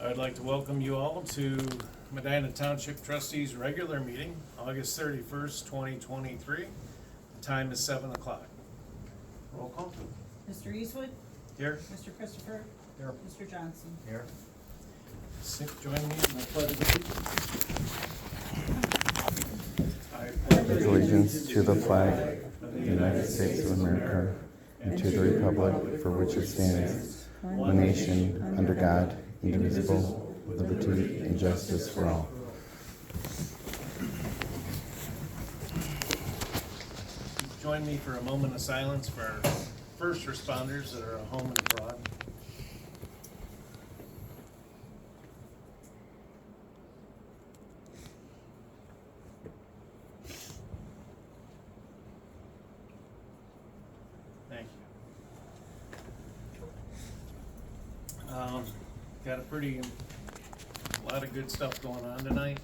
I'd like to welcome you all to Medina Township Trustees' regular meeting, August 31st, 2023. The time is 7 o'clock. Roll call. Mr. Eastwood? Here. Mr. Christopher? Here. Mr. Johnson? Here. Join me in the pledge of Pledge allegiance to the flag of the United States of America and to the republic for which it stands, one nation, under God, indivisible, with liberty and justice for all. Join me for a moment of silence for our first responders that are at home and abroad. Thank you. Got a lot of good stuff going on tonight.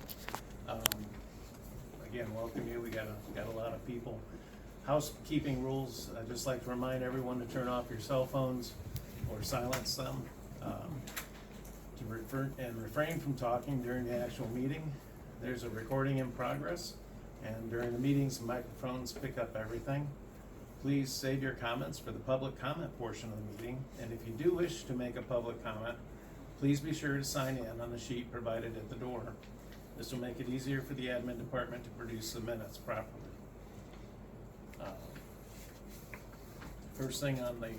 Again, welcome you. We got a lot of people. Housekeeping rules, I'd just like to remind everyone to turn off your cell phones or silence them. To refrain from talking during the actual meeting. There's a recording in progress, and during the meetings, microphones pick up everything. Please save your comments for the public comment portion of the meeting, and if you do wish to make a public comment, please be sure to sign in on the sheet provided at the door. This will make it easier for the admin department to produce the minutes properly. First thing on the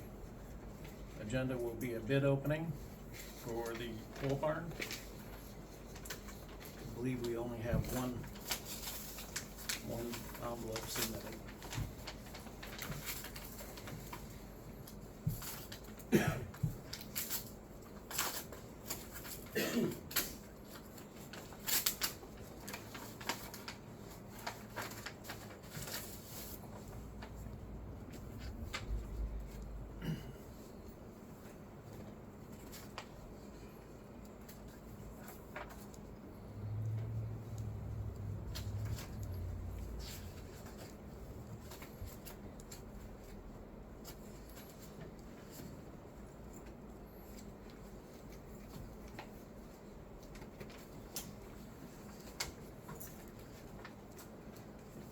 agenda will be a bid opening for the pole barn. I believe we only have one envelope submitted.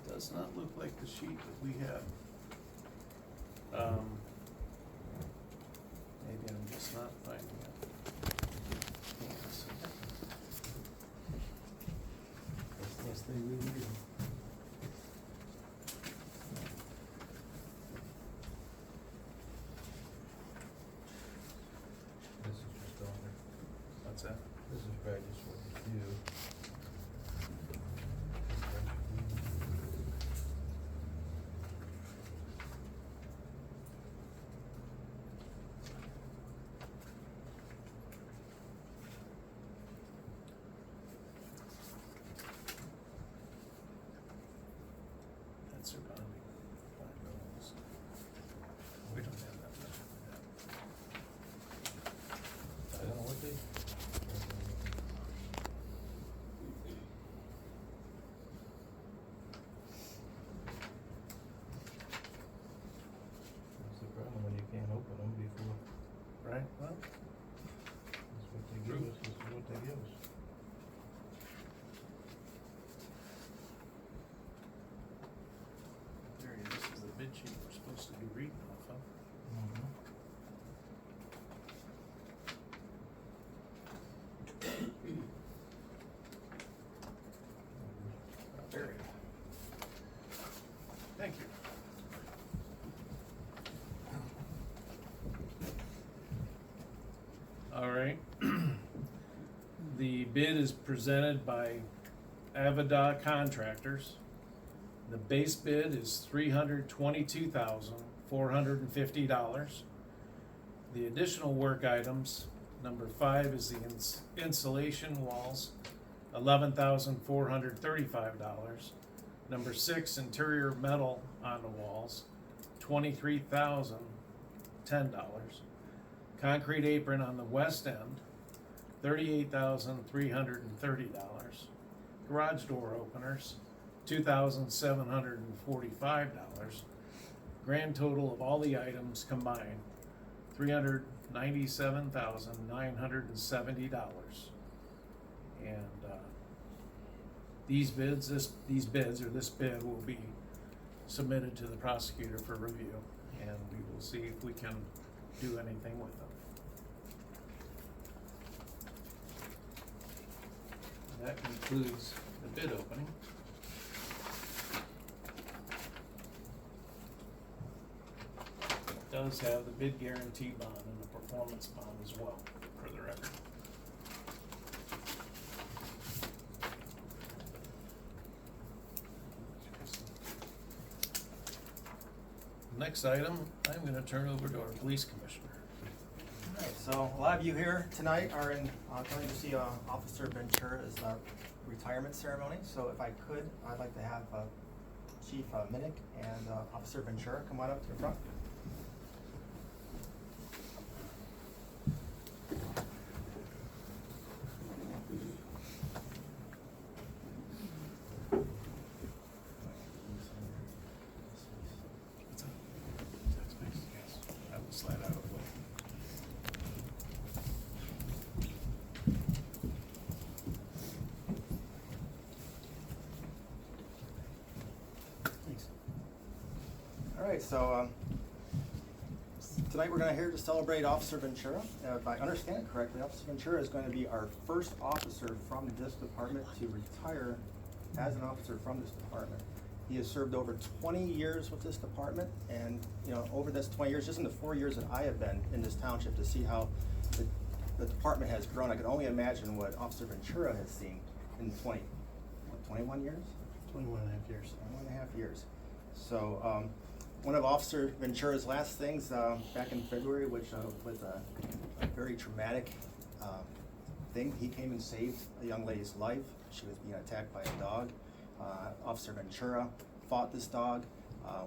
Does not look like the sheet that we have. Maybe I'm just not finding it. Yes. Yes, they really do. This is just on there. What's that? This is probably just what you do. That's surrounding $5. We don't have that much of that. I don't know what they. That's the problem when you can't open them before. Right, well, That's what they give True. us, this is what they give us. there it is. This is the bid sheet we're supposed to be reading off of. There you go. Thank you. All right. The bid is presented by Avada Contractors. The base bid is $322,450. The additional work items, number 5 is the insulation walls, $11,435. Number 6, interior metal on the walls, $23,010. Concrete apron on the west end, $38,330. Garage door openers, $2,745. Grand total of all the items combined, $345,450. $97,970. And these bids will be submitted to the prosecutor for review, and we will see if we can do anything with them. That concludes the bid opening. It does have the bid guarantee bond and the performance bond as well, for the record. Next item, I'm gonna turn over to our police commissioner. Alright, so a lot of you here tonight are coming to see Officer Ventura's retirement ceremony. So if I could, I'd like to have Chief Minnick and Officer Ventura come on up to the front. I will slide out of the way. Alright, so tonight we're here to celebrate Officer Ventura. If I understand it correctly, Officer Ventura is going to be our first officer from this department to retire as an officer from this department. He has served over 20 years with this department, and over this 20 years, just in the 4 years that I have been in this township, to see how the department has grown, I can only imagine what Officer Ventura has seen in 21 years? 21 and a half years. 21 and a half years. So, one of Officer Ventura's last things back in February, which was a very traumatic thing, he came and saved a young lady's life. She was being attacked by a dog. Officer Ventura fought this dog,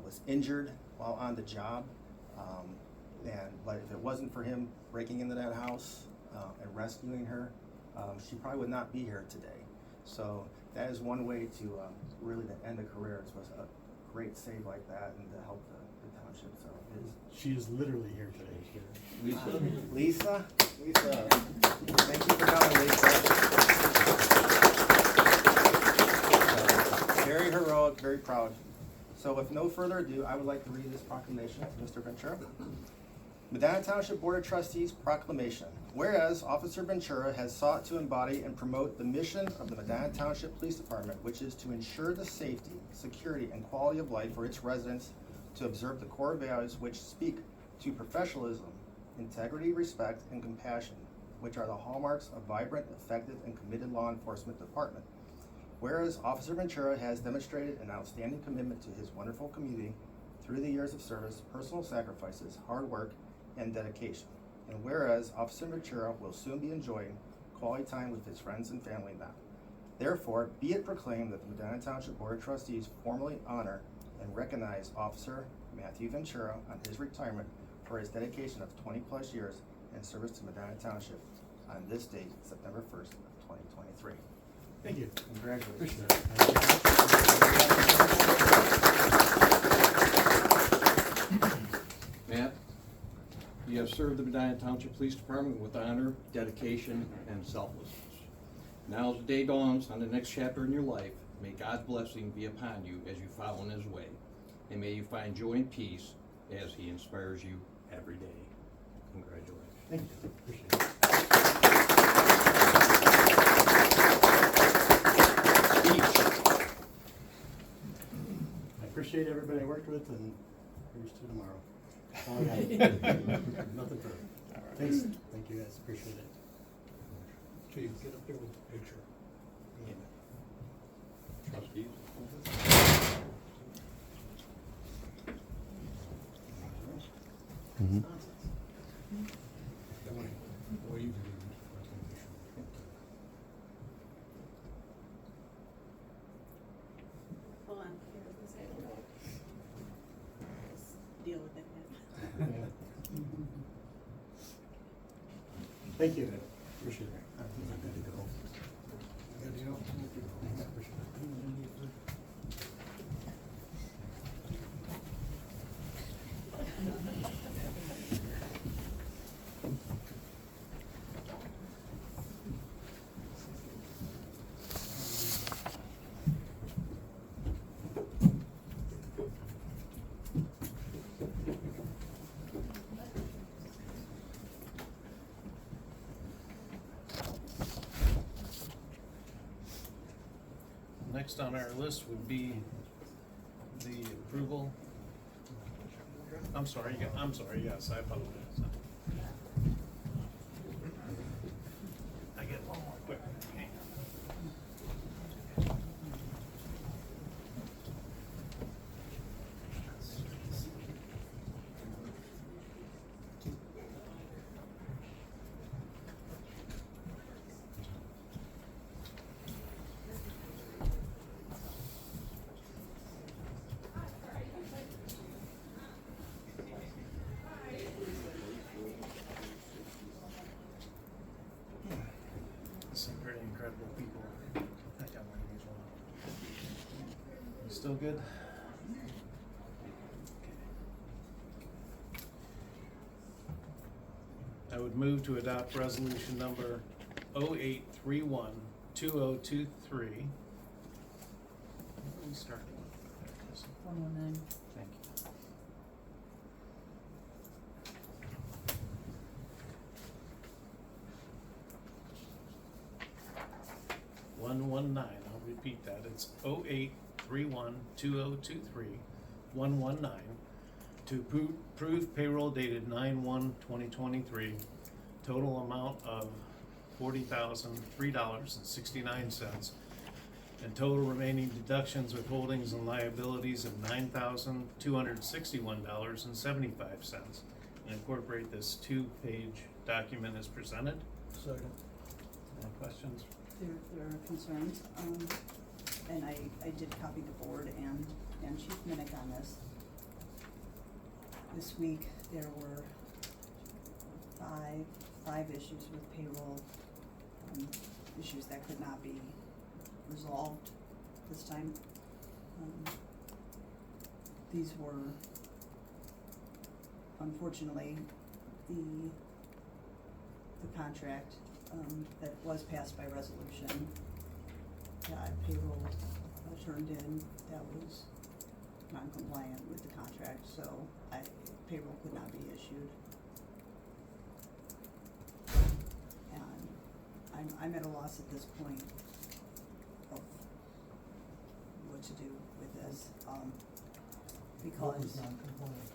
was injured while on the job, but if it wasn't for him breaking into that house and rescuing her, she probably would not be here today. So that is one way to really to end a career. It was a great save like that and to help the township. So it is. She is literally here today. Lisa, thank you for coming, Lisa. Very heroic, very proud. So with no further ado, I would like to read this proclamation to Mr. Ventura. Medina Township Board of Trustees Proclamation. Whereas Officer Ventura has sought to embody and promote the mission of the Medina Township Police Department, which is to ensure the safety, security, and quality of life for its residents, to observe the core values which speak to professionalism, integrity, respect, and compassion, which are the hallmarks of vibrant, effective, and committed law enforcement department. Whereas Officer Ventura has demonstrated an outstanding commitment to his wonderful community through the years of service, personal sacrifices, hard work, and dedication. And whereas Officer Ventura will soon be enjoying quality time with his friends and family now. Therefore, be it proclaimed that the Medina Township Board of Trustees formally honor and recognize Officer Matthew Ventura on his retirement for his dedication of 20 plus years in service to Medina Township on this date, September 1st of 2023. Thank you. Congratulations. Matt, you have served the Medina Township Police Department with honor, dedication, and selflessness. Now as the day dawns on the next chapter in your life, may God's blessing be upon you as you follow in His way. And may you find joy and peace as He inspires you every day. Congratulations. Thank you. Appreciate it. Speech. I appreciate everybody I worked with, and here's to tomorrow. That's all I got. Nothing further. Thanks. Thank you guys. Appreciate it. Chief, get up there with the picture. Trustees. Mhm. What do you do? Hold on. Here, let's say it. Just deal with it. Thank you. Appreciate it. I think I'm good to go. Good to go? I appreciate it. Next on our list would be the approval. I'm sorry, yes, I apologize. I get one more quick. Hang on. Some pretty incredible people. I got one of these one. You still good? Okay. I would move to adopt resolution number 0831-2023. Where are we starting? 119. Thank you. I'll repeat that, it's 0831-2023-119 to approve payroll dated 9/1/2023, total amount of $40,003.69, and total remaining deductions, withholdings, and liabilities of $9,261.75, and incorporate this two-page document as presented. Second. Any questions? There are concerns, and I did copy the board and Chief Minnick on this. This week, there were five issues with payroll, issues that could not be resolved this time. These were, unfortunately, the contract that was passed by resolution, that payroll turned in, that was non-compliant with the contract, so payroll could not be issued. And I'm at a loss at this point of what to do with this, What was because, non-compliant?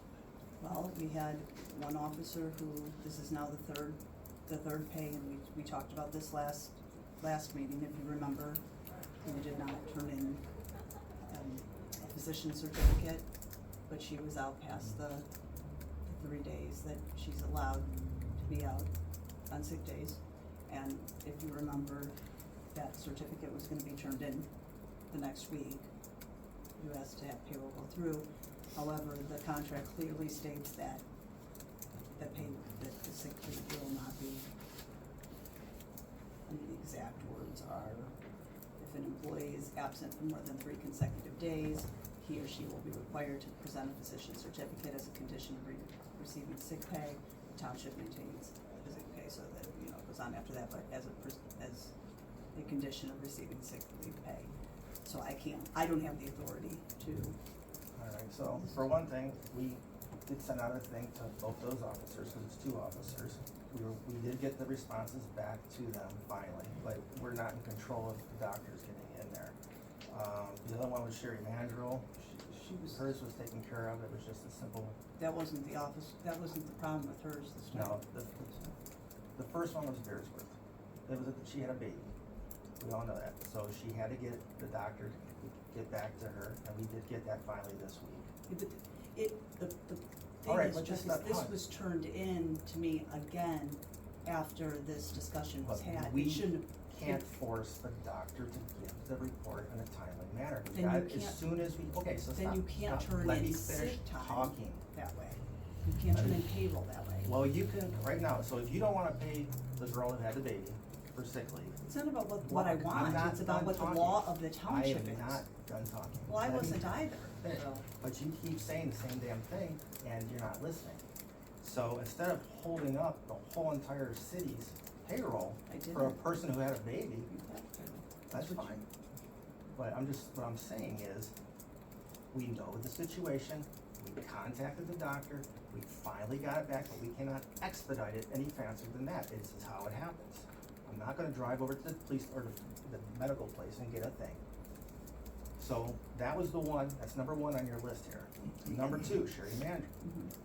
well, we had one officer who, this is now the third pay, and we talked about this last meeting, if you remember, who did not turn in a position certificate, but she was out past the 3 days that she's allowed to be out on sick days. And if you remember, that certificate was gonna be turned in the next week. You asked to have payroll go through. However, the contract clearly states that the sick leave will not be, and the exact words are, if an employee is absent for more than 3 consecutive days, he or she will be required to present a physician certificate as a condition of receiving sick pay. The township maintains the sick pay, so that, it goes on after that, but as a condition of receiving sick leave pay. So I don't have the authority to. Alright, so for one thing, we did send out a thing to both those officers, cause it's 2 officers. We did get the responses back to them finally, but we're not in control of the doctors getting in there. The other one was Sherry Mandrill, hers was taken care of, it was just a simple, That wasn't the problem with hers this time. no, the first one was Bearsworth. She had a baby, we all know that, so she had to get the doctor to get back to her, and we did get that finally this week. Yeah, but the All right, thing is, let's just because not this punt. was turned in to me again after this discussion was But had. we It shouldn't, can't force the doctor to give the report in a timely manner. We Then you got- can't- As soon as we, okay, so then stop, you can't stop. turn Let me in finish sick time talking. that way. You can't turn in payroll that way. Well, you can, right now, so if you don't wanna pay the girl that had the baby for sick leave. It's not about what I Look, I'm want, not it's about done what the talking. law of the township is. I am not done talking. Well, I Let me wasn't either, finish. so. But you keep saying the same damn thing, and you're not listening. So instead of holding up the whole entire city's payroll I for a didn't. person who had a baby, that's what fine. But what I'm saying is, we know the situation, we contacted the doctor, we finally got it back, but we cannot expedite it any faster than that. This is how it happens. I'm not gonna drive over to the police or the medical place and get a thing. So that was the one, that's number one on your list here. Number two, Sherry Manager.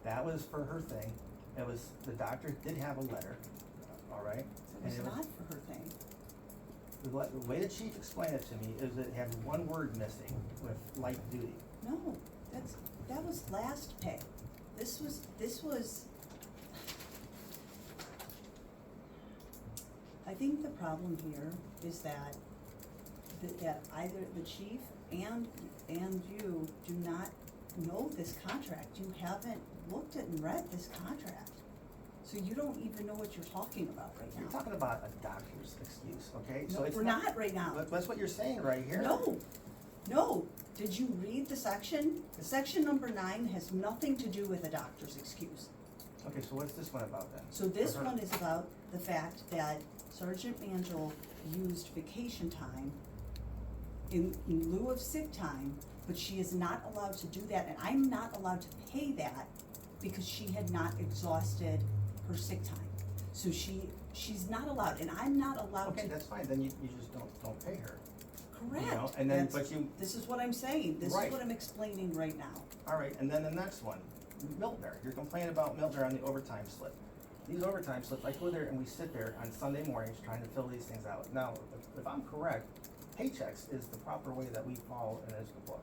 That was for her thing. It was, the doctor did have a letter, all right? It And was not for her thing. The way the chief explained it to me is that it had one word missing with light duty. No, that was last pay. This was, I think the problem here is that either the chief and you do not know this contract. You haven't looked at and read this contract. So you don't even know what you're talking about right now. You're talking about a doctor's excuse, okay? So No, it's we're not right now. But that's what you're saying right here. No, did you read the section? The section number 9 has nothing to do with a doctor's excuse. Okay, so what's this one about then? So this For her? one is about the fact that Sergeant Mangel used vacation time in lieu of sick time, but she is not allowed to do that, and I'm not allowed to pay that because she had not exhausted her sick time. So she's not allowed, and I'm not allowed to. Okay, that's fine, then you just don't pay her. Correct. You know, and then, That's- but you, This is what I'm saying, this is Right. what I'm explaining right now. all right, and then the next one, Miltner. You're complaining about Miltner on the overtime slip. These overtime slips, I go there and we sit there on Sunday mornings trying to fill these things out. Now, if I'm correct, paychecks is the proper way that we follow in this book.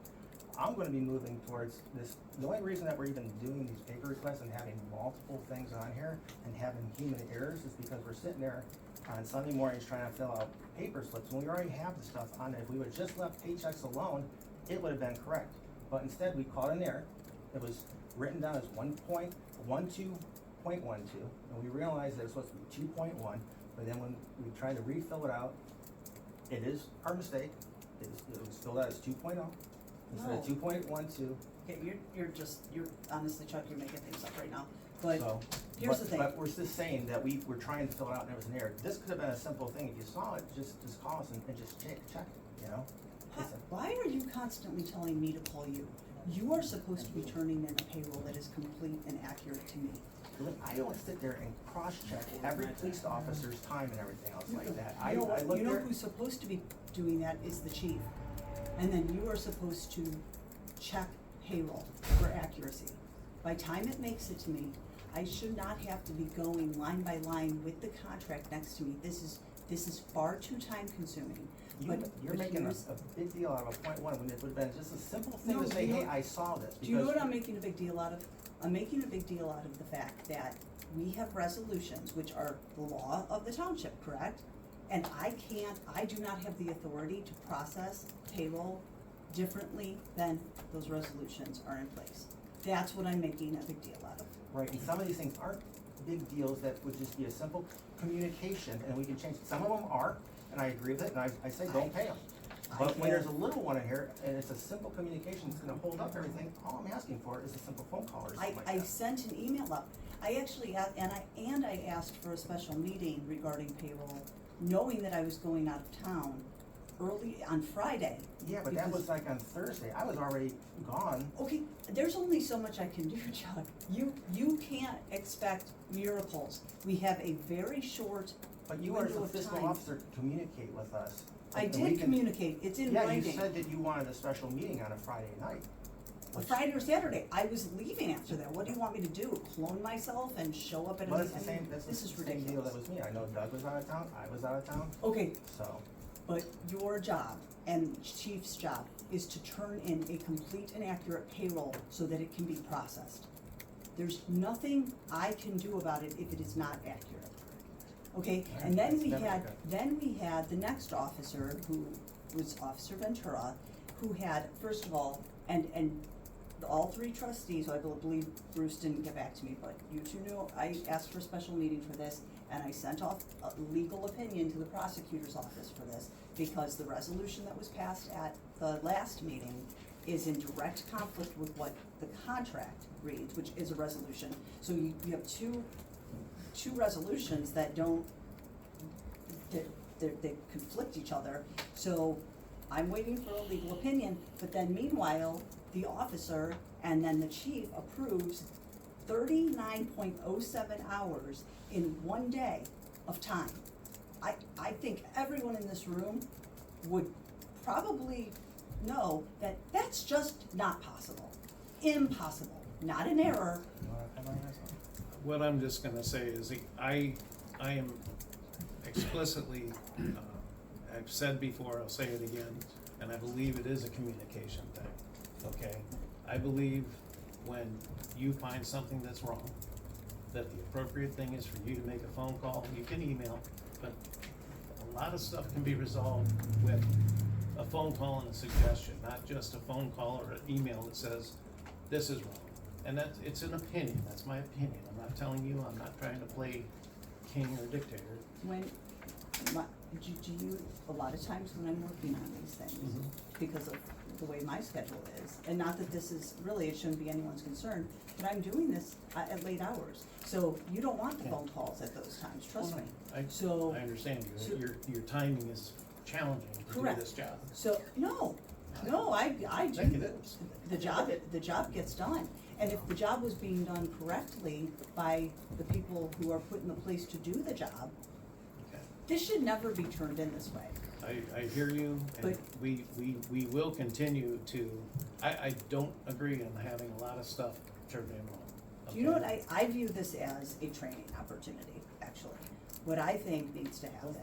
I'm gonna be moving towards this, the only reason that we're even doing these paper requests and having multiple things on here and having human errors is because we're sitting there on Sunday mornings trying to fill out paper slips, when we already have the stuff on it. If we would've just left paychecks alone, it would've been correct. But instead, we caught an error. It was written down as 1.12.12, and we realized that it's supposed to be 2.1, but then when we tried to refill it out, it is our mistake. It was filled out as 2.0 instead of No. 2.12. Okay, you're honestly, Chuck, you're making things up right now, but So, here's the thing. But we're just saying that we were trying to fill it out and it was an error. This could have been a simple thing. If you saw it, just call us and just check it, you know? Listen. Why are you constantly telling me to call you? You are supposed to be turning in a payroll that is complete and accurate to me. I don't sit there and cross-check every police officer's time and everything else like that. I You know look what, there. who's supposed to be doing that is the chief. And then you are supposed to check payroll for accuracy. By time it makes it to me, I should not have to be going line by line with the contract next to me. This is far too time consuming. You're making a here's- big deal out of a 0.1 when it would have been just a simple thing No, to say, you know- hey, I saw this. Do you know because- what I'm making a big deal out of? I'm making a big deal out of the fact that we have resolutions, which are the law of the township, correct? And I do not have the authority to process payroll differently than those resolutions are in place. That's what I'm making a big deal out of. Right, and some of these things aren't big deals that would just be a simple communication and we can change. Some of them are, and I agree with it, and I say don't pay them. But when there's a little one in here and it's a simple communication, it's gonna hold up everything, all I'm asking for is a simple phone call or something like I that. sent an email up. I actually, I asked for a special meeting regarding payroll, knowing that I was going out of town early on Friday. Yeah, but that because- was like on Thursday, I was already gone. Okay, there's only so much I can do, Chuck. You can't expect miracles. We have a very short But you as window a of fiscal time. officer communicate with us. I and we did can- communicate, it's in Yeah, writing. you said that you wanted a special meeting on a Friday night. A Friday or Saturday, I was leaving after that. What do you want me to do? Clone myself and show up at a Well, that's meeting? the same, that's This is the same deal that ridiculous. was me. I know Doug was out of town, I was out of town, Okay, so. but your job and chief's job is to turn in a complete and accurate payroll so that it can be processed. There's nothing I can do about it if it is not accurate. Okay, and then we That's never had, good. the next officer, who was Officer Ventura, who had, first of all, and all 3 trustees, I believe Bruce didn't get back to me, but you two knew, I asked for a special meeting for this, and I sent off a legal opinion to the prosecutor's office for this, because the resolution that was passed at the last meeting is in direct conflict with what the contract reads, which is a resolution. So you have two resolutions that they conflict each other. So I'm waiting for a legal opinion, but then meanwhile, the officer and then the chief approves 39.07 hours in one day of time. I think everyone in this room would probably know that that's just not possible. Impossible, not an error. What I'm just gonna say is, I am explicitly, I've said before, I'll say it again, and I believe it is a communication thing, okay? I believe when you find something that's wrong, that the appropriate thing is for you to make a phone call. You can email, but a lot of stuff can be resolved with a phone call and a suggestion, not just a phone call or an email that says, this is wrong. And that's, it's an opinion, that's my opinion. I'm not telling you, I'm not trying to play king or dictator. When, do you, a lot of times when I'm working on these things, Mhm. because of the way my schedule is, and not that this is, really, it shouldn't be anyone's concern, but I'm doing this at late hours. So you don't want the Yeah. phone calls at those times, trust me. I understand you, so- your timing is challenging to do Correct. this job. So, no, I I do, think it is. the job gets done. And if the job was being done correctly by the people who are put in the place to do the job, Okay. this should never be turned in this way. I hear you, and But- we will continue to, I don't agree on having a lot of stuff turned in wrong. Do you know what, okay? I view this as a training opportunity, actually. What I think needs to happen,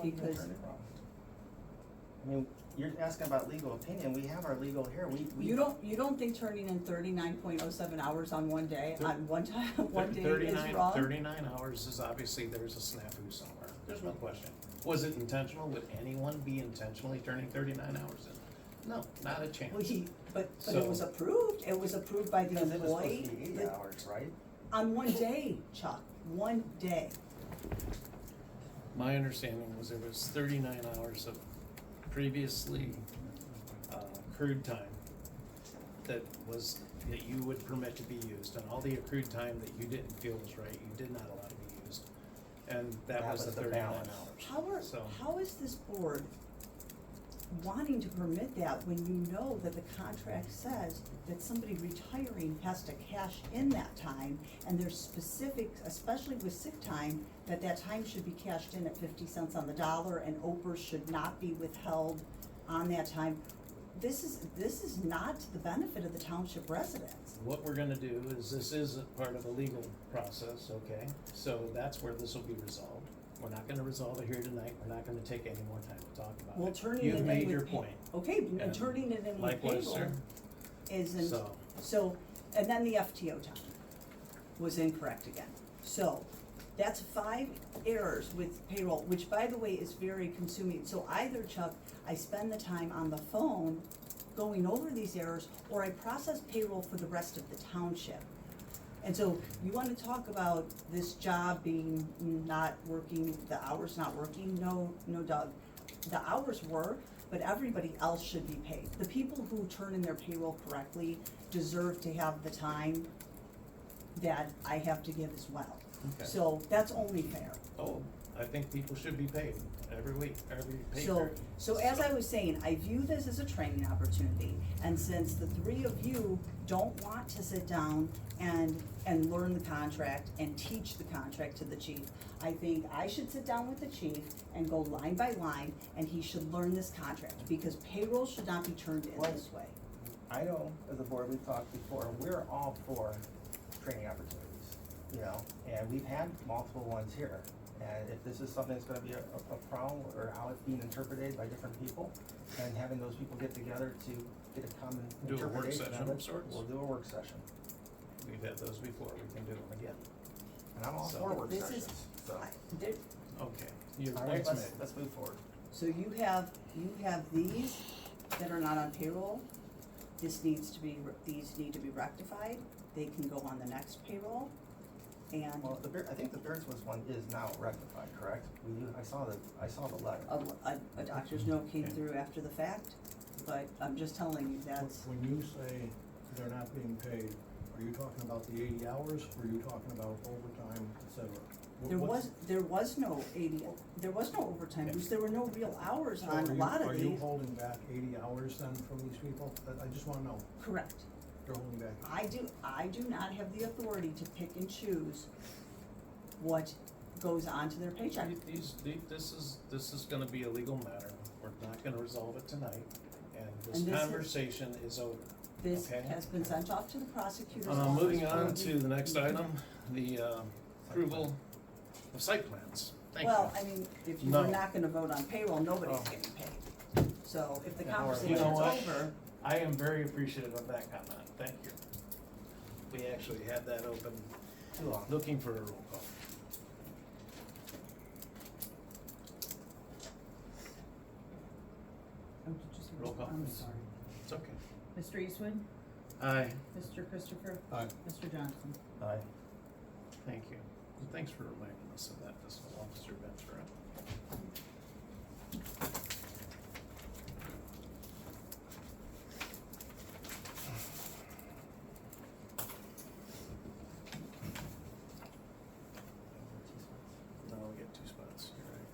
because, I mean, you're asking about legal opinion, we have our legal here, we. you don't think turning in 39.07 hours on one day, on one time, one day is 39 wrong? 39 hours is obviously, there's a snafu somewhere, there's no question. Was it intentional? Would anyone be intentionally turning 39 hours in? No, not a chance. Well, but it So- was approved by the Because it was supposed employee. to be 80 that- hours, right? On one day, Chuck, one day. My understanding was there was 39 hours of previously accrued time that you would permit to be used, and all the accrued time that you didn't feel was right, you did not allow to be used. And that was the 39 balance. hours. How is this board wanting to permit that when you know that the contract says that somebody retiring has to cash in that time, and there's specific, especially with sick time, that time should be cashed in at 50 cents on the dollar, and OPERS should not be withheld on that time? This is not to the benefit of the township residents. What we're gonna do is, this is a part of a legal process, okay? So that's where this will be resolved. We're not gonna resolve it here tonight, we're not gonna take any more time to talk about it. Well, turning it in You've with. made your pay- point. Okay, and And turning it in with likewise, payroll sir. isn't, So- so, and then the FTO time was incorrect again. So, that's 5 errors with payroll, which by the way is very consuming. So either, Chuck, I spend the time on the phone going over these errors, or I process payroll for the rest of the township. And so you wanna talk about this job being not working, the hours not working? No, Doug. The hours work, but everybody else should be paid. The people who turn in their payroll correctly deserve to have the time that I have to give as well. Okay. So that's only fair. Oh, I think people should be paid every week, every pay So, period. so as I was saying, I view this as a training opportunity, and since the 3 of you don't want to sit down and learn the contract and teach the contract to the chief, I think I should sit down with the chief and go line by line, and he should learn this contract, because payroll should not be turned in this way. I know, as a board, we've talked before, we're all for training opportunities, you know, and we've had multiple ones here. And if this is something that's gonna be a problem, or how it's being interpreted by different people, and having those people get together to get a common Do a work interpretation session of of it, sorts? we'll do a work session. We've had those before, we can do them again. And I'm all So- for work This is- sessions, so. Okay, your All right, point's let's, made. let's move forward. So you have these that are not on payroll. These need to be rectified. They can go on the next payroll. And Well, I think the Beardsworth one is now rectified, correct? I saw the letter. a doctor's note came through after the fact, but I'm just telling you that's, When you say they're not being paid, are you talking about the 80 hours, or are you talking about overtime, et cetera? there was no overtime, because there were no real hours So on a lot of Are you these. holding back 80 hours then from these people? I just wanna know, Correct. you're holding back. I do not have the authority to pick and choose what goes onto their paycheck. This is gonna be a legal matter, we're not gonna resolve it tonight, and This And this is- conversation is over. This Okay. has been sent off to the prosecutor's office. Moving on for to the next item, the approval of site plans. Thank you. Well, I mean, if you No. were not gonna vote on payroll, nobody's Oh. getting paid. So if the Yeah, conversation's you know what? over, I am very appreciative of that comment, thank you. We actually had that open, Too long. looking for a roll call. oh, did you say? Roll call, I'm please. sorry. It's okay. Mr. Eastwood? Aye. Mr. Christopher? Aye. Mr. Johnson? Aye. Thank you. And thanks for reminding us of that, Fiscal Officer Ventura. No, we get 2 spots, you're right.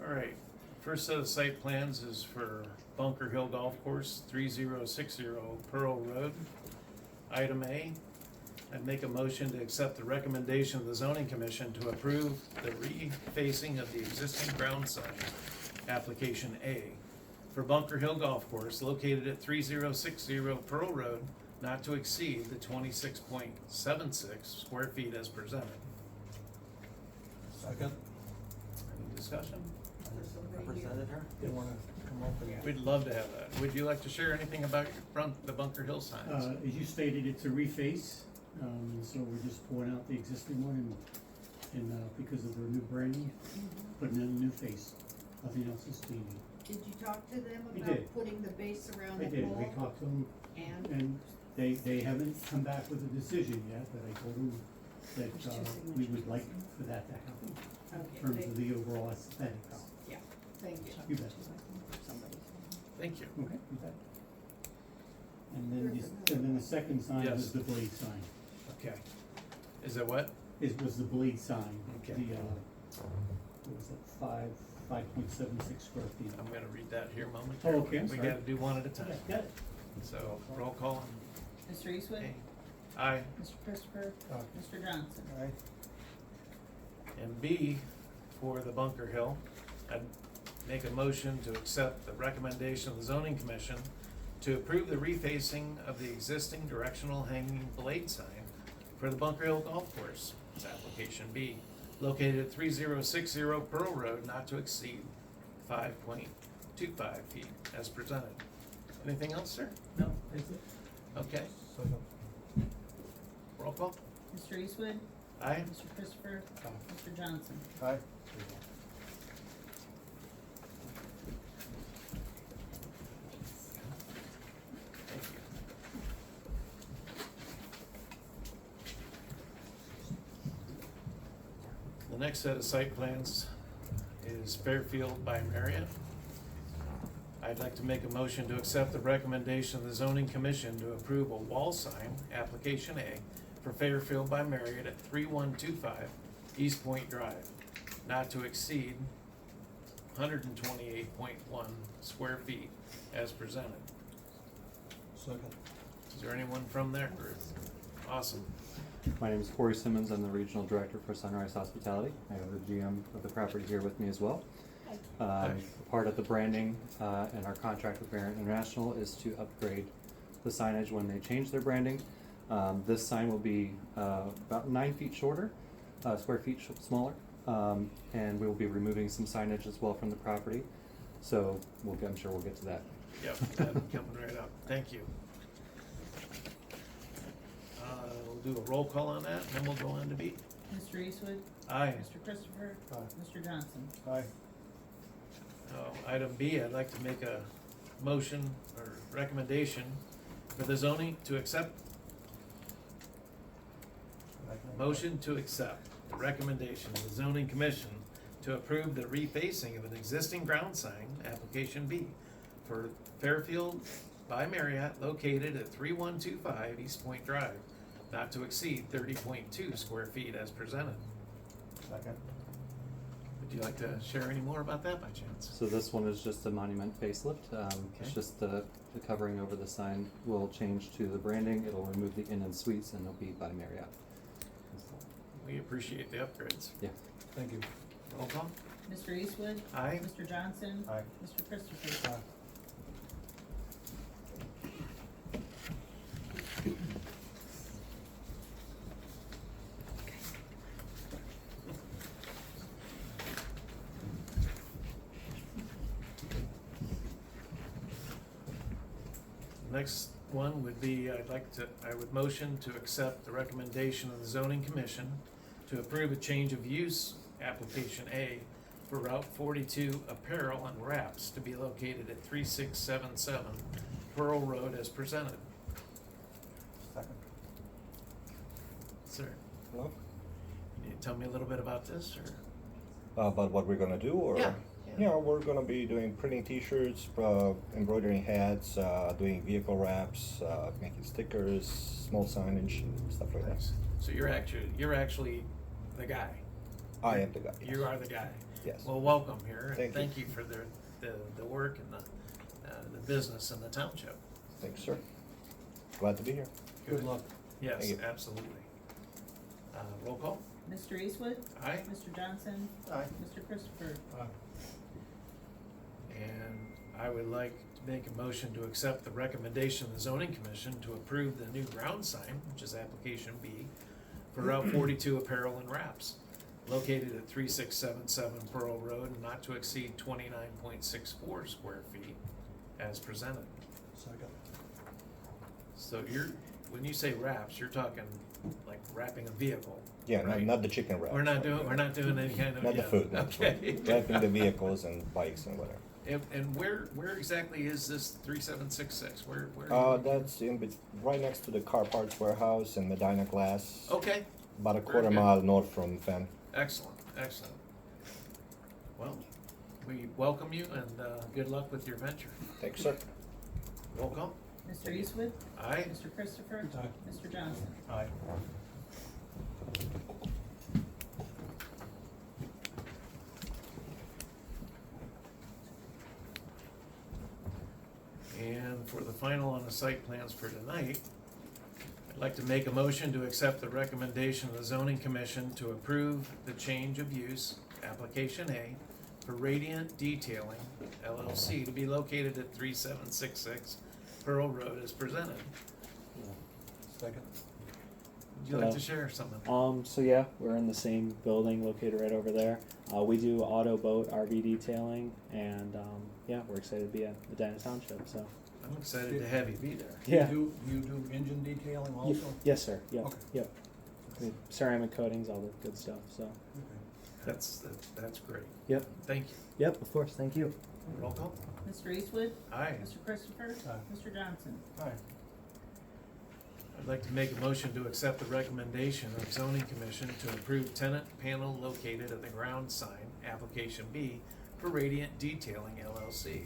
All right, first set of site plans is for Bunker Hill Golf Course, 3060 Pearl Road. Item A, I'd make a motion to accept the recommendation of the zoning commission to approve the refacing of the existing ground sign, application A, for Bunker Hill Golf Course located at 3060 Pearl Road, not to exceed the 26.76 square feet as presented. Second. Any discussion? Represented her? They wanna come up and. We'd love to have that. Would you like to share anything about the Bunker Hill signs? As you stated, it's a reface, and so we're just pulling out the existing one and because of their new branding, putting in a new face. Nothing else is changing. Did you talk to them We about did. putting the base around I the did, we pole? talked to them, And, and they haven't come back with a decision yet, but I told them that, we would like for that to happen, in terms of the overall aesthetics. yeah, thank you. You bet. Thank you. Okay, you bet. And then the second sign Yes. was the blade sign. Okay. Is that what? It was the blade sign. Okay. The, what was it, 5.76 square feet. I'm gonna read that here momentarily. Oh, okay, I'm We sorry. gotta do one at a time. Got it. So, roll call. Mr. Eastwood? Okay. Aye. Mr. Christopher? Aye. Mr. Johnson? Aye. And B, for the Bunker Hill, I'd make a motion to accept the recommendation of the zoning commission to approve the refacing of the existing directional hanging blade sign for the Bunker Hill Golf Course. It's application B, located at 3060 Pearl Road, not to exceed 5.25 feet as presented. Anything else, sir? No, that's it. Okay, roll call. Mr. Eastwood? Aye. Mr. Christopher? Mr. Johnson? Aye. Thank you. The next set of site plans is Fairfield by Marriott. I'd like to make a motion to accept the recommendation of the zoning commission to approve a wall sign, application A, for Fairfield by Marriott at 3125 East Point Drive, not to exceed 128.1 square feet as presented. Second. Is there anyone from that group? Awesome. My name is Corey Simmons. I'm the Regional Director for Sunrise Hospitality. I have the GM of the property here with me as well. Hi. Part of the branding and our contract with Marriott International is to upgrade the signage when they change their branding. This sign will be about 9 feet shorter, square feet smaller, and we will be removing some signage as well from the property. So I'm sure we'll get to that. Yep, that coming right up. Thank you. We'll do a roll call on that, and then we'll go on to B. Mr. Eastwood? Aye. Mr. Christopher? Aye. Mr. Johnson? Aye. Item B, I'd like to make a motion or recommendation for the zoning to accept, motion to accept the recommendation of the zoning commission to approve the refacing of an existing ground sign, application B, for Fairfield by Marriott located at 3125 East Point Drive, not to exceed 30.2 square feet as presented. Second. Would you like to share any more about that by chance? So this one is just a monument facelift. It's Okay. just the covering over the sign will change to the branding. It'll remove the inn and suites and it'll be by Marriott. We appreciate the upgrades. Yeah. Thank you. Roll call? Mr. Eastwood? Aye. Mr. Johnson? Aye. Mr. Christopher? Next one would be, I would motion to accept the recommendation of the zoning commission to approve a change of use, application A, for Route 42 apparel and wraps to be located at 3677 Pearl Road as presented. Second. Sir, Hello? can you tell me a little bit about this, or? About what we're gonna do, or? Yeah. Yeah, we're gonna be doing printing T-shirts, embroidering hats, doing vehicle wraps, making stickers, small signage, and stuff like that. Nice. So you're actually the guy? I am the guy. You are the guy? Yes. Well, welcome here, and Thank you. thank you for the work and the business in the township. Thanks, sir. Glad to be here. Good luck. Yes, Thank you. absolutely. Roll call? Mr. Eastwood? Aye. Mr. Johnson? Aye. Mr. Christopher? And I would like to make a motion to accept the recommendation of the zoning commission to approve the new ground sign, which is application B, for Route 42 apparel and wraps, located at 3677 Pearl Road, and not to exceed 29.64 square feet as presented. Second. So when you say wraps, you're talking like wrapping a vehicle. Yeah, right? not the chicken wrap. We're not doing any kind of. Not the yeah, food, no. Okay. Wrapping the vehicles and bikes and whatever. And where exactly is this 3766? Where? That's right next to the car parts warehouse and Medina Glass. Okay, About a Very quarter good. mile north from Fenn. excellent. Well, we welcome you and good luck with your venture. Thanks, sir. Roll call? Mr. Eastwood? Aye. Mr. Christopher? Aye. Mr. Johnson? Aye. And for the final on the site plans for tonight, I'd like to make a motion to accept the recommendation of the zoning commission to approve the change of use, application A, for Radiant Detailing LLC to be located at 3766 Pearl Road as presented. Second. Would you like to share something? So yeah, we're in the same building located right over there. We do auto, boat, RV detailing, and yeah, we're excited to be at Medina Township. So I'm excited to have you be there. yeah, Do you do engine detailing Ye- also? yes sir. Yep, Okay. yep. I mean, ceramic coatings, all the good stuff. So Okay. That's great. yep, Thank you. yep. Of course, thank you. Roll call? Mr. Eastwood? Aye. Mr. Christopher? Aye. Mr. Johnson? Aye. I'd like to make a motion to accept the recommendation of zoning commission to approve tenant panel located at the ground sign, application B, for Radiant Detailing LLC,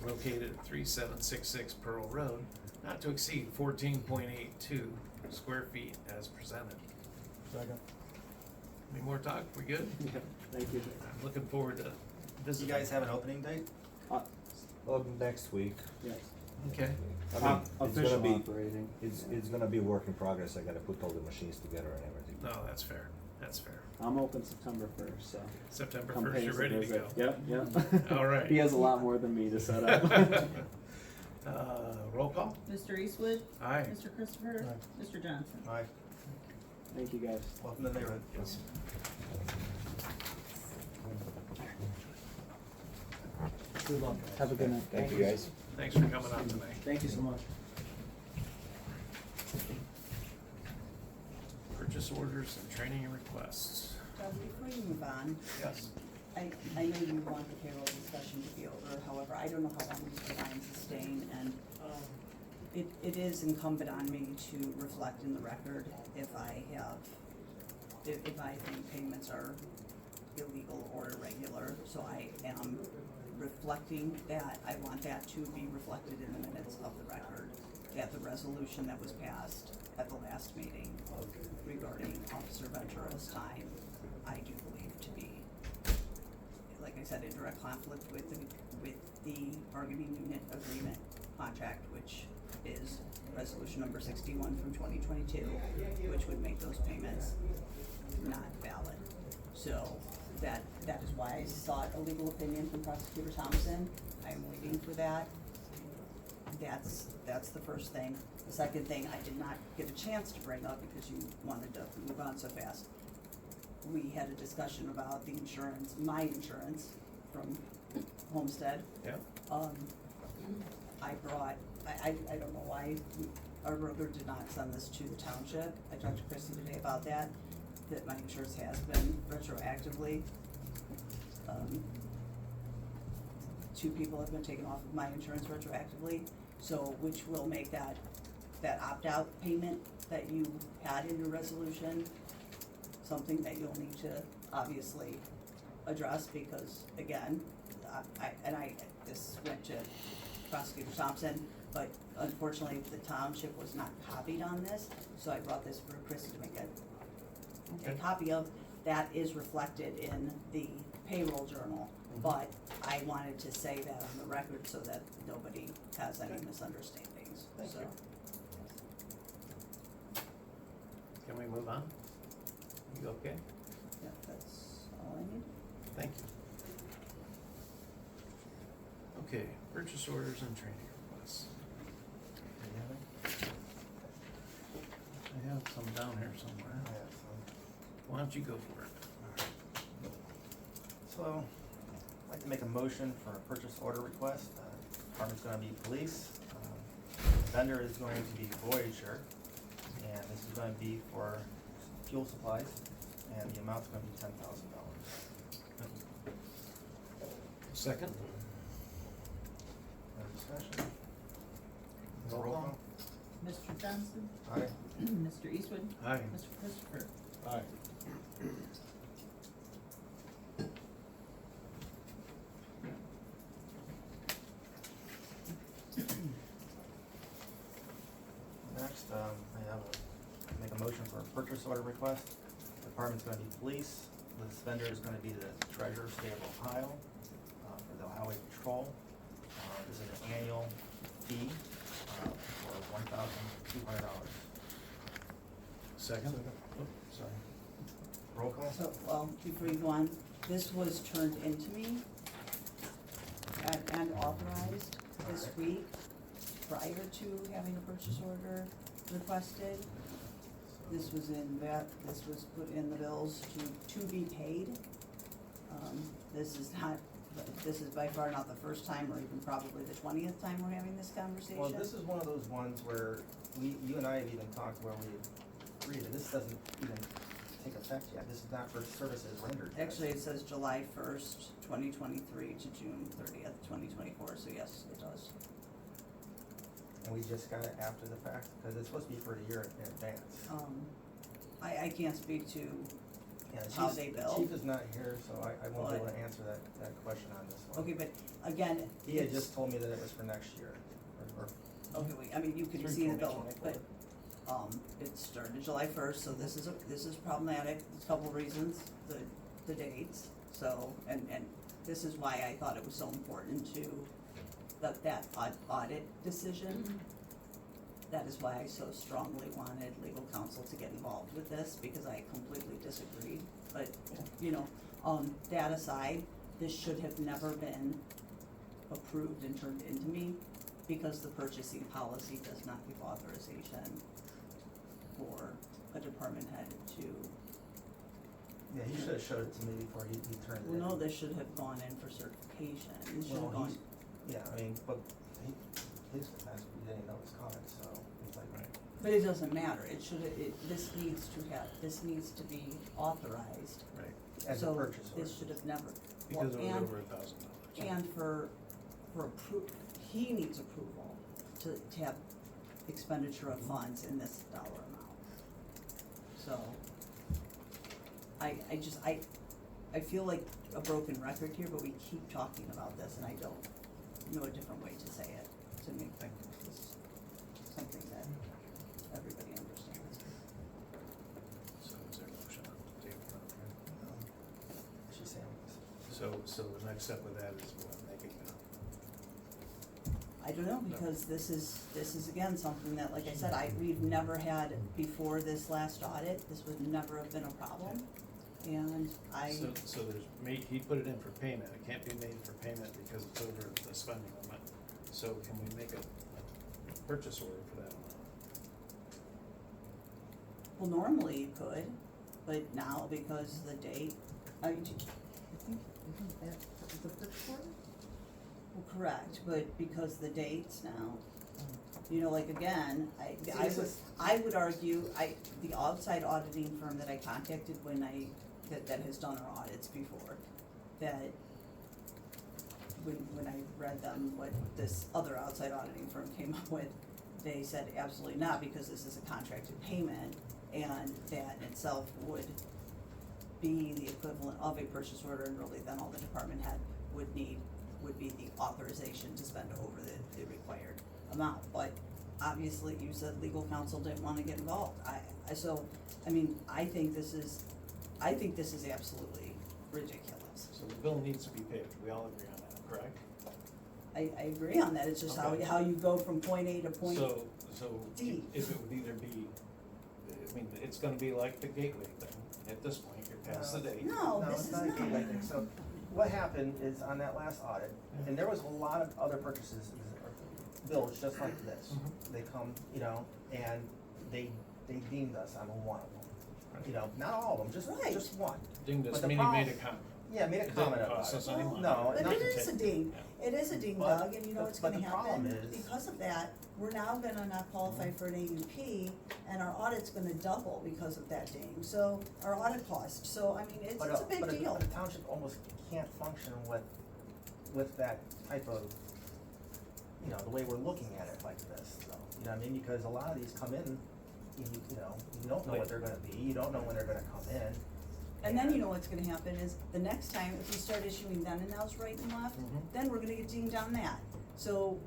located at 3766 Pearl Road, not to exceed 14.82 square feet as presented. Second. Any more talk? We good? Yeah, thank you. I'm looking forward to Do you visiting. guys have an opening date? Next week. Yes. Okay, I mean, it's gonna be, operating. it's gonna be work in progress. I gotta put all the machines together and everything. no, that's fair. I'm open September 1st, so September come 1st, pay you're us a ready to go. visit. Yep, yep. All right. He has a lot more than me to set up. Roll call? Mr. Eastwood? Aye. Mr. Christopher? Aye. Mr. Johnson? Aye. Thank you guys. Welcome to the neighborhood. Yes. Good luck, guys. Have a good night. Thank you, guys. Thanks for coming out tonight. Thank you so much. Purchase orders and training requests. Before you move on, Yes. I know you want the payroll discussion to be over, however, I don't know how long Mr. Lyons is staying, and it is incumbent on me to reflect in the record if I have if I think payments are illegal or irregular, so I am reflecting that, I want that to be reflected in the minutes of the record, that the resolution that was passed at the last meeting regarding Officer Ventura's time, I do believe to be, like I said, in direct conflict with the bargaining unit agreement contract, which is resolution number 61 from 2022, which would make those payments not valid. So that is why I sought a legal opinion from Prosecutor Thompson. I'm waiting for that. That's the first thing. The second thing I did not get a chance to bring up because you wanted to move on so fast. We had a discussion about the insurance, my insurance from Homestead. Yeah. I don't know why our broker did not send this to the township. I talked to Chrissy today about that my insurance has been retroactively. 2 people have been taken off of my insurance retroactively, so which will make that opt-out payment that you had in your resolution something that you'll need to obviously address, because again, this went to Prosecutor Thompson, but unfortunately the township was not copied on this, so I brought this for Chrissy to make a copy of. That is reflected in the payroll journal, but I wanted to say that on the record so that nobody has any misunderstandings, so. Can we move on? You okay? Yeah, that's all I need. Thank you. Okay, purchase orders and training requests. I have some down here somewhere. Why don't you go for it? So, I'd like to make a motion for a purchase order request. Department's gonna be police. Vendor is going to be Voyager, and this is gonna be for fuel supplies, and the amount's gonna be $10,000. Second? Any discussion? Roll call. Mr. Johnson? Aye. Mr. Eastwood? Aye. Mr. Christopher? Aye. Next, make a motion for a purchase order request. Department's gonna be police. This vendor is gonna be the Treasurer State of Ohio, for the highway patrol. This is an annual fee, for $1,200. Second? Oh, sorry. Roll call? So, well, before you go on, this was turned into me and authorized this week prior to having a purchase order requested. This was put in the bills to be paid. This is by far not the first time, or even probably the 20th time we're having this conversation. Well, this is one of those ones where you and I have even talked where we agreed that this doesn't even take effect yet. This is not for services rendered. Actually, it says July 1st, 2023 to June 30th, 2024, so yes, it does. And we just got it after the fact, because it's supposed to be for a year in advance. I can't speak to Yeah, the how chief- they the bill. Chief is not here, so I won't be able But- to answer that question on this one. Okay, but again. He had it's- just told me that it was for next year, or Okay, I mean, you can Through see the bill, 2024. but, it started July 1st, so this is problematic, there's a couple of reasons, the dates, so, and this is why I thought it was so important to, that audit decision. That is why I so strongly wanted legal counsel to get involved with this, because I completely disagreed, but, that aside, this should have never been approved and turned into me, because the purchasing policy does not give authorization for a department head to. yeah, he should have showed it to me before he turned it in. Well, no, this should have gone in for certification, this should Well, have gone. yeah, I mean, but his defense, he didn't know it was coming, so he's like, Right. But it doesn't matter, this needs to be authorized, Right. as a so purchase order. this should have never. Because it was and- over $1,000. And for he needs approval to have expenditure of funds in this dollar amount. So, I feel like a broken record here, but we keep talking about this, and I don't know a different way to say it, to make this something that everybody understands. So is there a motion on the table? She's saying this. So the next step with that is what, making I don't know, because this is again something that, like I said, we've never had before this last audit, this would never have been a problem. And so he put it in for payment, it can't be made for payment because it's over the spending limit. So can we make a purchase order for that amount? well, normally you could, but now because the date, Isn't that the first quarter? well, correct, but because the dates now, you know, like again, I would argue, the outside auditing firm that I contacted that has done our audits before, that when I read them, what this other outside auditing firm came up with, they said absolutely not, because this is a contracted payment, and that in itself would be the equivalent of a purchase order, and really then all the department head would be the authorization to spend over the required amount. But obviously, you said legal counsel didn't wanna get involved. I think this is absolutely ridiculous. So the bill needs to be paid, we all agree on that, correct? I agree on that, it's just Okay. how you go from point A to point. So D. if it would either be, I mean, it's gonna be like the gateway thing, at this point, you're past the date. No, No, this it's is not a not. gateway thing. So what happened is on that last audit, and there was a lot of other purchases, or bills just like this. Mhm. They come, you know, and they deemed us on one of them. Right. You know, not all of them, Right. just one. Dinged us, But the meaning made a problem- comment. Yeah, made a It didn't comment about cost it. us any money. No, But nothing. it is a ding, Yeah. it is a ding, But- Doug, and you know what's but gonna the problem happen, is- because of that, we're now gonna not qualify for an AUP, and our audit's gonna double because of that ding, so, our audit cost, so, I mean, it's a big But deal. the township almost can't function with that type of, you know, the way we're looking at it like this, though. You know what I mean? Because a lot of these come in, you know, you don't know what they're gonna be, you don't know when they're gonna come in. And then you know what's gonna happen is, the next time, if we start issuing then and nows right and left, Mhm. then we're gonna get dinged on that. So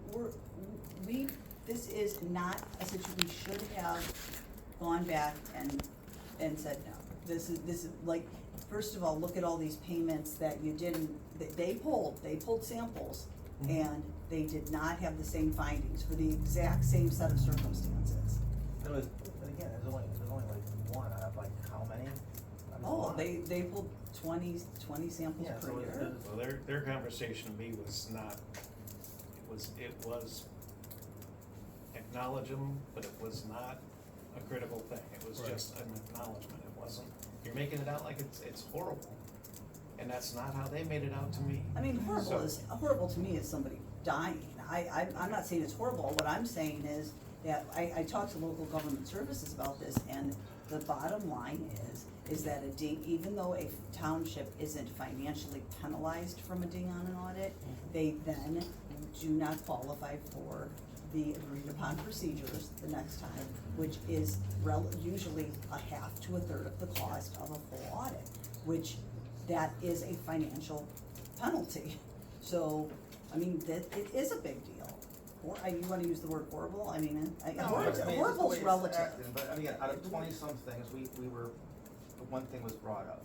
this is not a situation, we should have gone back and said no. This is like, first of all, look at all these payments that you didn't, they pulled samples, Mhm. and they did not have the same findings for the exact same set of circumstances. But again, there's only like one out of like how many? I mean, a Oh, lot. they pulled 20 samples Yeah, per so year. So their conversation to me was not, it was acknowledge them, but it was not a critical thing, it was Right. just an acknowledgement, it wasn't, you're making it out like it's horrible, and that's not how they made it out to me. I mean, So- horrible to me is somebody dying. I'm not saying it's horrible, what I'm saying is that I talked to local government services about this, and the bottom line is that a ding, even though a township isn't financially penalized from a ding on an audit, they then do not qualify for the agreed upon procedures the next time, which is usually a half to a third of the cost of a full audit, which that is a financial penalty. So, I mean, it is a big deal. Or, you wanna use the word horrible, I mean, No, I mean, it's just the horrible's way it's relative. acting, But again, out of 20-some things, we were, one thing was brought up.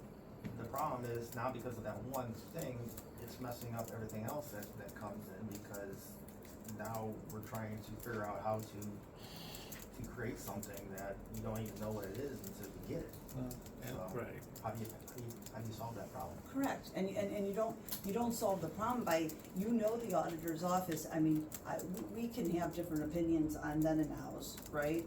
The problem is now because of that one thing, it's messing up everything else that comes in, because now we're trying to figure out how to create something that you don't even know what it is until you get it. So, Right. How do you solve that problem? Correct, and you don't solve the problem by, you know, the auditor's office, I mean, we can have different opinions on then and nows, right?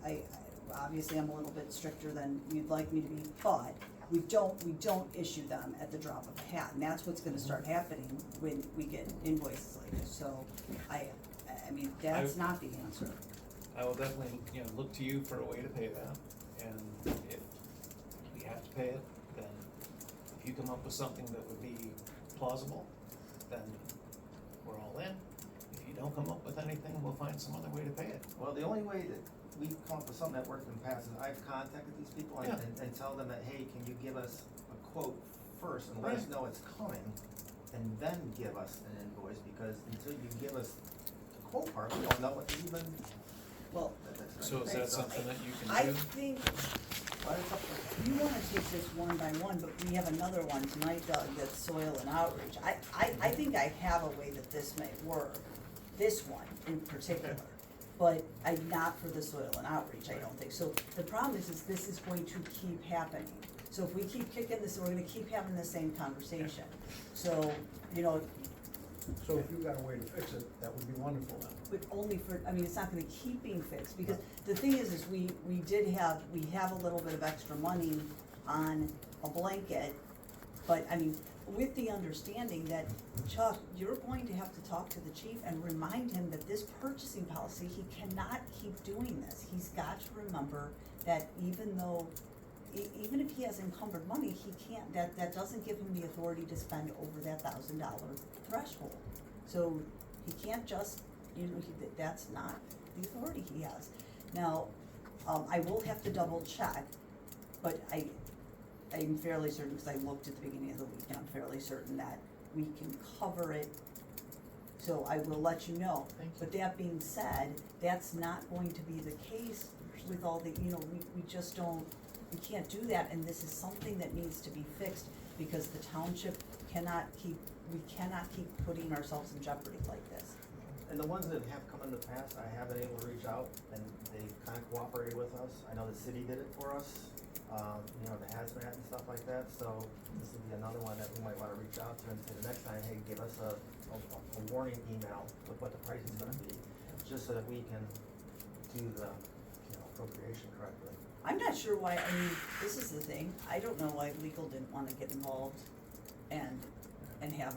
Obviously, I'm a little bit stricter than you'd like me to be, but we don't issue them at the drop of a hat, and that's what's gonna start happening when we get invoices like this, so I mean, that's not the answer. I will definitely, look to you for a way to pay that, and if we have to pay it, then if you come up with something that would be plausible, then we're all in. If you don't come up with anything, we'll find some other way to pay it. Well, the only way that we've come up with something that worked in the past is I've contacted these people and tell them that, hey, can you give us a quote first and let us Right. know it's coming, and then give us an invoice, because until you give us the quote part, we don't know what to even. Well, So is that something that you I can do? think But it's up to you wanna take this one by one, but we have another one tonight, Doug, that's soil and outreach. I think I have a way that this may work, this one in particular. Okay. But not for the soil and outreach, I don't think. So the problem is this is going to keep happening. So if we keep kicking this, we're gonna keep having the same conversation. So, you know, So if you got a way to fix it, that would be wonderful then. but only for, I mean, it's not gonna keep being fixed, because the thing is we have a little bit of extra money on a blanket, but, I mean, with the understanding that, Chuck, you're going to have to talk to the chief and remind him that this purchasing policy, he cannot keep doing this. He's got to remember that even though, even if he has encumbered money, he can't, that doesn't give him the authority to spend over that $1,000 threshold. So he can't just, you know, that's not the authority he has. Now, I will have to double check, but I'm fairly certain, because I looked at the beginning of the week, and I'm fairly certain that we can cover it. So I will let you know. But that being said, that's not going to be the case with all the, you know, we just don't, we can't do that, and this is something that needs to be fixed, because the township we cannot keep putting ourselves in jeopardy like this. And the ones that have come in the past, I have been able to reach out, and they've kind of cooperated with us. I know the city did it for us, you know, the hazmat and stuff like that, so this would be another one that we might wanna reach out to and say the next time, hey, give us a warning email with what the price is gonna be, just so that we can do the, you know, appropriation correctly. I'm not sure why, I mean, this is the thing, I don't know why legal didn't wanna get involved and have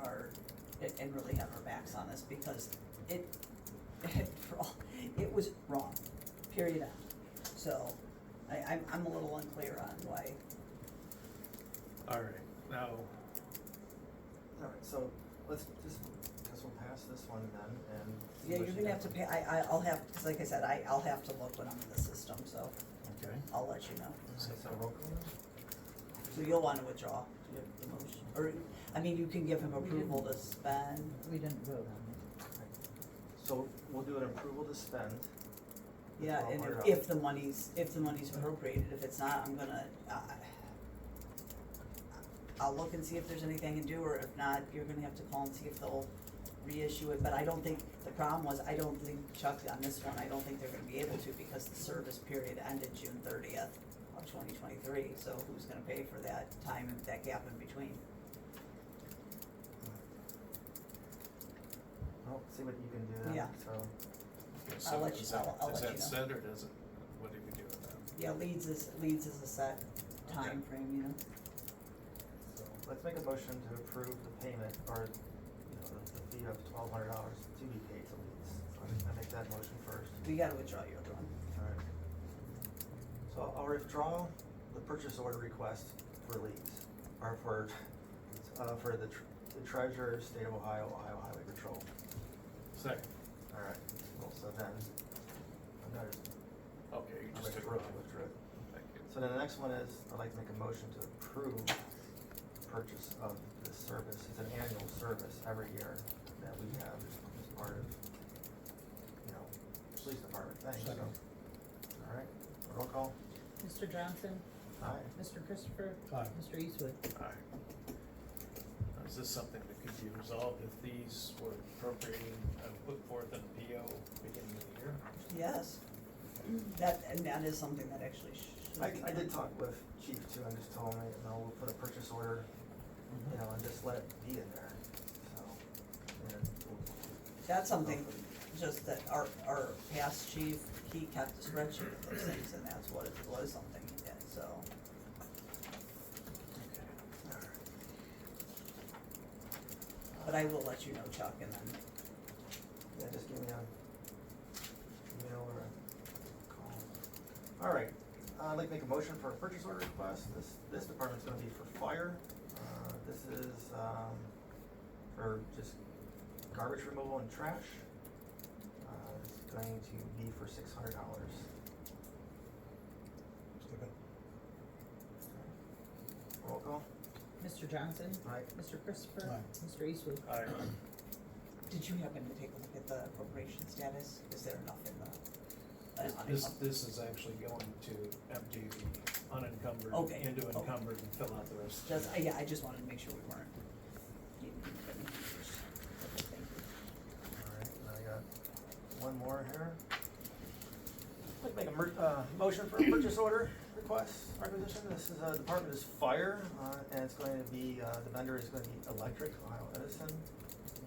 and really have our backs on us, because it was wrong, period end. So, I'm a little unclear on why. All right, now, Alright, so let's just, guess we'll pass this one then, and. see Yeah, what you're you gonna got. have to pay, I'll have, cause like I said, I'll have to look when I'm in the system, so okay, I'll let you know. Alright, so roll call. So you'll wanna withdraw the motion, or, I mean, you can give him approval to spend. We didn't vote on So we'll do an approval to spend. Yeah, and $1,200. if the money's appropriated, if it's not, I'm gonna, I'll look and see if there's anything I can do, or if not, you're gonna have to call and see if they'll reissue it, but I don't think, the problem was, I don't think, Chuck, on this one, I don't think they're gonna be able to, because the service period ended June 30th of 2023, so who's gonna pay for that time, that gap in between? Well, see what you can do then, Yeah. so. okay, I'll so let you- is that, I'll is let you that know. set, or does it, what do we do with that? Yeah, leads is a set time frame, you know? So let's make a motion to approve the payment, or, you know, the fee of $1,200 to be paid to Leeds. So I make that motion first. We gotta withdraw your other one. Alright. So I'll withdraw the purchase order request for Leeds, or for the treasurer, state of Ohio, Ohio Highway Patrol. Second, Alright, well, so then, I'm not, okay, you I just took it withdrew off. it. Thank you. So then the next one is, I'd like to make a motion to approve purchase of this service. It's an annual service every year that we have as part of, you know, police department thing, so. Second. Alright, roll call. it. Mr. Johnson, Aye. Mr. Christopher, Aye. Mr. Eastwood. Aye. Now, is this something that could be resolved if these were appropriating, put forth in a PO beginning of the year? Yes. That is something that actually should be I did done. talk with chief too, and just told him, you know, we'll put a purchase order, you know, and just let it be in there, so. And we'll- That's something, just that our past chief, he kept a spreadsheet of those things, and that's what it was, something he did, so. Okay, all right. But I will let you know, Chuck, and then, Yeah, just give me a email or a call. All right, I'd like to make a motion for a purchase order request. This department's gonna be for fire. This is, for just garbage removal and trash. It's going to be for $600. Second. Roll call. Mr. Johnson? Aye. Mr. Christopher? Aye. Mr. Eastwood? Aye. Did you happen to take a look at the appropriation status? Is there enough in the? This is actually going to empty the unencumbered Okay, into okay. encumbered and fill out the rest. Just, yeah, I just wanted to make sure we weren't. needing any numbers. Okay, thank you. Alright, and I got one more here. I'd like to make a motion for a purchase order request, requisition. This is, department is fire, and it's going to be, the vendor is going to be Electric, Ohio Edison.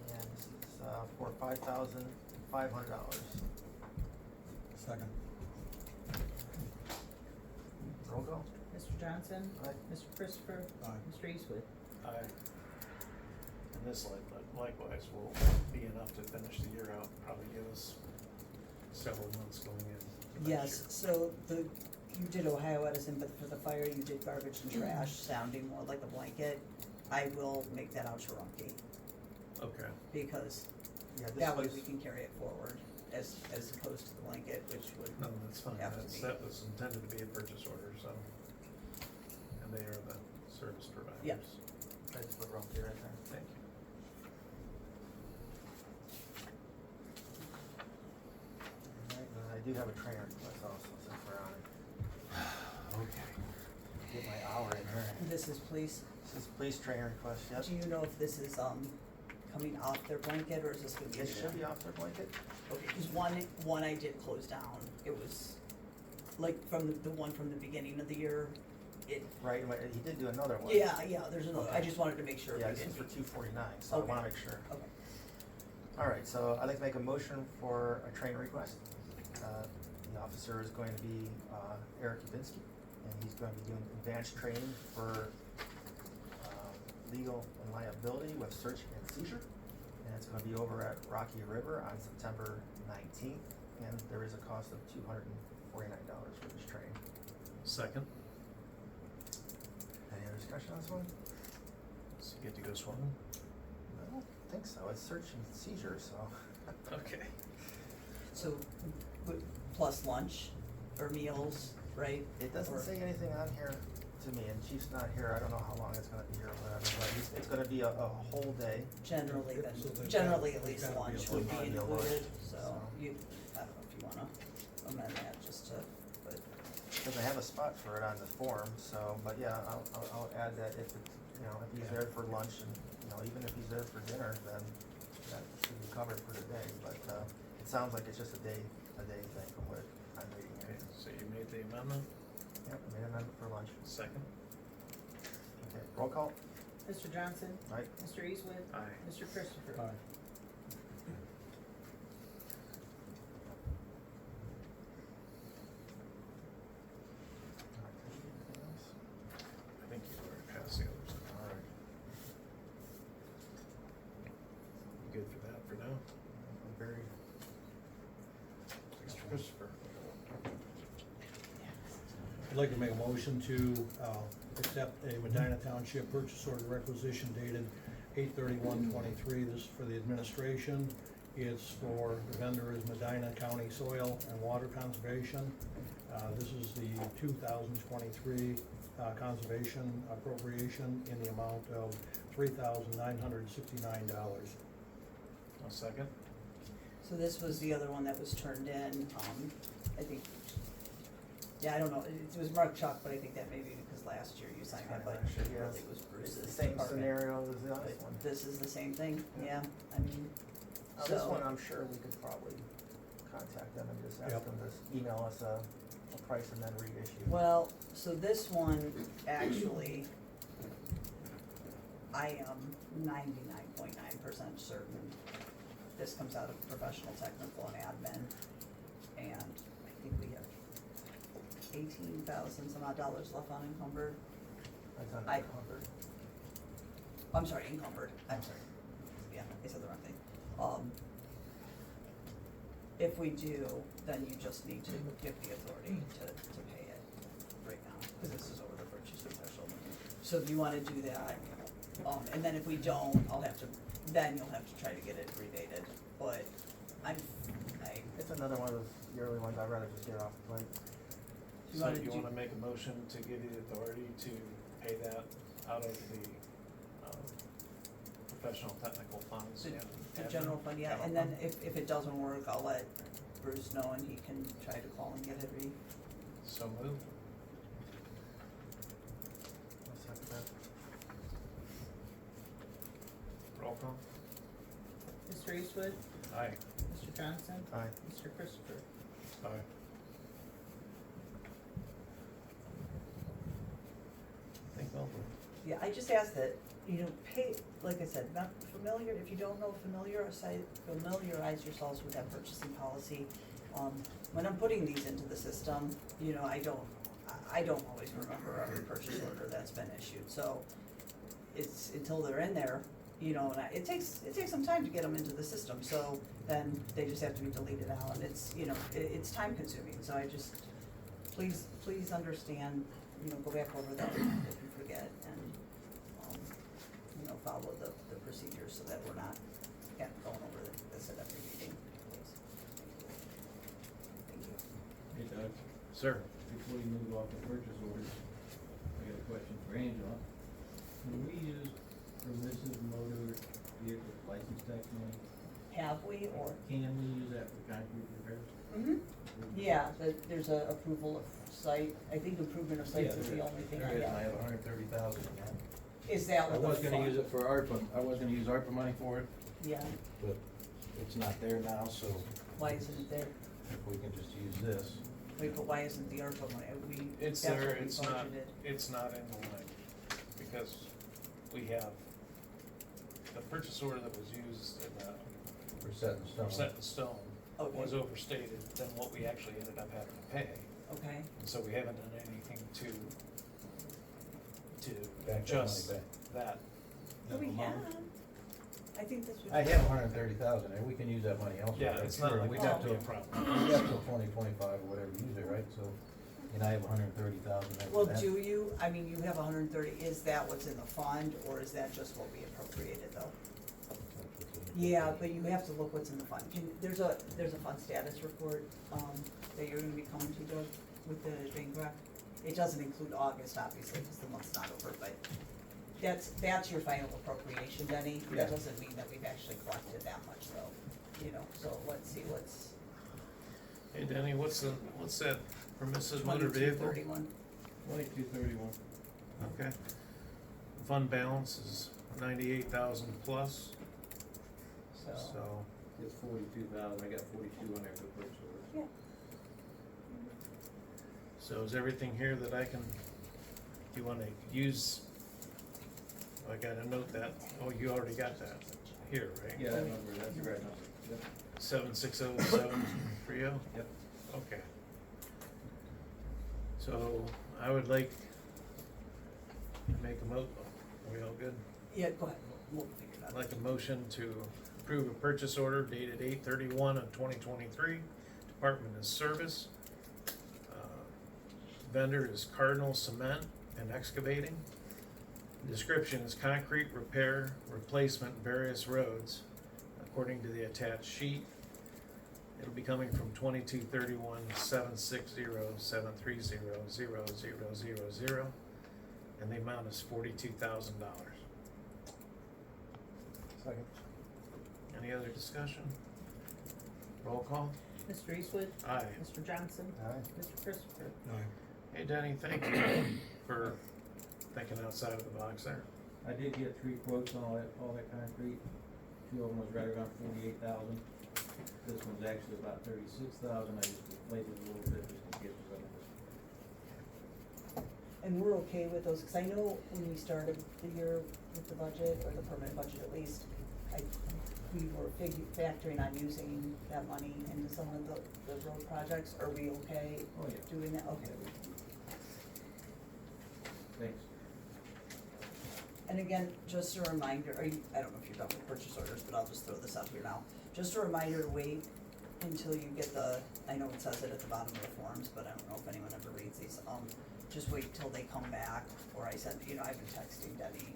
And this is, for $5,500. Second. Roll call? Mr. Johnson? Aye. Mr. Christopher? Aye. Mr. Eastwood? Aye. And this likewise will be enough to finish the year out, probably give us several months going in. Yes, so you did Ohio Edison, but for the fire, you did garbage and trash, sounding more like a blanket. I will make that out to Rumpke, Okay. because Yeah, this that way was- we can carry it forward as opposed to the blanket, which would. No, that's fine. have to be. That was intended to be a purchase order, so. And they are the service providers. Yep. I just put Rumpke right there. Thank you. Alright, and I do have a trainer request also, since we're on it. Okay. Get my hour in here. This is police. This is police trainer request, yes. Do you know if this is, coming off their blanket, or is this gonna be? It should be off their blanket. Okay, cause one I did close down, it was, like, from the one from the beginning of the year, it, Right, but he did do another one. yeah, there's another, I Okay. just wanted to make sure. Yeah, we this is didn't- for 249, so I Okay. wanna make sure. Okay. Alright, so I'd like to make a motion for a train request. The officer is going to be, Eric Ubinsky, and he's going to be doing advanced training for, legal and liability with search and seizure. And it's gonna be over at Rocky River on September 19th, and there is a cost of $249 for this train. Second, Any other discussion on this one? so you get to go swimming? I don't think so, it's search and seizure, so. Okay. So, plus lunch or meals, right? It doesn't Or- say anything on here to me, and Chief's not here, I don't know how long it's gonna be here or whatever, but it's gonna be a whole day. Generally, then, So there's generally gotta- at least there's gotta be lunch a would be lunch. included, so So. you, I don't know if you wanna amend that just to, but, Because I have a spot for it on the form, so, but yeah, I'll add that if it, if he's there for lunch and, even if he's there for dinner, then that should be covered for the day, but, it sounds like it's just a day thing from what I'm reading Okay, here. so you made the amendment? Yep, I made an amendment for lunch. Second? Okay, roll call? Mr. Johnson? Aye. Mr. Eastwood? Aye. Mr. Christopher? Aye. Anything else? I think you already passed the others. All right. You good for that for now? I'm very, Mr. Christopher? I'd like to make a motion to accept a Medina Township purchase order requisition dated 8/31/23. This is for the administration. It's for, the vendor is Medina County Soil and Water Conservation. This is the 2023 conservation appropriation in the amount of $3,969. A second? so this was the other one that was turned in, I think, yeah, I don't know, it was Mark Chuck, but I think that may be because last year you signed it, but Last year, it yeah. really was it's Bruce's the same department. scenario as the other But one. this is the same thing, Yeah. yeah, I mean, This so- one, I'm sure we could probably contact them and just ask Yep. them to email us a price and then reissue. Well, so this one, actually, I am 99.9% certain this comes out of professional, technical, and admin. And I think we have 18,000 some odd dollars left unencumbered. That's I- unencumbered. I'm sorry, encumbered, I'm sorry. Yeah, I said the wrong thing. If we do, then you just need to give the authority to pay it right now, because this is over the purchase and special. So if you wanna do that, and then if we don't, then you'll have to try to get it rebated, but It's another one of those yearly ones, I'd rather just get it off the plate. You So wanna you do- wanna make a motion to give you the authority to pay that out of the professional technical funds and. The admin, general fund, yeah, general and then fund. if it doesn't work, I'll let Bruce know and he can try to call and get it So moved. I'll second that. Roll call. Mr. Eastwood? Aye. Mr. Johnson? Aye. Mr. Christopher? Aye. Think well. Yeah, I just ask that, pay, like I said, not familiar, if you don't know, familiarize yourselves with that purchasing policy. When I'm putting these into the system, I don't always remember every purchase order that's been issued, so it's until they're in there, and it takes some time to get them into the system, so then they just have to be deleted out, and it's time consuming, so I just, please understand, go back over them if you forget, and, follow the procedures so that we're not, going over this at every meeting, please. Thank you. Hey Doug, Sir. before you move off the purchase orders, I got a question for Angela. Can we use permissive motor vehicle license tax money? Have we, or? Can we use that for concrete repairs? Yeah, there's a approval of site, I think improvement of sites is the only thing I There is, have. I have $130,000 in that. Is that I what the was gonna fund- use it for ARPA, I was gonna use ARPA money for it, Yeah, but it's not there now, so why isn't it there? if we can just use this. Wait, but why isn't the ARPA money, It's that's there, what we it's not, budgeted. it's not in the line, because we have, the purchase order that was used in the, We're set in stone. set in stone, Okay. was overstated than what we actually ended up having to pay. Okay, And so we haven't done anything to Back that adjust money that. well, we amount. have, I think this was. I have $130,000 there, we can use that money elsewhere. Yeah, it's not like we that got would be till, a problem. we got till 2025 or whatever, to use it, right? So, and I have $130,000 there for Well, that. do you, you have 130, is that what's in the fund, or is that just what we appropriated though? Yeah, but you have to look what's in the fund. There's a fund status report, that you're gonna be coming to, Doug, with the bank rec. It doesn't include August, obviously, because the month's not over, but that's your final appropriation, Denny. Yeah. That doesn't mean that we've actually collected that much though, so let's see what's. Hey Denny, what's that permissive motor vehicle? 2231. 2231. Okay. Fund balance is 98,000 plus, So, so, It's 42,000, I got 42 on there for purchase orders. yeah. so is everything here that I can, do you wanna use? I gotta note that, you already got that here, right? Yeah, that number, that's the right number. Yep. 760-730? Yep. Okay. So, I would like to make a are we all good? Yeah, go ahead, we'll figure it out. I'd like a motion to approve a purchase order dated 8/31 of 2023, Department of Service. Vendor is Cardinal Cement and Excavating. Description is concrete repair, replacement various roads, according to the attached sheet. It'll be coming from 2231-760-730-0000, and the amount is $42,000. Second. Any other discussion? Roll call? Mr. Eastwood? Aye. Mr. Johnson? Aye. Mr. Christopher? Hey Denny, thank you for thinking outside of the box there. I did get 3 quotes on all that concrete. 2 of them was right around 48,000. This one's actually about 36,000. I just inflated it a little bit just to get the numbers. And we're okay with those, cause I know when we started the year with the budget, or the permanent budget at least, we were factoring on using that money into some of the road projects. Are we okay Oh, yeah. doing that? Okay. Thanks. And again, just a reminder, I don't know if you're done with purchase orders, but I'll just throw this out here now. Just a reminder to wait until you get I know it says it at the bottom of the forms, but I don't know if anyone ever reads these. Just wait till they come back, or I said, I've been texting Denny,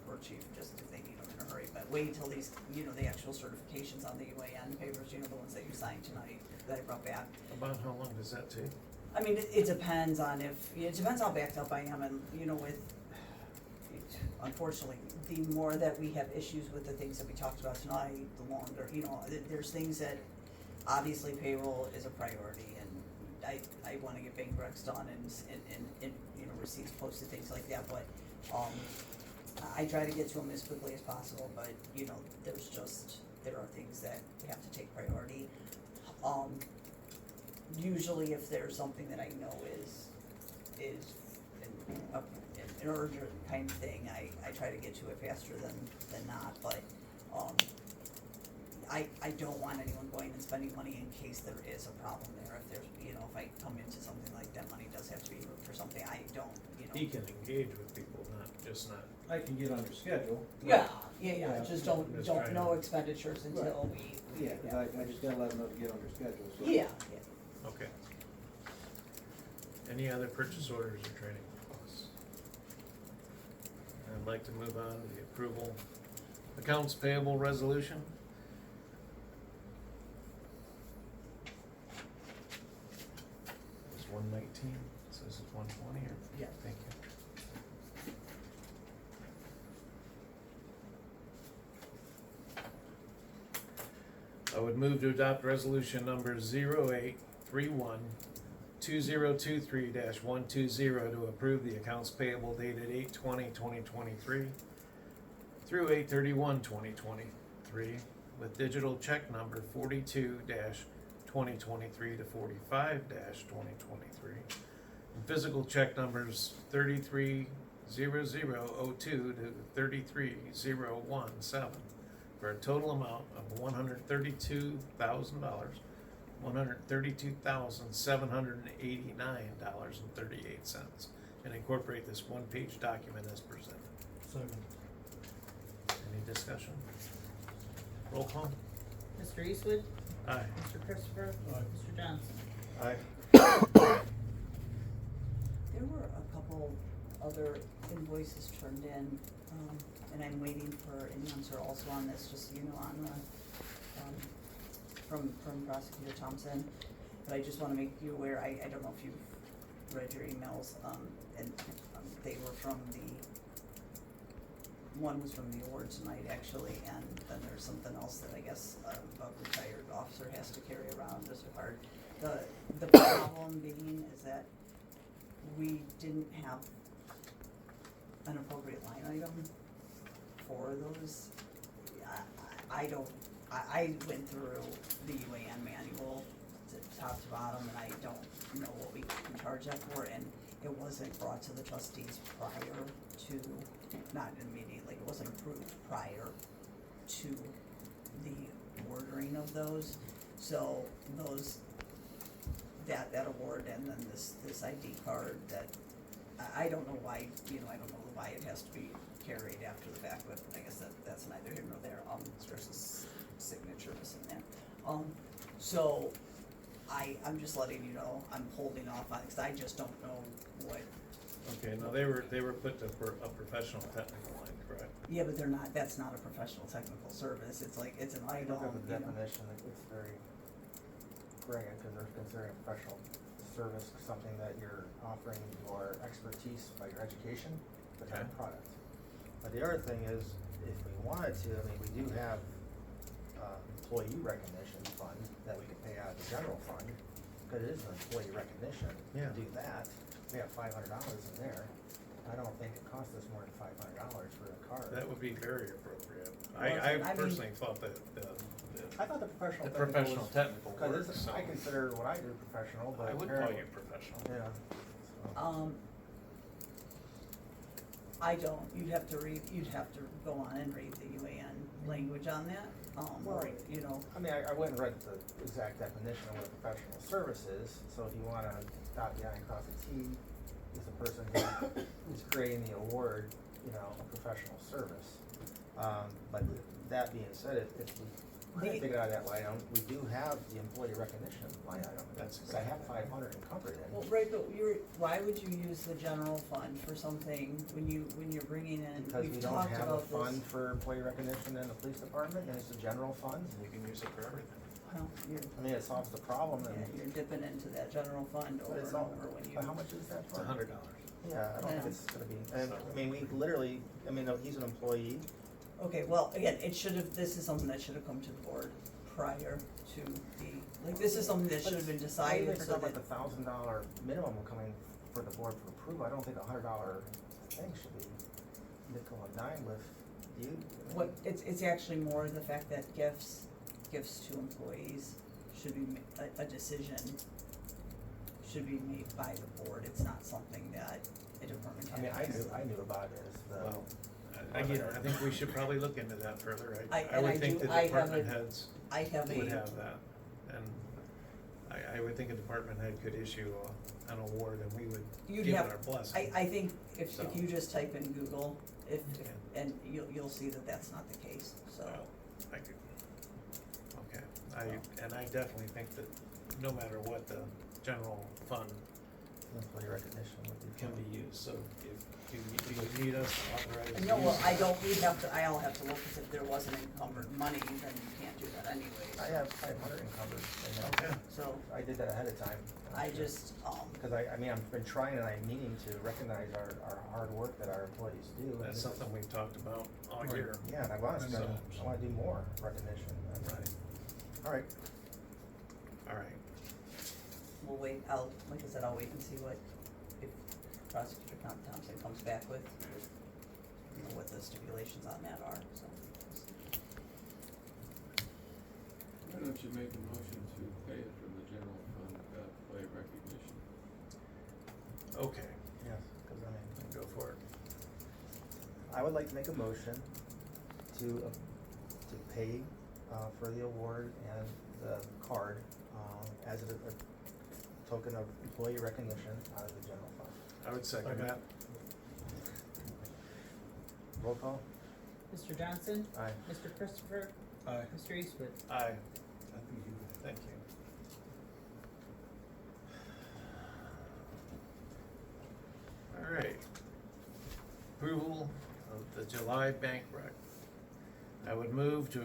or Chief, just if they need them in a hurry, but wait till these, the actual certifications on the UAN papers, the ones that you signed tonight, that I brought back. About how long does that take? I mean, it depends on it depends how backed up I am, and, unfortunately, the more that we have issues with the things that we talked about tonight, the longer, there's things that, obviously payroll is a priority, and I wanna get bank recs done and receipts posted, things like that, but, I try to get to them as quickly as possible, but, there are things that have to take priority. Usually if there's something that I know is an urgent kind of thing, I try to get to it faster than not, but, I don't want anyone going and spending money in case there is a problem there. If there's, if I come into something like that, money does have to be moved for something, I don't, He can engage with people, not. I can get on your schedule. Yeah, Yeah. just don't, Just trying no to- expenditures until we. Yeah, 'cause I just gotta let them know to get on your schedule, so. Yeah, Okay. Any other purchase orders or training costs? I'd like to move on to the approval accounts payable resolution. It's 119, says it's 120, or? Yeah. Thank you. I would move to adopt resolution number 0831-2023-120 to approve the accounts payable dated 8/20/2023 through 8/31/2023 with digital check number 42-2023 to 45-2023 and physical check numbers 330002 to 33017 for a total amount of $132,000, $132,789.38, and incorporate this one-page document as presented. Second. Any discussion? Roll call? Mr. Eastwood? Aye. Mr. Christopher? Aye. Mr. Johnson? Aye. there were a couple other invoices turned in, and I'm waiting for an answer also on this, just so you know, on the, from Prosecutor Thompson. But I just wanna make you aware, I don't know if you've read your emails, and they were from one was from the award tonight, actually, and then there's something else that I guess a retired officer has to carry around as a card. The problem being is that we didn't have an appropriate line item for those. I went through the UAN manual top to bottom, and I don't know what we can charge that for, and it wasn't brought to the trustees prior to, not immediately, it wasn't approved prior to the ordering of those. So that award and then this ID card that, I don't know why, I don't know why it has to be carried after the fact, but I guess that's neither here nor there. There's a signature missing there. So I'm just letting you know, I'm holding off on it, cause I just don't know what. Okay, now they were put to a professional technical line, correct? Yeah, but that's not a professional technical service, it's like, it's an I item, look at the you know. definition, it's very gray, because they're considering professional service something that you're offering your expertise by your education, but not Okay. product. But the other thing is, if we wanted to, we do have employee recognition fund that we could pay out of the general fund, because it is an employee recognition. Yeah. To do that, we have $500 in there. I don't think it costs us more than $500 for a card. That would be very appropriate. Well, I I mean- personally thought that I thought the professional the technical professional was- technical Cause works, it's, so I consider what I do professional, but I would call apparently- you professional. Yeah. so. I don't, you'd have to go on and read the UAN language on that, Well, or, I went and read the exact definition of what a professional service is, so if you wanna dot the I and cross the T, is the person who's creating the award, a professional service. But that being said, if we couldn't take it out of that line item, we do have the employee recognition line item. That's Cause I have 500 encumbered in. well, right, but why would you use the general fund for something when you're bringing in, Because we we've don't talked have a about this. fund for employee recognition in the police department, and it's a general fund. You can use it for everything. Well, It solves the problem, yeah, and, you're dipping into that general fund but over it's and all, over when you. but how much is that It's fund? $100. Yeah, I don't think it's gonna be, I mean, we literally, I mean, he's an employee. Okay, well, again, this is something that should have come to the board prior to this is something that should have been I decided even so said that. like the $1,000 minimum coming for the board for approval. I don't think $100 thing should be nickel and dime with you. What, it's actually more the fact that gifts to employees should be, a decision should be made by the board. It's not something that a department I mean, head. I knew about it as the. Well, again, I think we should probably look into that further. I And would think the I have department a- heads I have would a, have that. And I would think a department head could issue an award and we would You'd give it have- our blessing. I think if So. you just type in Google, Yeah. and you'll see that that's not the case, so. Well, I could, okay, I definitely think that no matter what, the general fund Employee recognition would be. can be used, so if you need us to authorize. No, well, use- I don't, I'll have to look, because if there wasn't encumbered money, then you can't do that anyway. I have 500 encumbered in there. Okay. So, I did that ahead of time. I just, Because I mean, I've been trying and I'm needing to recognize our hard work that our employees do. and That's this is- something we've talked about all Right. year. Yeah, and I wanna spend, So- I wanna do more recognition. Right. All right, All right, we'll wait, like I said, I'll wait and see if Prosecutor Thompson comes back with, what the stipulations on that are, so. Why don't you make a motion to pay it from the general fund, employee recognition? okay, yes, because I mean, go for it. I would like to make a motion to pay, for the award and the card, as a token of employee recognition out of the general fund. I would second Okay. that. Roll call? Mr. Johnson? Aye. Mr. Christopher? Aye. Mr. Eastwood? Aye. Thank you. All right. Approval of the July bank rec. I would move to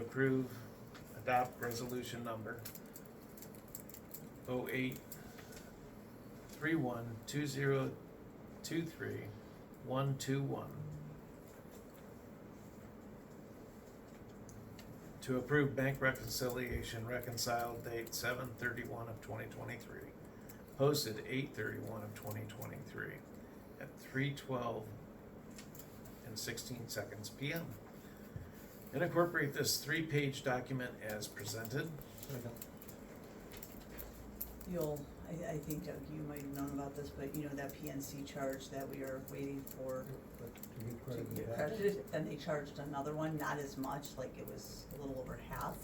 adopt resolution number 08312023-121 to approve bank reconciliation reconciled date 7/31/2023, posted 8/31/2023 at 3:12:16 p.m. And incorporate this 3-page document as presented. I think Doug, you might have known about this, but you know that PNC charge that we are waiting for To get to credited get back. credited, and they charged another one, not as much, like it was a little over half.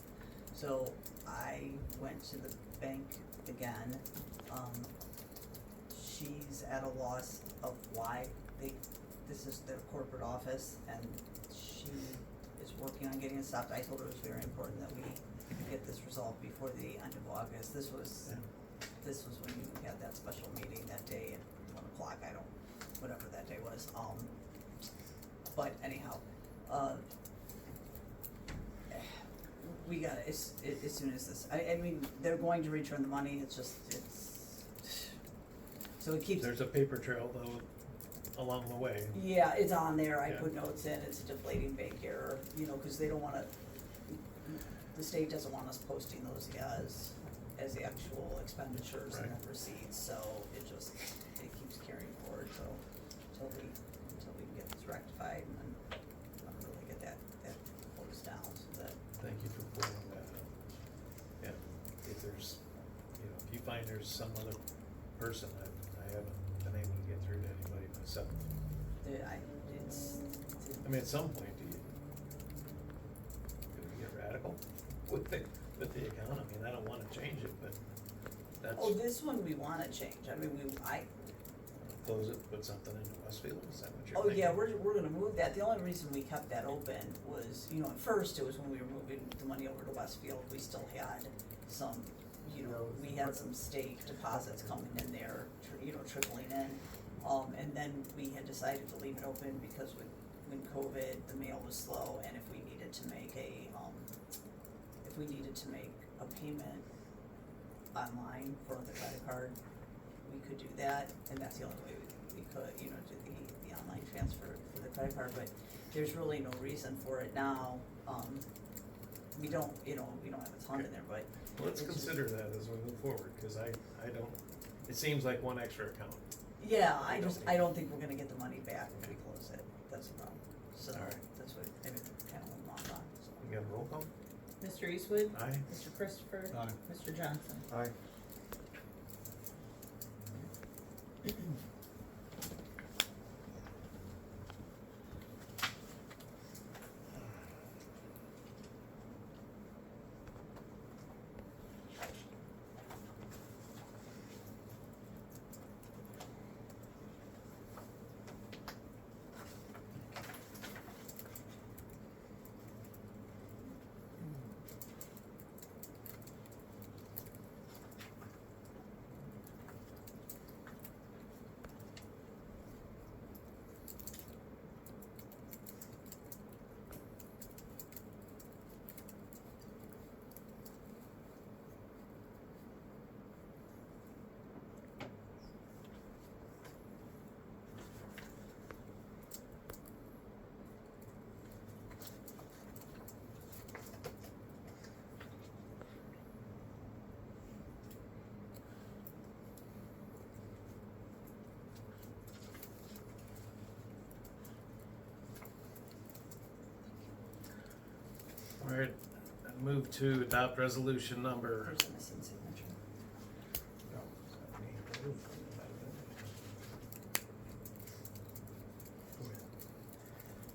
So I went to the bank again, she's at a loss of why this is their corporate office, and she is working on getting it stopped. I told her it was very important that we get this resolved before the end of August. This was when you had that special meeting that day at 1 o'clock, whatever that day was, but anyhow, we got it, as soon as this, I mean, they're going to return the money, so it keeps. There's a paper trail though along the way. Yeah, it's on there, I Yeah. put notes in, it's a deflating bank error, cause they don't wanna, the state doesn't want us posting those as the actual expenditures and Right. then receipts, so it keeps carrying forward, so until we can get this rectified and then really get that closed down, so that. Thank you for pointing that out. Yeah, if there's, if you find there's some other person, I haven't been able to get through to anybody myself. I mean, at some point, do we get radical with the account? I mean, I don't wanna change it, but that's. Oh, this one we wanna change, I mean, Close it, put something into Westfield, is that what you're oh thinking? yeah, we're gonna move that, the only reason we kept that open was, at first it was when we were moving the money over to Westfield, we still had some, we had some state deposits coming in there, trickling in. And then we had decided to leave it open because when COVID, the mail was slow, and if we needed to make a payment online for the credit card, we could do that, and that's the only way we could, do the online transfer for the credit card, but there's really no reason for it now. We don't have a ton in there, but. Let's it's just- consider that as we move forward, cause I don't, it seems like one extra account. Yeah, I don't think we're gonna get the money back if we close it, that's the problem, so Alright. that's what, I mean, kinda hold on, so. You got a roll call? Mr. Eastwood? Aye. Mr. Christopher? Aye. Mr. Johnson? Aye. All right, I move to adopt resolution number. There's a missing signature.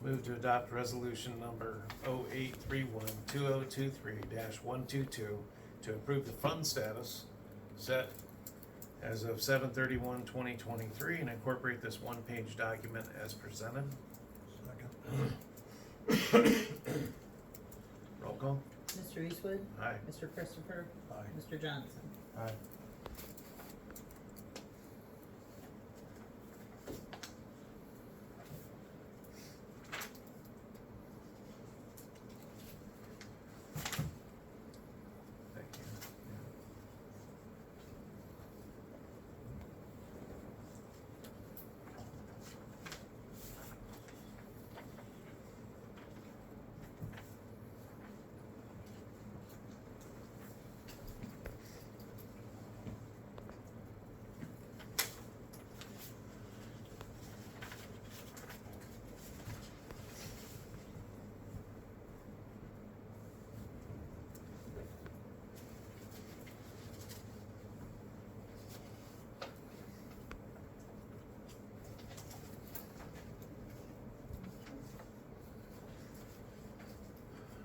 Move to adopt resolution number 0831-2023-122 to approve the fund status set as of 7/31/2023 and incorporate this one-page document as presented. Second. Roll call? Mr. Eastwood? Aye. Mr. Christopher? Aye. Mr. Johnson? Aye. Thank you.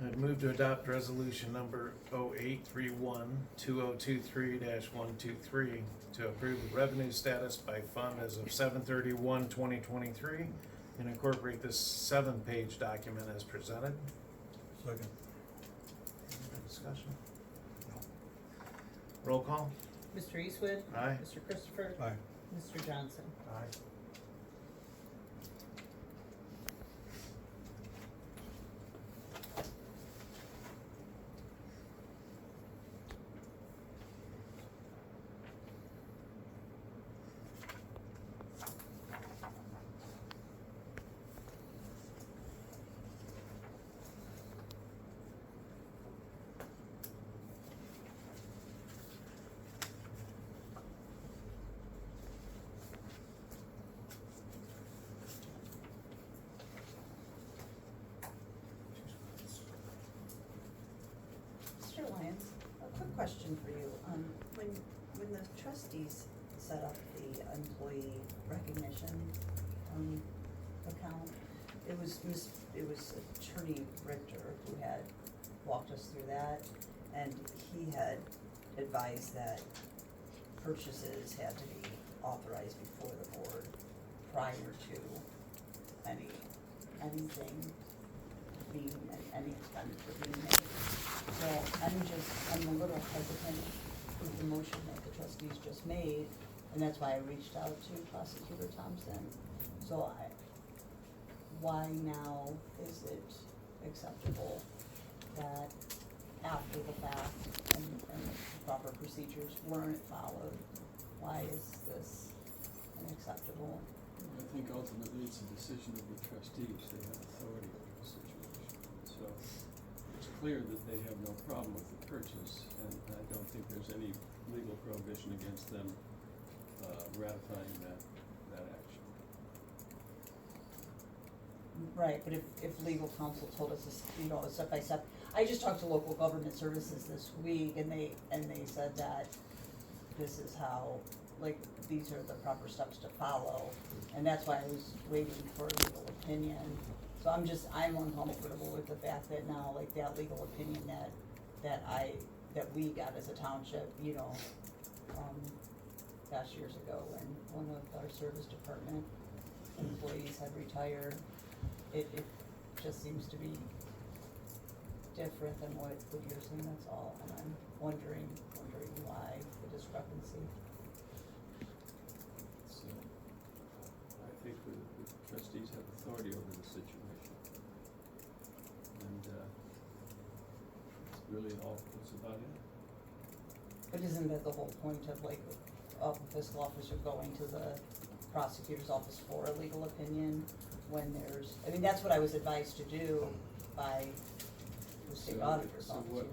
I'd move to adopt resolution number 0831-2023-123 to approve the revenue status by fund as of 7/31/2023 and incorporate this 7-page document as presented. Second. Any discussion? Roll call? Mr. Eastwood? Aye. Mr. Christopher? Aye. Mr. Johnson? Aye. Mr. Lyons, a quick question for you. When the trustees set up the employee recognition, account, it was Attorney Richter who had walked us through that, and he had advised that purchases had to be authorized before the board prior to anything being, any expenditure being made. So I'm a little hesitant with the motion that the trustees just made, and that's why I reached out to Prosecutor Thompson. So why now is it acceptable that after the fact and the proper procedures weren't followed? Why is this unacceptable? I think ultimately it's a decision of the trustees, they have authority over the situation. So it's clear that they have no problem with the purchase, and I don't think there's any legal prohibition against them ratifying that action. Right, but if legal counsel told us this, you know, step by step, I just talked to local government services this week, and they said that this is how, like, these are the proper steps to follow, and that's why I was waiting for a legal opinion. So I'm uncomfortable with the fact that now, like, that legal opinion that we got as a township, you know, gosh, years ago, when one of our service department employees had retired, it just seems to be different than what you're saying, that's all, and I'm wondering why the discrepancy. So I think the trustees have authority over the situation. And that's really all, that's about it. But isn't that the whole point of, like, a fiscal officer going to the prosecutor's office for a legal opinion when there's, I mean, that's what I was advised to do by the state auditor's So office. what,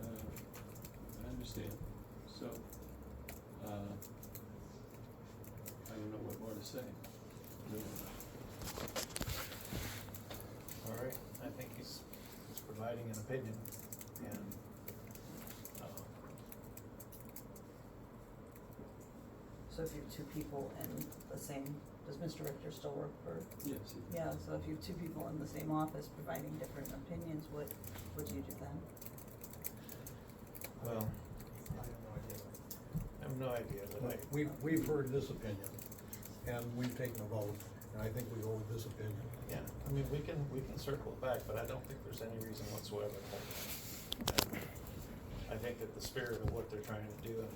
Yeah. I understand. So, I don't know what more to say. All right, I think he's providing an opinion, and, So if you have two people in the same, does Mr. Richter still work for? Yes. Yeah, so if you have two people in the same office providing different opinions, what do you do then? well, I have no idea. I have no idea, but We've heard this opinion, and we've taken a vote, and I think we go with this opinion. yeah, I mean, we can circle it back, but I don't think there's any reason whatsoever to hold it. And I think that the spirit of what they're trying to do and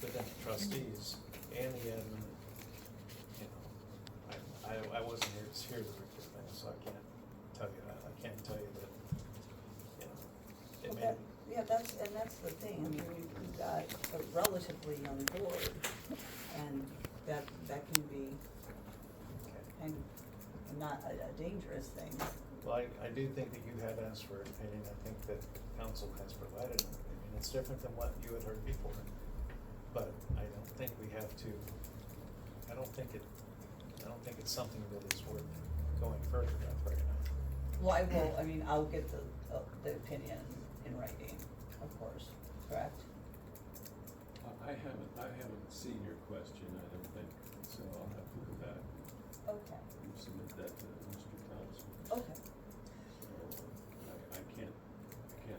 within the trustees and the admin, you know, I wasn't here to hear the Richter thing, so I can't tell you that. I can't tell you that, you know, it Well, may. yeah, that's the thing, I mean, we've got a relatively young board, and that can be kind of not a dangerous thing. Well, I do think that you had asked for an opinion. I think that council has provided an opinion. It's different than what you had heard before. But I don't think we have to, I don't think it's something that is worth going further with right now. Well, I'll get the opinion in writing, of course, correct? I haven't seen your question, I don't think, so I'll have to go back Okay, and submit that to Mr. Thompson. okay.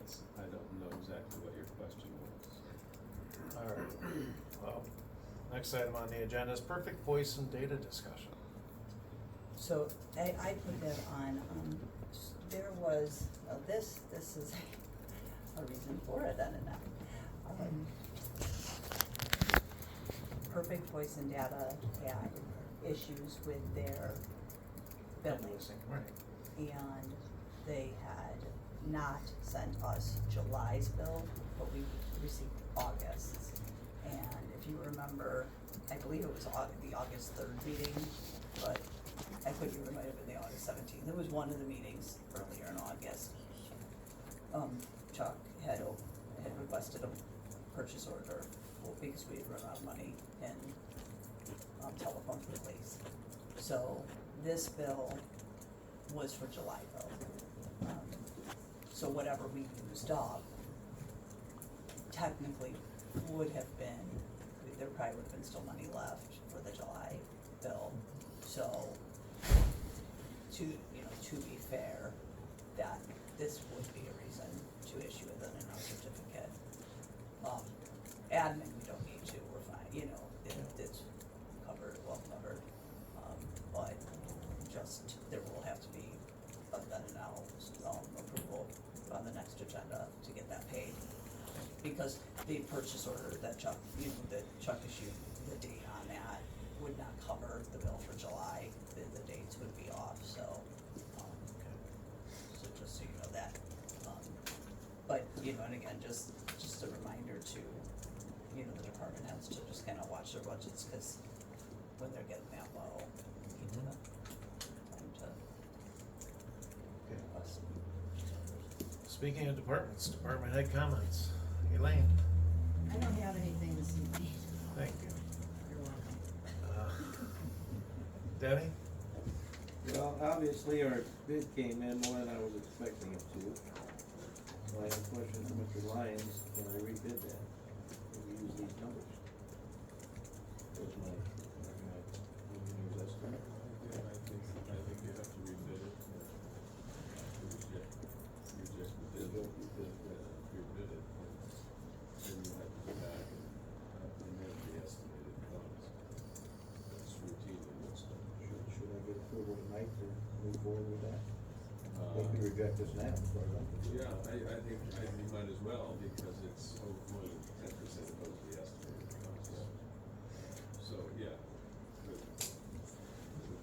So I don't know exactly what your question was. All right, well, next item on the agenda is perfect voice and data discussion. So I put that on, there was, this is a reason for it, then, and that. Perfect Voice and Data had issues with their billing. Right. And they had not sent us July's bill, but we received August's. And if you remember, I believe it was the August 3rd meeting, but I could be, it might have been the August 17th. It was one of the meetings earlier in August. Chuck had requested a purchase order because we had run out of money in telephone for police. So this bill was for July bill. So whatever we used up technically would have been, there probably would have been still money left for the July bill. So to be fair, that this would be a reason to issue it then a certificate. Admin, we don't need to, we're fine, it's covered, well covered. But just, there will have to be a then and now, approval on the next agenda to get that paid. Because the purchase order that Chuck issued, the date on that would not cover the bill for July, the dates would be off, so, so just so you know that. But, and again, just a reminder to, the department heads to just kind of watch their budgets, cause, when they're getting that low. Into the, into us. Speaking of departments, department head comments. Elaine, I don't have anything this evening. thank you. You're welcome. Denny? Well, obviously, our bid came in more than I was expecting it to. So I have a question for Mr. Lyons, can I rebid that? Can we use these numbers? That's my engineer's estimate. I think you have to rebid it. Reject the bid. Rebid it. Then you have to go back and amend the estimated funds. That's routinely what's done. Should I get approval tonight to move forward with that? They can reject this now, as far as I'm concerned. Yeah, I think you might as well, because it's more than 10% above the estimated cost. So, yeah, it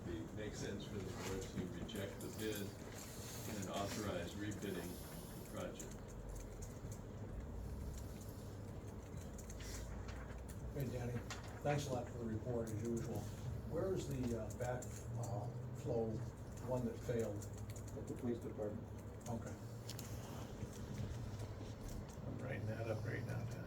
would make sense for the board to reject the bid and authorize rebidding the project. Hey, Danny, thanks a lot for the report as usual. Where is the backflow one that failed? At the police department. Okay. I'm writing that up right now, Denny.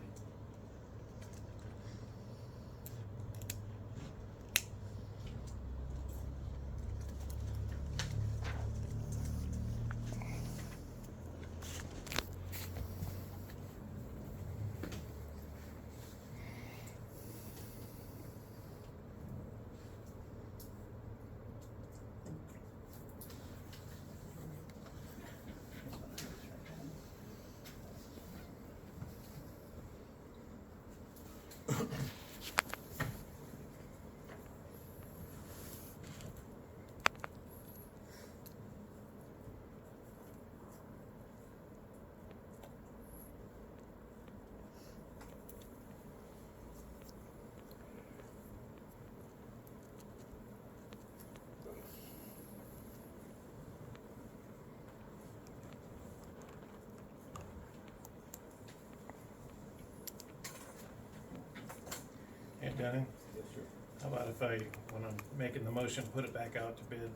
Hey, Denny? Yes, sir. How about if I, when I'm making the motion, put it back out to bid,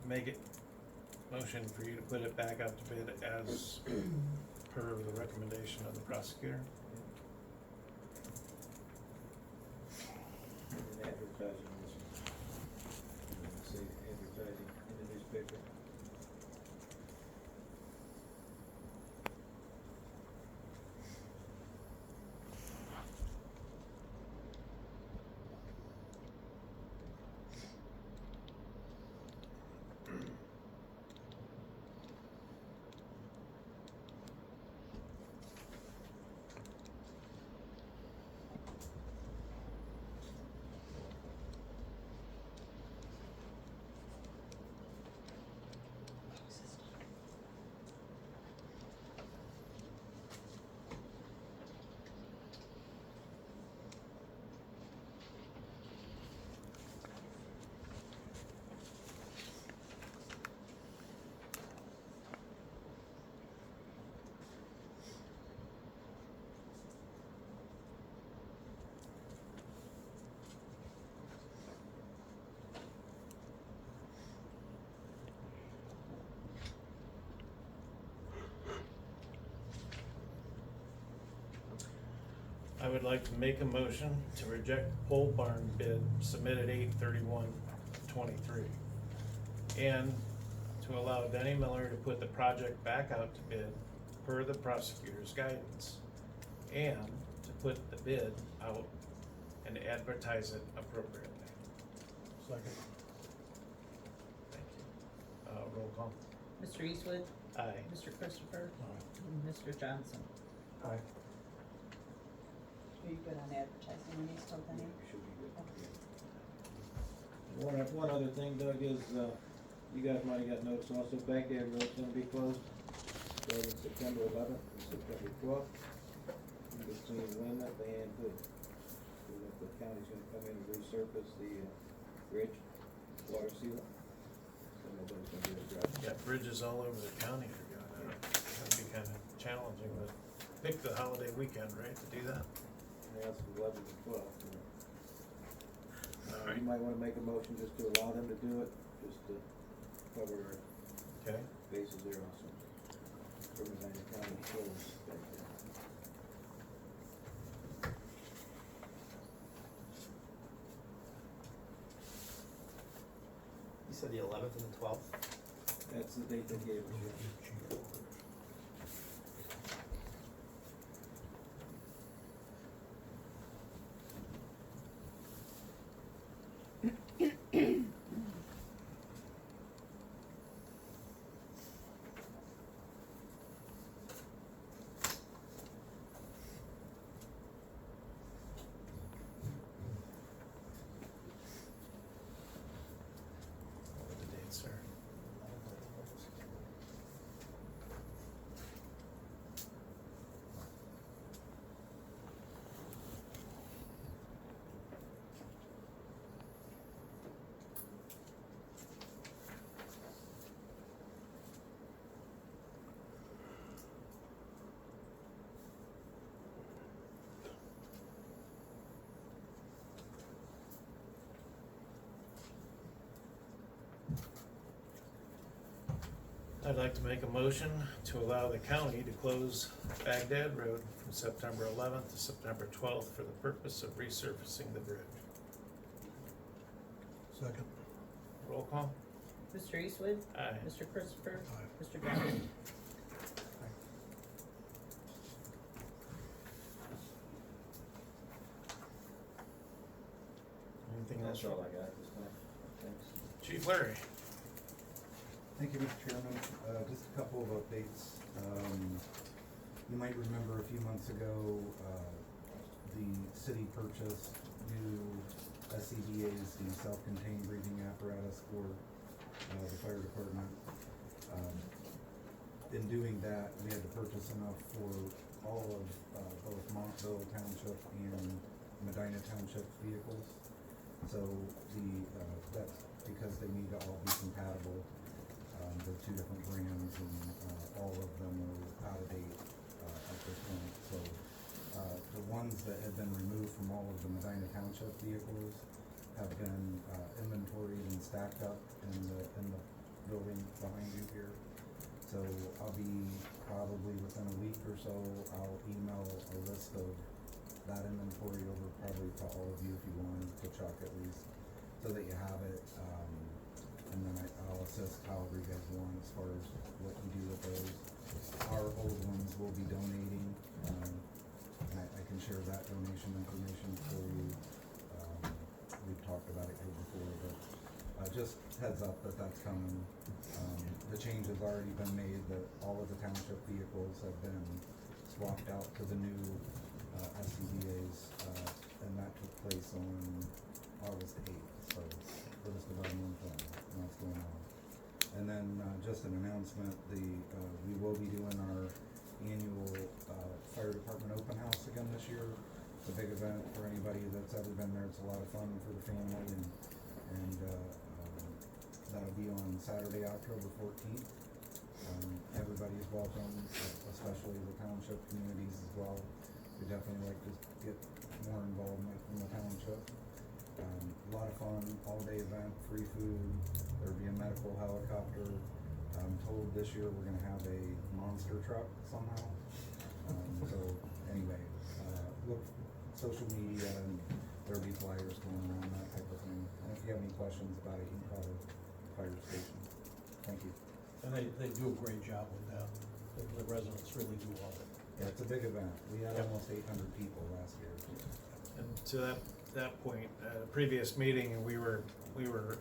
make it motion for you to put it back out to bid as per the recommendation of the prosecutor? And advertising this. Say advertising in the newspaper. I would like to make a motion to reject the pole barn bid submitted 8/31/23, and to allow Denny Miller to put the project back out to bid per the prosecutor's guidance, and to put the bid out and advertise it appropriately. Second. Thank you. Roll call. Mr. Eastwood? Aye. Mr. Christopher? And Mr. Johnson? Aye. Are you good on advertising when you still Penny? Should be good. One other thing, Doug, is, you guys might have got notice also, Baghdad Road's gonna be closed, starting September 11th and September 12th. Between Winnet and Hood. The county's gonna come in and resurface the, bridge, water sealer. So nobody's gonna be able to drive. Got bridges all over the county for going out. That'd be kind of challenging, but pick the holiday weekend, right, to do that? And that's the 11th and 12th. You might wanna make a motion just to allow them to do it, just to cover our Okay. bases there also. For Medina County schools back there. You said the 11th and the 12th? That's the date they gave us. What are the dates, sir? I'd like to make a motion to allow the county to close Baghdad Road from September 11th to September 12th for the purpose of resurfacing the bridge. Second. Roll call. Mr. Eastwood? Aye. Mr. Christopher? Aye. Mr. Johnson? Anything else? That's all I got this time. Thanks. Chief Larry? Thank you, Mr. Chairman. Just a couple of updates. You might remember a few months ago, the city purchased new SCBA's, the self-contained breathing apparatus for the fire department. In doing that, we had to purchase enough for all of both Montville Township and Medina Township vehicles. So that's because they need to all be compatible. The two different brands, and all of them are out of date at this point. So the ones that have been removed from all of the Medina Township vehicles have been inventoried and stacked up in the building behind you here. So I'll be probably within a week or so, I'll email a list of that inventory over probably to all of you if you wanted to Chuck at least, so that you have it. And then I'll assist however you guys want as far as what you do with those. Our old ones will be donating, and I can share that donation information for you. We've talked about it here before, but just heads up that that's coming. The change has already been made that all of the township vehicles have been swapped out to the new SCBA's, and that took place on August 8th, so just about a month on what's going on. And then just an announcement, we will be doing our annual fire department open house again this year. It's a big event for anybody that's ever been there. It's a lot of fun for the family, and that'll be on Saturday, October 14th. Everybody's welcome, especially the township communities as well. We definitely like to get more involvement from the township. A lot of fun, all-day event, free food. There'll be a medical helicopter. I'm told this year we're gonna have a monster truck somehow. So anyway, look, social media, and there'll be flyers going around, that type of thing. And if you have any questions about it, you can call the fire station. Thank you. And they do a great job with that. The residents really do love it. Yeah, it's a big event. We had almost 800 people last year. And to that point, at a previous meeting, we were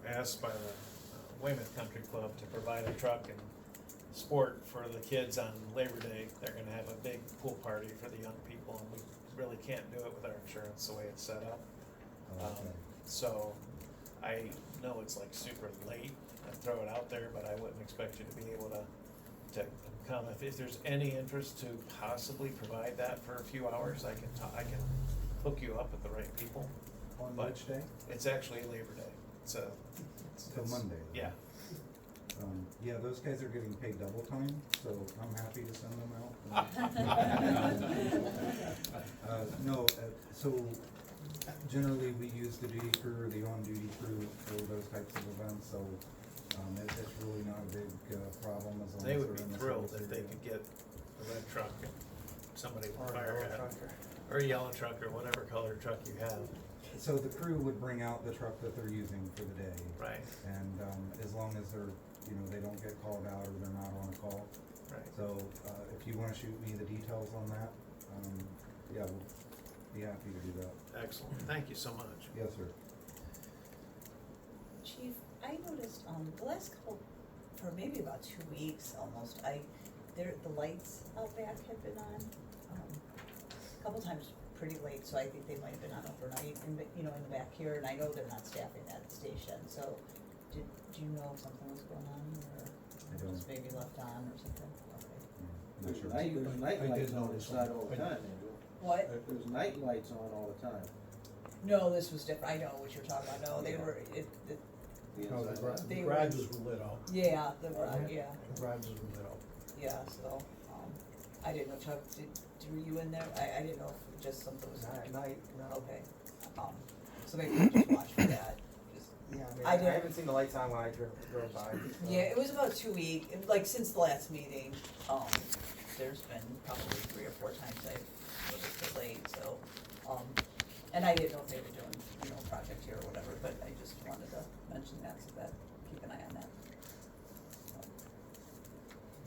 asked by the Weymouth Country Club to provide a truck and sport for the kids on Labor Day. They're gonna have a big pool party for the young people, and we really can't do it with our insurance the way it's set up. Okay. So I know it's like super late and throw it out there, but I wouldn't expect you to be able to come. If there's any interest to possibly provide that for a few hours, I can hook you up with the right people. On But which day? It's actually Labor Day, so. Till Monday. Yeah. Yeah, those guys are getting paid double time, so I'm happy to send them out. So Generally, we use the duty crew or the on-duty crew for those types of events, so, it's really not a big, problem as long as They they're would be in the thrilled service if they area. could get a red truck and somebody with Or a fire yellow hat. tractor. Or a yellow truck or whatever color truck you have. So the crew would bring out the truck that they're using for the day. Right. And, as long as they're, they don't get called out or they're not on a call. Right. So, if you wanna shoot me the details on that, yeah, we'll be happy to do that. Excellent. Thank you so much. Yes, sir. Chief, I noticed, the last couple, for maybe about 2 weeks almost, the lights out back have been on, a couple times pretty late, so I think they might have been on overnight in the back here, and I know they're not staffing that station, so do you know if something was going on, or I don't. just maybe left on or something? Okay. Not sure. There's night I lights did on notice inside that. all the I- time, Andrew. What? There's night lights on all the time. No, this was different, I know what you're talking about, no, they Yeah. were, The No, inside lights. They the were- garages were lit out. yeah, the garage, yeah, The garages were lit out. yeah, so, I didn't know, Chuck, were you in there? I didn't know if just something was. Not at night, no. Okay, so maybe we just watch for that, just. Yeah, I I did- haven't seen the lights on when I drove by. so. Yeah, it was about 2 weeks, like since the last meeting, there's been probably 3 or 4 times I was a bit late, so, and I didn't know if they were doing, project here or whatever, but I just wanted to mention that, so that, keep an eye on that.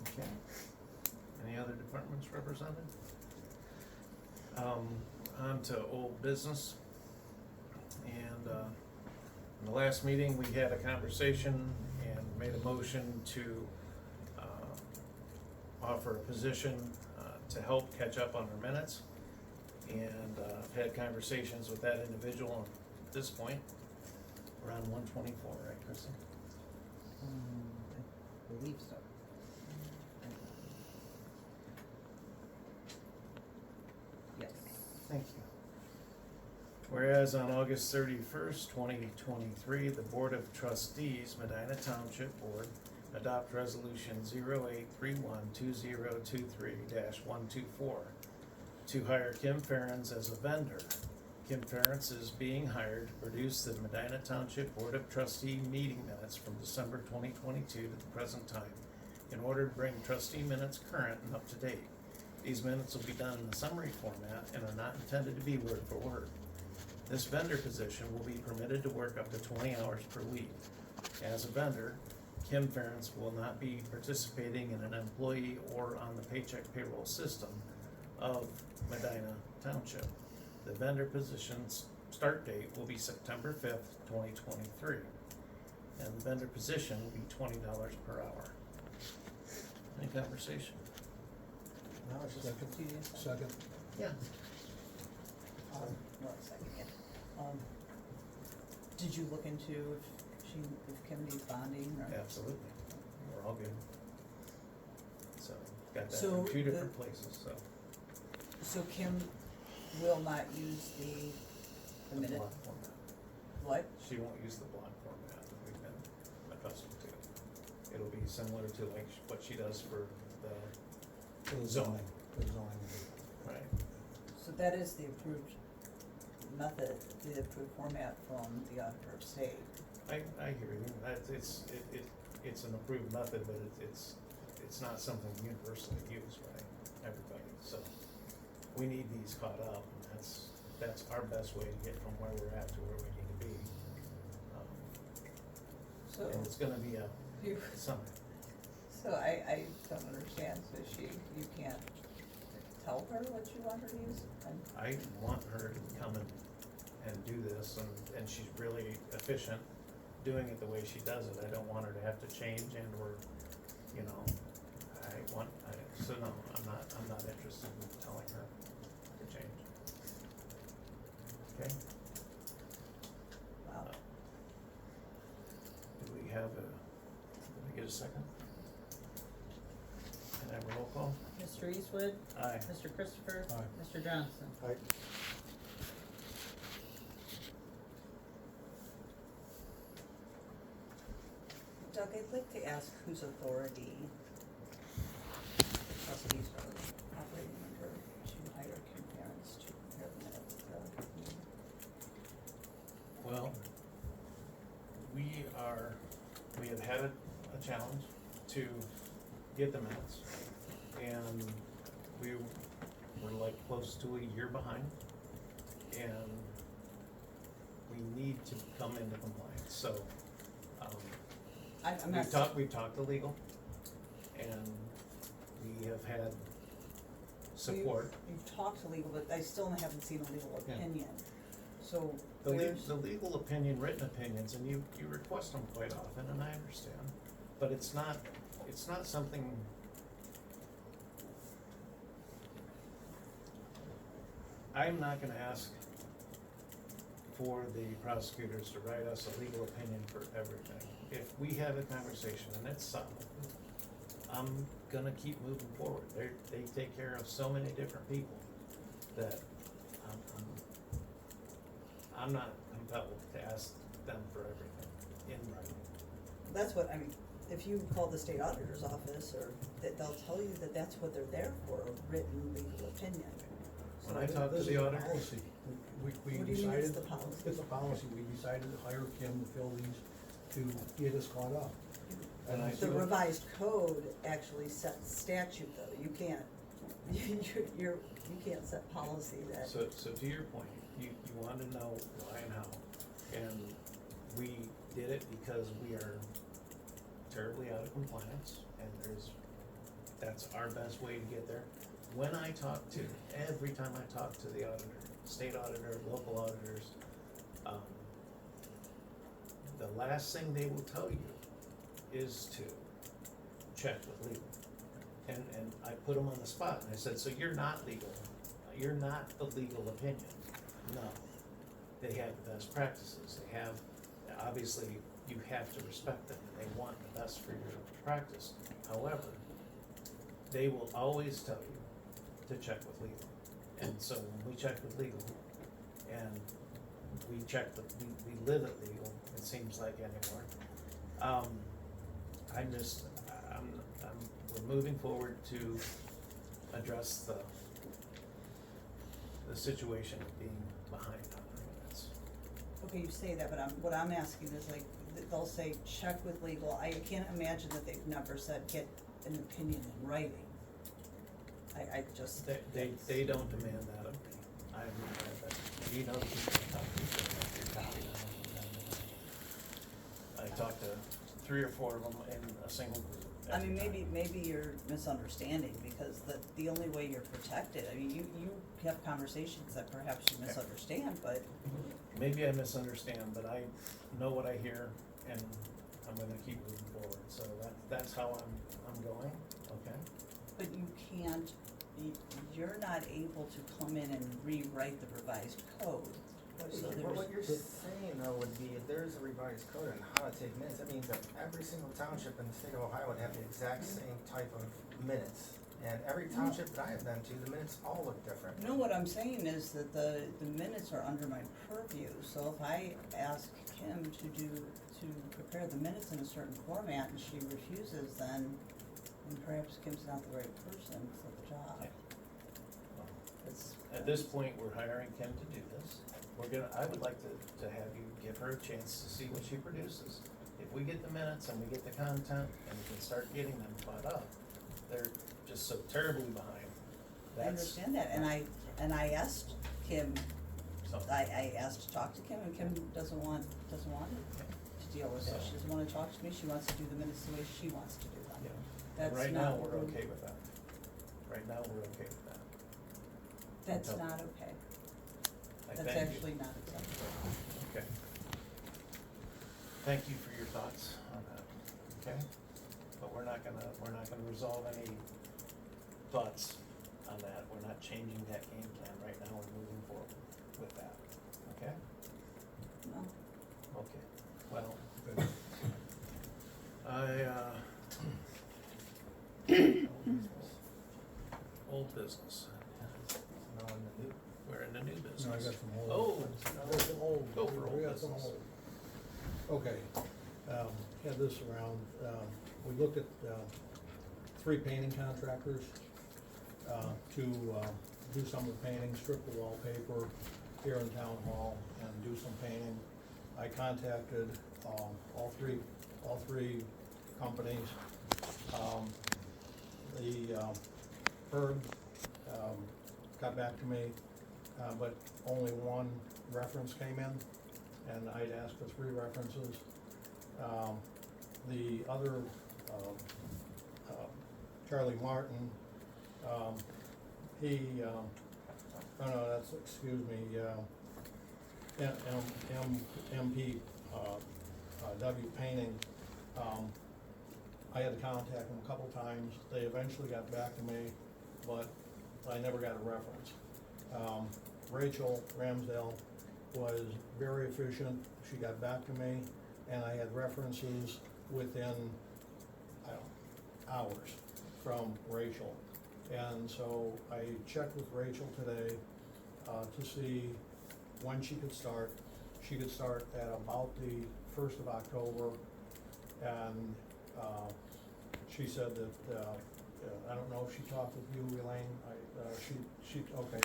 Okay. Any other departments represented? On to old business. And, in the last meeting, we had a conversation and made a motion to, offer a position, to help catch up on our minutes. And, I've had conversations with that individual at this point, around 124, right, Kristen? I believe so. Yes. Thank you. Whereas on August 31st, 2023, the Board of Trustees, Medina Township Board, adopt Resolution 08312023-124 to hire Kim Ferens as a vendor. Kim Ferens is being hired to produce the Medina Township Board of Trustee meeting minutes from December 2022 to the present time in order to bring trustee minutes current and up to date. These minutes will be done in a summary format and are not intended to be word for word. This vendor position will be permitted to work up to 20 hours per week. As a vendor, Kim Ferens will not be participating in an employee or on the paycheck payroll system of Medina Township. The vendor position's start date will be September 5th, 2023. And the vendor position will be $20 per hour. Any conversation? No, it's just tedious. Second. Yeah. Not a second, yeah. Did you look into if Kim needs bonding or? Absolutely. We're all good. So, got that So from 2 the- different places, so. So Kim will not use the minute, block format. what? She won't use the block format that we've been accustomed to. It'll be similar to like what she does for the For the zoning. For the zoning. Right. So that is the approved method, the approved format from the auditor of state. I hear you. It's an approved method, but it's not something universally used by everybody, so. We need these caught up, and that's our best way to get from where we're at to where we need to be. So, And it's gonna be a summer. so I don't understand, so you can't tell her what you want her to use? I want her to come and do this, and she's really efficient doing it the way she does it. I don't want her to have to change and/or, so no, I'm not interested in telling her to change. Okay? Wow. Do we have did we get a second? Can I have a roll call? Mr. Eastwood? Aye. Mr. Christopher? Aye. Mr. Johnson? Aye. Doug, I'd like to ask whose authority the trustees are operating under to hire Kim Ferens to prepare the minutes of the meeting. Well, we have had a challenge to get the minutes, and we were like close to a year behind, and we need to come into compliance, so, I'm not. we've talked to legal, and we have had support. You've talked to legal, but I still haven't seen a legal Yeah. opinion, so The where's? the legal opinion, written opinions, and you request them quite often, and I understand, but it's not something. I'm not gonna ask for the prosecutors to write us a legal opinion for everything. If we have a conversation and it's solid, I'm gonna keep moving forward. They take care of so many different people that I'm not compelled to ask them for everything in writing. That's what, I mean, if you call the state auditor's office, or they'll tell you that that's what they're there for, a written legal opinion. When I talk to This the is a auditor, policy. We What do you mean decided, it's the policy? it's a policy, we decided to hire Kim to fill these to get us caught up. And I The do- revised code actually sets statute though, you can't, you can't set policy that. So to your point, you wanted to know why and how, and we did it because we are terribly out of compliance, and that's our best way to get there. When I talk to, every time I talk to the auditor, state auditor, local auditors, the last thing they will tell you is to check with legal. And I put them on the spot, and I said, so you're not legal, you're not the legal opinion. No, they have the best practices, they have, obviously, you have to respect them, and they want the best for your practice. However, they will always tell you to check with legal. And so when we check with legal, and we live at legal, it seems like anymore. We're moving forward to address the situation of being behind on our minutes. Okay, you say that, but what I'm asking is like, they'll say, check with legal, I can't imagine that they've never said, get an opinion in writing. I just. They don't demand that of me. I have not read that. You know, I talked to 3 or 4 of them in a single group. I mean, every time. maybe you're misunderstanding, because the only way you're protected, I mean, you have conversations that perhaps you misunderstand, but. Maybe I misunderstand, but I know what I hear, and I'm gonna keep moving forward, so that's how I'm going, okay? But you can't, you're not able to come in and rewrite the revised code. So What you're there's, saying though would be, if there's a revised code on how to take minutes, that means that every single township in the state of Ohio would have the exact same type of minutes. And every township that I have been to, the minutes all look different. no, what I'm saying is that the minutes are under my purview, so if I ask Kim to prepare the minutes in a certain format and she refuses, then perhaps Kim's not the right person for the job. It's- At this point, we're hiring Kim to do this. I would like to have you give her a chance to see what she produces. If we get the minutes and we get the content and we can start getting them caught up, they're just so terribly behind. I understand that, and I asked Kim, So, I asked to talk to Kim, and Kim doesn't want to deal with it. She doesn't wanna talk to me, she wants to do the minutes the way she wants to do them. yeah. That's Right now, not- we're okay with that. Right now, we're okay with that. That's Until- not okay. I That's thank you. actually not acceptable. Okay. Thank you for your thoughts on that, okay? But we're not gonna resolve any thoughts on that. We're not changing that game plan right now. We're moving forward with that, okay? No. Okay, well, old business. No, in the new. We're in the new business. No, I got some old. Oh, There's some old. Go for old We got some business. old. Okay, had this around, we looked at, 3 painting contractors, to, do some of the painting, strip the wallpaper here in town hall and do some painting. I contacted, all three companies. Herb, got back to me, but only one reference came in, and I'd asked for 3 references. The other, Charlie Martin, he, oh no, that's, excuse me, MP, W Painting, I had to contact them a couple times. They eventually got back to me, but I never got a reference. Rachel Ramsdale was very efficient. She got back to me, and I had references within, I don't know, hours from Rachel. And so I checked with Rachel today to see when she could start. She could start at about the 1st of October, and she said that, I don't know if she talked with you, Elaine, okay.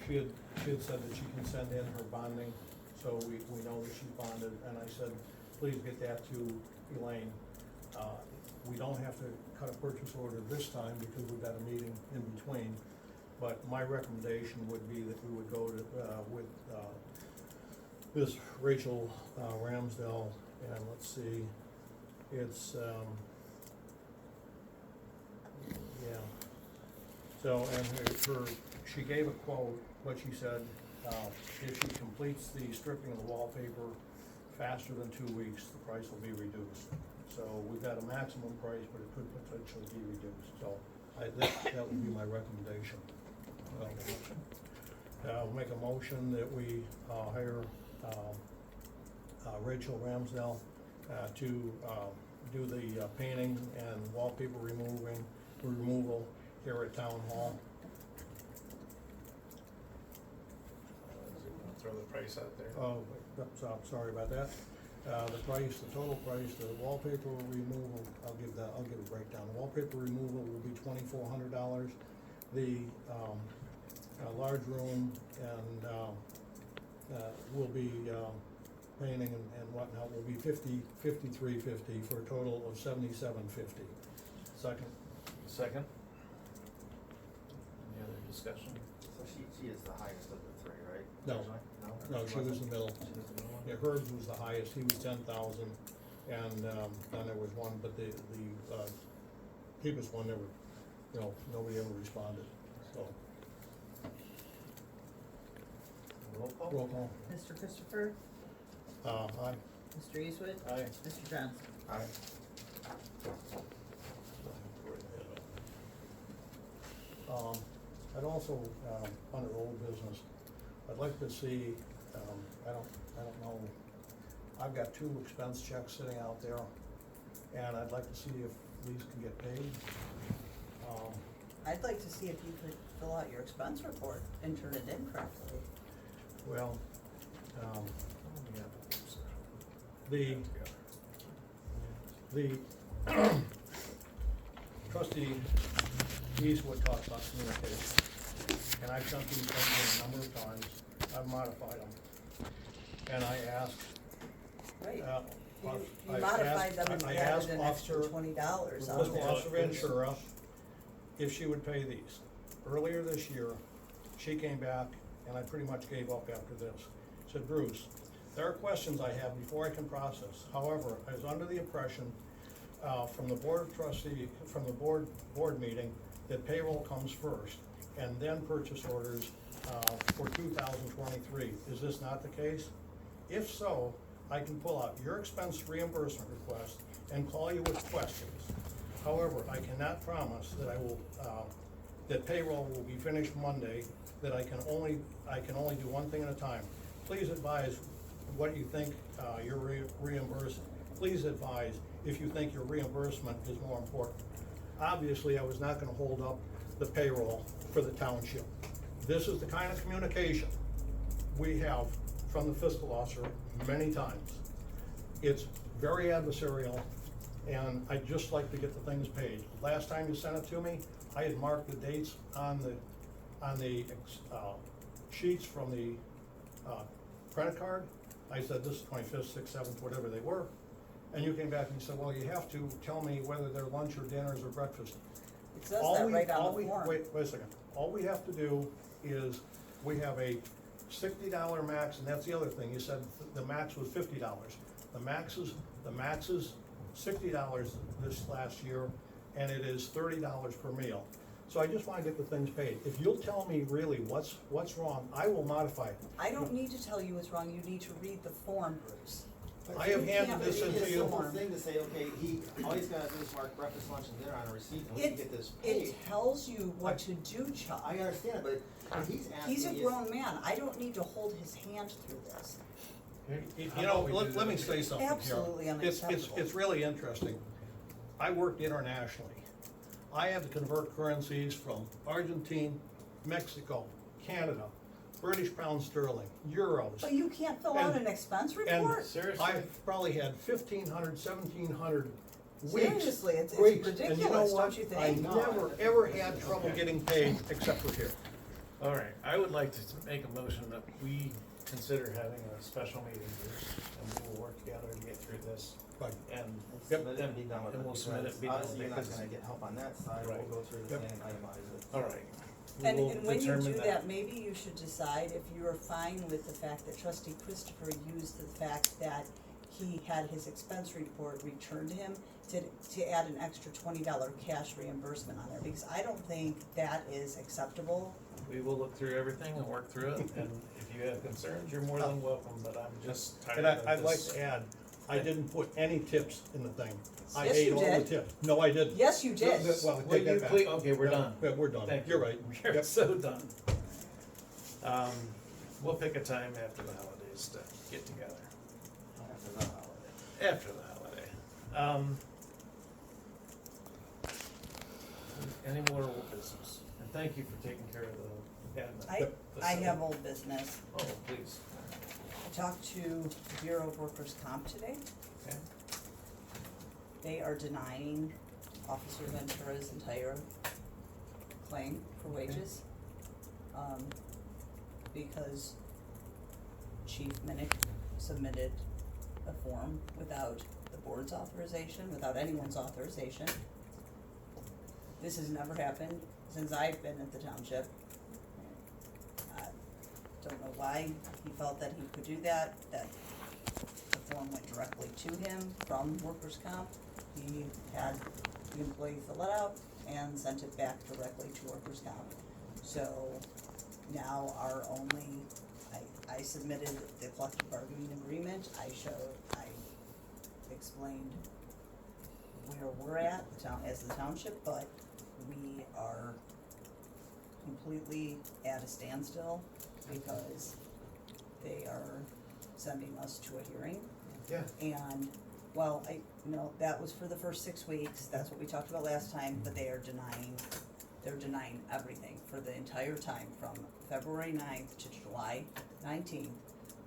She had said that she can send in her bonding, so we know that she's bonded, and I said, please get that to Elaine. We don't have to cut a purchase order this time because we've got a meeting in between, but my recommendation would be that we would go to, with, this Rachel, Ramsdale, and let's see, it's, yeah. So, and she gave a quote, but she said, if she completes the stripping of the wallpaper faster than 2 weeks, the price will be reduced. So we've got a maximum price, but it could potentially be reduced, so that would be my recommendation. I'll make a motion that we, hire, Rachel Ramsdale, to, do the painting and wallpaper removal here at Town Hall. Throw the price out there. Oh, sorry about that. The price, the total price, the wallpaper removal, I'll give a breakdown. The wallpaper removal will be $2,400. The, large room and, will be, painting and whatnot will be $53.50 for a total of $77.50. Second. Second. Any other discussion? So she is the highest of the 3, right? No. No, she was in the middle. She was the middle one? Yeah, Herb's was the highest, he was 10,000, and, then there was one, but the cheapest one never, nobody ever responded, so. Roll call? Roll call. Mr. Christopher, Aye. Mr. Eastwood, Aye. Mr. Johnson. Aye. I'd also, under old business, I'd like to see, I don't know, I've got 2 expense checks sitting out there, and I'd like to see if these can get paid. I'd like to see if you could fill out your expense report and turn it in correctly. Well, the trustee Eastwood talked about communication, and I've sent these things a number of times. I've modified them, and I asked. Right. I You modified them and I you added asked an extra Officer- $20 on there. Officer Ventura if she would pay these. Earlier this year, she came back, and I pretty much gave up after this. Said, Bruce, there are questions I have before I can process. However, I was under the impression, from the Board of Trustees, from the board meeting, that payroll comes first, and then purchase orders, for 2023. Is this not the case? If so, I can pull out your expense reimbursement request and call you with questions. However, I cannot promise that I will, that payroll will be finished Monday, that I can only do one thing at a time. Please advise what you think, your reimbursement. Please advise if you think your reimbursement is more important. Obviously, I was not gonna hold up the payroll for the township. This is the kind of communication we have from the fiscal officer many times. It's very adversarial, and I'd just like to get the things paid. Last time you sent it to me, I had marked the dates on the sheets from the credit card, I said, this is 25th, 6th, 7th, whatever they were. And you came back and you said, well, you have to tell me whether they're lunch or dinners or breakfast. It says All that we- right all on the we- form. Wait a second. All we have to do is, we have a $60 max, and that's the other thing. You said the max was $50. The max is $60 this last year, and it is $30 per meal. So I just wanna get the things paid. If you'll tell me really what's wrong, I will modify it. I don't need to tell you what's wrong, you need to read the form, Bruce. I have handed this read into his you. form. Thing to say, okay, all he's gotta do is mark breakfast, lunch, and dinner on a receipt, and we can get this It paid. tells you what to do, Chuck. I understand, but what he's asking He's a is- grown man, I don't need to hold his hand through this. You know, let me say something here. Absolutely It's unacceptable. really interesting. I worked internationally. I had to convert currencies from Argentine, Mexico, Canada, British pound sterling, euros. But you can't fill out And- an expense And report? I probably had 1,500, 1,700 weeks. Seriously, it's weeks. And you know ridiculous, what? don't you think? I never, ever had trouble getting paid except for here. All right, I would like to make a motion that we consider having a special meeting, Bruce, and we'll work together to get through this. Right. And, Submit it and be done with it. and we'll submit it, because be done Obviously, you're not because- gonna get help on that side, Right. we'll go through this Yep. and itemize it. all right. We And will when you determine do that, maybe you should decide if you are fine with the fact that trustee Christopher used the fact that he had his expense report returned to him to add an extra $20 cash reimbursement on there, because I don't think that is acceptable. We will look through everything and work through it, and if you have concerns, you're more than welcome, but I'm just tired And of this. I'd like to add, I didn't put any tips in the thing. I Yes, ate you all the did. tips. No, I didn't. Yes, you did. Well, Will take you that please- back. okay, we're No, done. yeah, we're done. Thank you. You're right. You're Yep. so done. We'll pick a time after the holidays to get together. After the holiday. After the holiday. Any more old business? And thank you for taking care of the admin. I have old business. Oh, please. I talked to the Bureau of Workers' Comp today. Okay. They are denying Officer Ventura's entire claim for wages. Because Chief Minnick submitted a form without the board's authorization, without anyone's authorization. This has never happened since I've been at the township. I don't know why he felt that he could do that the form went directly to him from workers' comp. He had the employee fill it out and sent it back directly to workers' comp. So now I submitted the collective bargaining agreement, I explained where we're at, as the township, but we are completely at a standstill because they are sending us to a hearing. Yeah. And, well, that was for the first 6 weeks, that's what we talked about last time, but they're denying everything for the entire time from February 9th to July 19th,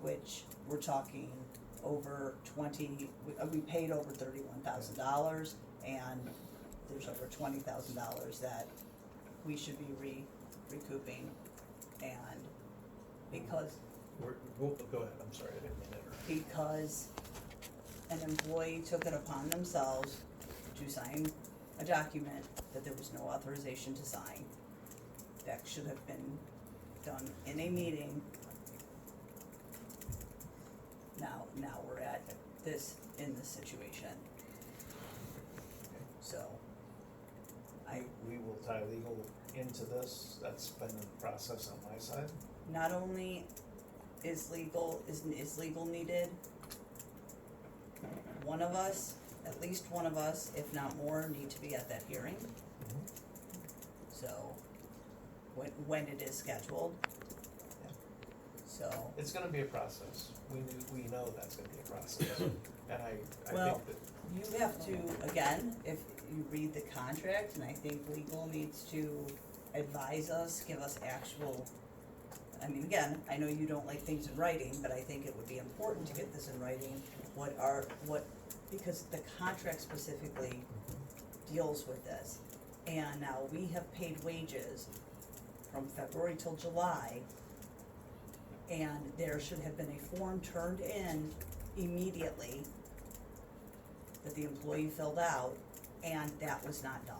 which we're talking over we paid over $31,000, and there's over $20,000 that we should be recouping, and because Go ahead, I'm sorry, I didn't mean to interrupt. because an employee took it upon themselves to sign a document that there was no authorization to sign. That should have been done in a meeting. Now we're at in this situation. So, We will tie legal into this, that's been in the process on my side. not only is legal needed, one of us, at least one of us, if not more, need to be at that hearing. So, when it is scheduled. Yeah. So, It's gonna be a process, we know that's gonna be a process, and I well, think that, you have to, again, if you read the contract, and I think legal needs to advise us, give us actual, I mean, again, I know you don't like things in writing, but I think it would be important to get this in writing, because the contract specifically deals with this. And now we have paid wages from February till July And there should have been a form turned in immediately that the employee filled out, and that was not done.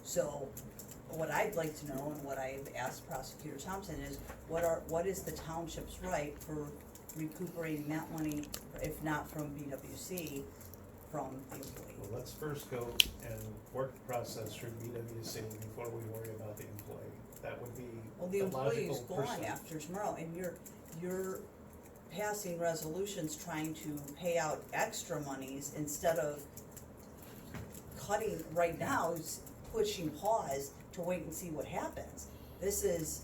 So, what I'd like to know, and what I've asked Prosecutor Thompson, is what is the township's right for recuperating that money, if not from BWC, from the employee? Well, let's first go and work the process through BWC before we worry about the employee. That would be Well, the the employee's logical gone person. after tomorrow, and you're passing resolutions trying to pay out extra monies instead of cutting right now, pushing pause to wait and see what happens. This is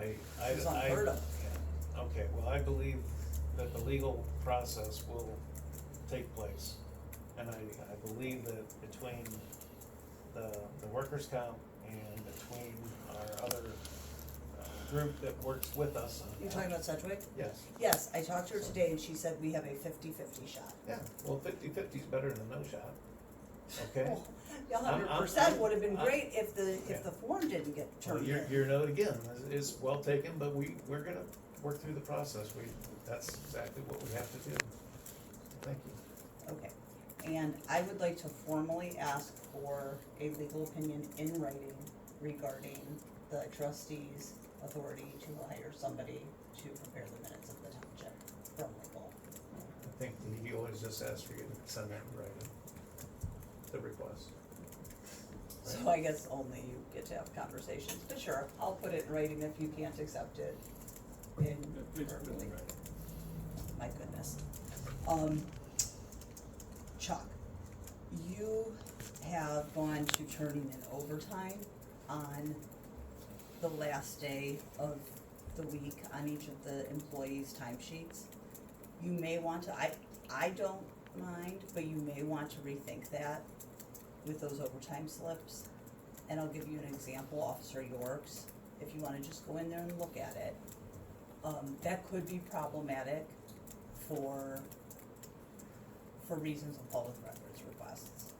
It's unheard of. Yeah. Okay, well, I believe that the legal process will take place. And I believe that between the workers' comp and between our other group that works with us on You're talking about Sedgwick? Yes. Yes, I talked to her today and she said we have a 50-50 shot. Yeah, well, 50-50 is better than no shot, okay? Well, 100% I'm- would have been I'm- great if the yeah. form didn't get Well, turned in. your note again is well taken, but we're gonna work through the process. That's exactly what we have to do. Thank you. Okay, and I would like to formally ask for a legal opinion in writing regarding the trustees' authority to hire somebody to prepare the minutes of the township from legal. I think he always just asks for you to send that in writing, the request. So I guess only you get to have conversations, but sure, I'll put it in writing if you can't accept it in Please put it in verbally. writing. My goodness. Chuck, you have gone to turning in overtime on the last day of the week on each of the employees' timesheets. You may want to, I don't mind, but you may want to rethink that with those overtime slips. And I'll give you an example, Officer Yorks, if you wanna just go in there and look at it. That could be problematic for reasons of public records requests.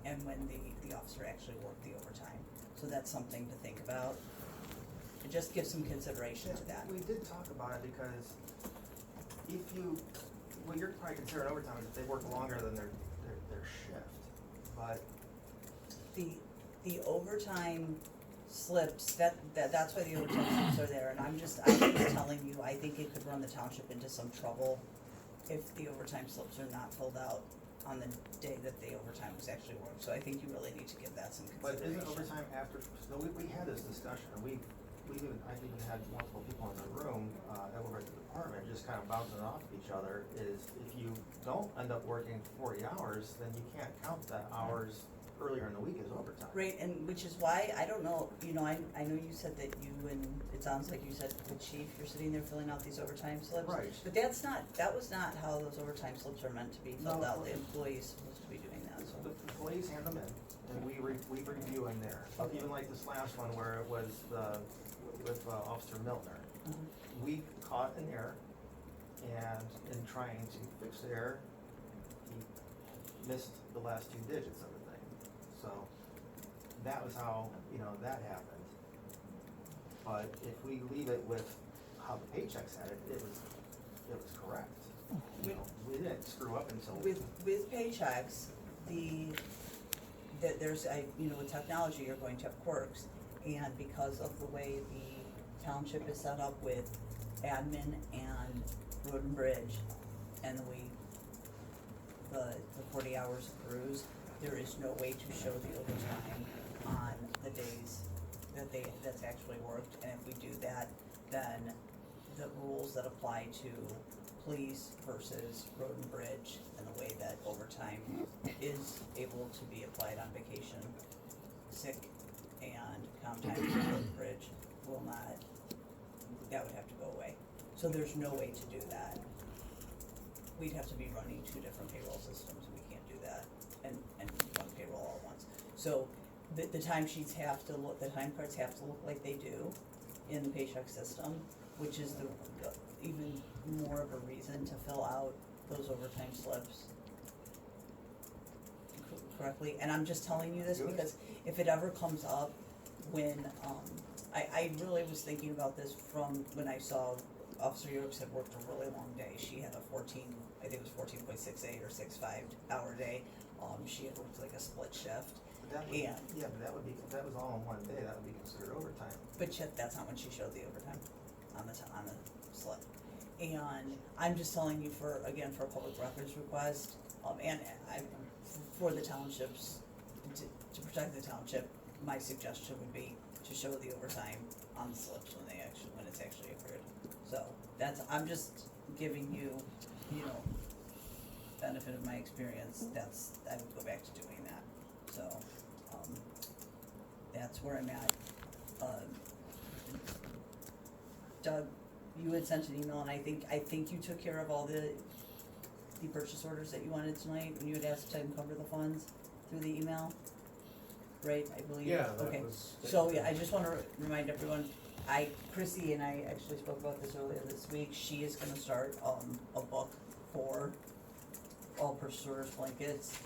And when the officer actually worked the overtime. So that's something to think about. And just give some consideration to that. We did talk about it because what you're probably considering overtime is if they work longer than their shift, but. The overtime slips, that's why the overtime slips are there, and I'm just telling you, I think it could run the township into some trouble if the overtime slips are not filled out on the day that the overtime was actually worked, so I think you really need to give that some But consideration. isn't overtime after, so we had this discussion, and I've even had multiple people in the room, over at the department, just kind of bouncing off of each other, is if you don't end up working 40 hours, then you can't count the hours earlier in the week as overtime. Right, and which is why, I don't know, I know you said that you and, it sounds like you said the chief, you're sitting there filling out these overtime slips. Right. But that was not how those overtime slips are meant to be filled No. out, the employee's supposed to be doing that, so. The employees hand them in, and we review in there. Even like this last one where it was with Officer Miltner. Mhm. We caught an error, and in trying to fix the error, he missed the last two digits of the thing. So that was how, that happened. But if we leave it with how the paychecks had it, it was correct. We didn't screw up until. With paychecks, there's with technology, you're going to have quirks, and because of the way the township is set up with admin and road and bridge, and the way the 40 hours accrues, there is no way to show the overtime on the days that's actually worked, and if we do that, then the rules that apply to police versus road and bridge, and the way that overtime is able to be applied on vacation, sick, and comp time for road and bridge will not, that would have to go away. So there's no way to do that. We'd have to be running two different payroll systems, we can't do that, and one payroll all at once. So the timesheets have to look, the time cards have to look like they do in the paycheck system, which is the even more of a reason to fill out those overtime slips correctly. And I'm just telling you this because if it ever comes up when, I really was thinking about this from when I saw Officer Yorks had worked a really long day. She had a 14.68 or 6.5 hour day. She had worked like a split shift. But that would, And, yeah, but that would be, if that was all in one day, that would be considered overtime. but yet, that's not when she showed the overtime on the slip. And I'm just telling you for a public records request, and for the townships, to protect the township, my suggestion would be to show the overtime on the slips when it's actually accrued. So I'm just giving you, benefit of my experience, I would go back to doing that. So, that's where I'm at. Doug, you had sent an email, and I think you took care of all the purchase orders that you wanted tonight, when you had asked to encumber the funds through the email, right, I believe? Yeah, that Okay. was. So, yeah, I just wanna remind everyone, Chrissy and I actually spoke about this earlier this week, she is gonna start, a book for all purchase orders blankets,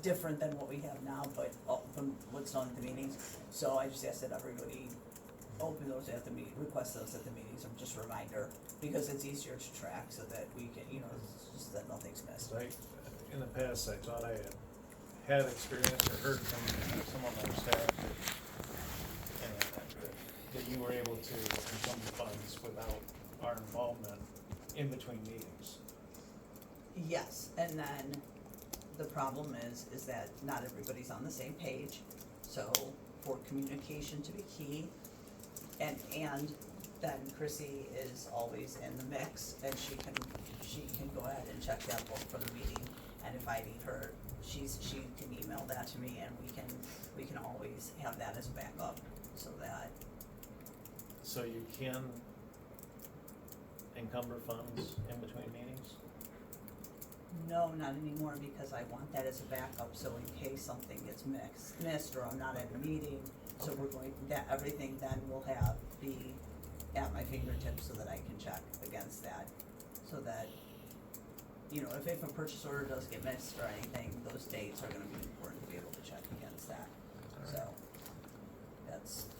different than what we have now, but from what's done at the meetings. So I just asked that everybody open those at the meeting, request those at the meetings, or just a reminder, because it's easier to track so that we can, it's just that nothing's missed. In the past, I thought I had experience or heard from some of our staff that you were able to encumber funds without our involvement in between meetings. Yes, and then the problem is that not everybody's on the same page, so for communication to be key, and then Chrissy is always in the mix, and she can go ahead and check that book for the meeting, and if I need her, she can email that to me, and we can always have that as a backup, so that. So you can encumber funds in between meetings? No, not anymore, because I want that as a backup, so in case something gets missed, or I'm not at a meeting, so everything then will be at my fingertips so that I can check against that, so that, if a purchase order does get missed or anything, those dates are gonna be important to be able to check against that. So,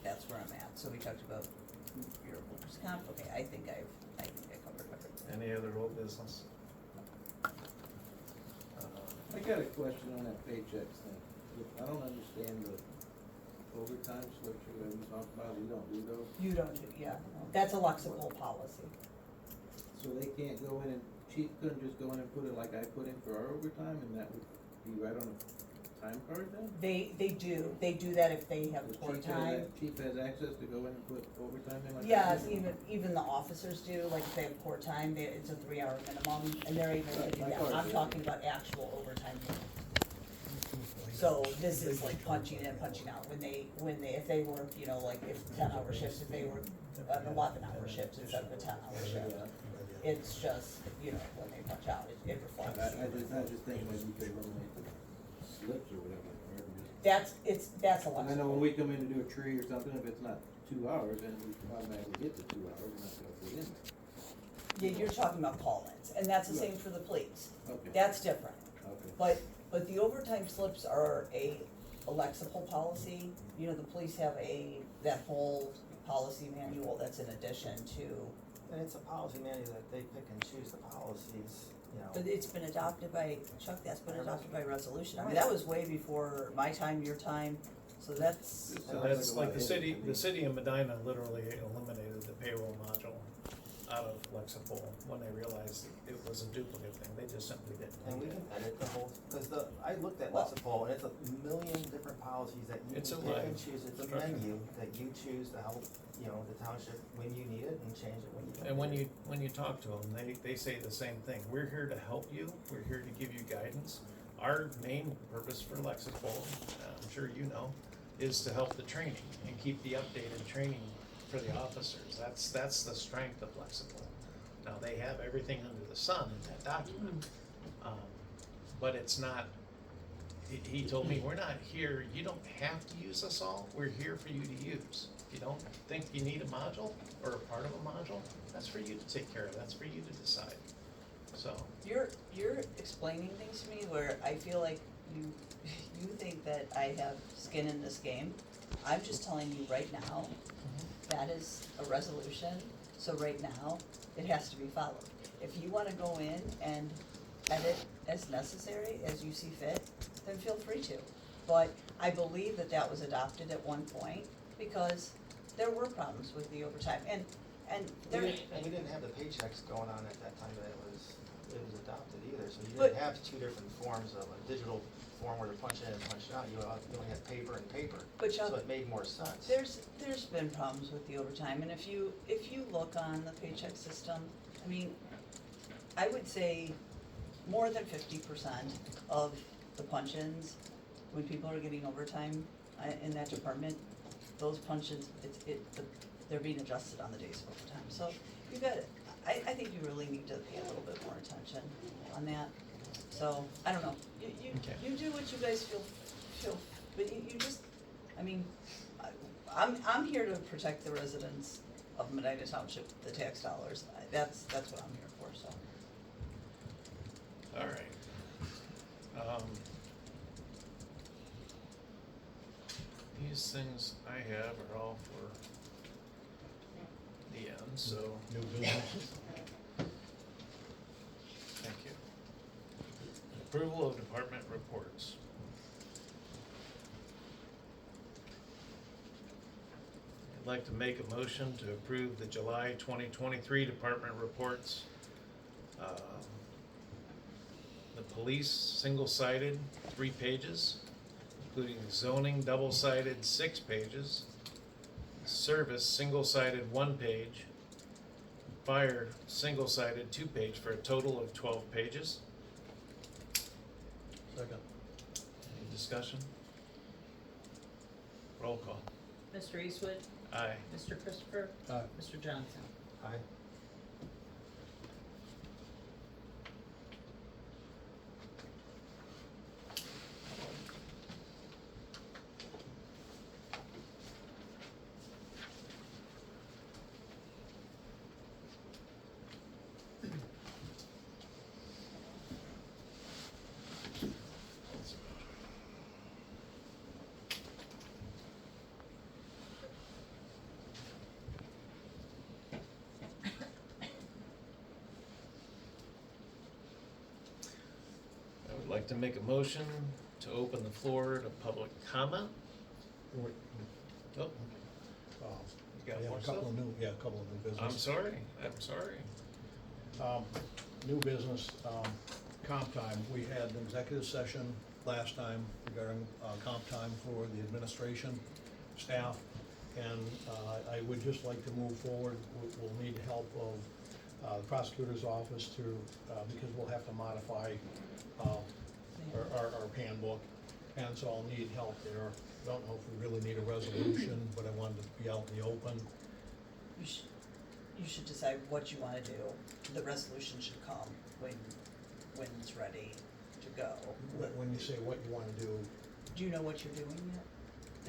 that's where I'm at. So we talked about your workers' comp, okay, I think I covered everything. Any other old business? I got a question on that paychecks thing. I don't understand the overtime slips you're gonna be talking about, you don't do those? You don't do, yeah, that's a Lexipol policy. So they can't go in and, chief couldn't just go in and put it like I put in for our overtime, and that would be right on a time card then? They do that if they have The poor chief has time. Chief has access to go in and put overtime in like I Yes, did? even the officers do, like if they have poor time, it's a 3-hour minimum, and they're able to do Right, that. my I'm card talking about actual overtime. So this is like punching in, punching out, if they work, like if 10-hour shifts, if they work an 11-hour shift instead of a 10-hour shift. It's just, when they punch out, it reflects. I just think maybe you could eliminate the slips or whatever. That's a lot. And I know when we come in to do a tree or something, if it's not 2 hours, then we automatically get the 2 hours, and that's what we in there. Yeah, you're talking about call-ins, and that's the same for the police. Okay. That's different. Okay. But the overtime slips are a Lexipol policy. The police have that whole policy manual that's in addition to. And it's a policy manual that they pick and choose the policies, But it's been adopted by, Chuck, that's been adopted by resolution. I mean, that was way before my time, your time, so that's. So that's like the city of Medina literally eliminated the payroll module out of Lexipol when they realized it was a duplicate thing. They just simply didn't. And we need can it. edit the whole, because I looked at Well- Lexipol, and it's a million different policies that you It's can a pick live and choose. It's a structure. menu that you choose to help, the township when you need it, and change it when you don't. And need it. when you talk to them, they say the same thing. We're here to help you. We're here to give you guidance. Our main purpose for Lexipol, I'm sure you know, is to help the training and keep the updated training for the officers. That's the strength of Lexipol. Now, they have everything under the sun in that document, but it's not. He told me, we're not here, you don't have to use us all, we're here for you to use. If you don't think you need a module or a part of a module, that's for you to take care of, that's for you to decide. So, You're explaining things to me where I feel like you think that I have skin in this game, I'm just telling you right now, that is a resolution, so right now, it has to be followed. If you wanna go in and edit as necessary, as you see fit, then feel free to. But I believe that that was adopted at one point, because there were problems with the overtime, and there. And we didn't have the paychecks going on at that time that it was adopted either, so you But- didn't have two different forms of a digital form where they're punching in and punching out, you only had paper and paper. But Chuck, So it made more sense. There's been problems with the overtime, and if you look on the paycheck system, I mean, I would say more than 50% of the punch-ins, when people are getting overtime in that department, those punch-ins, they're being adjusted on the days of overtime. So you got, I think you really need to pay a little bit more attention on that. So, I don't know, Okay. you do what you guys feel, but you just, I mean, I'm here to protect the residents of Medina Township, the tax dollars. That's what I'm here for, so. All right. These things I have are all for the end, so. New business. Thank you. Approval of department reports. I'd like to make a motion to approve the July 2023 department reports. The police, single-sided, 3 pages, including zoning, double-sided, 6 pages. Service, single-sided, 1 page. Fire, single-sided, 2 page, for a total of 12 pages. Second. Any discussion? Roll call. Mr. Eastwood? Aye. Mr. Christopher? Aye. Mr. Johnson? Aye. I would like to make a motion to open the floor to public comment. Wait, Oh, um, you got yeah, more a couple stuff? of new business. I'm sorry, I'm sorry. New business, comp time. We had an executive session last time regarding comp time for the administration staff. And I would just like to move forward. We'll need help of the prosecutor's office to, because we'll have to modify our handbook. And so I'll need help there. Don't know if we really need a resolution, but I wanted to be out in the open. You should decide what you wanna do. The resolution should come when it's ready to go. When you say what you wanna do, Do you know what you're doing yet,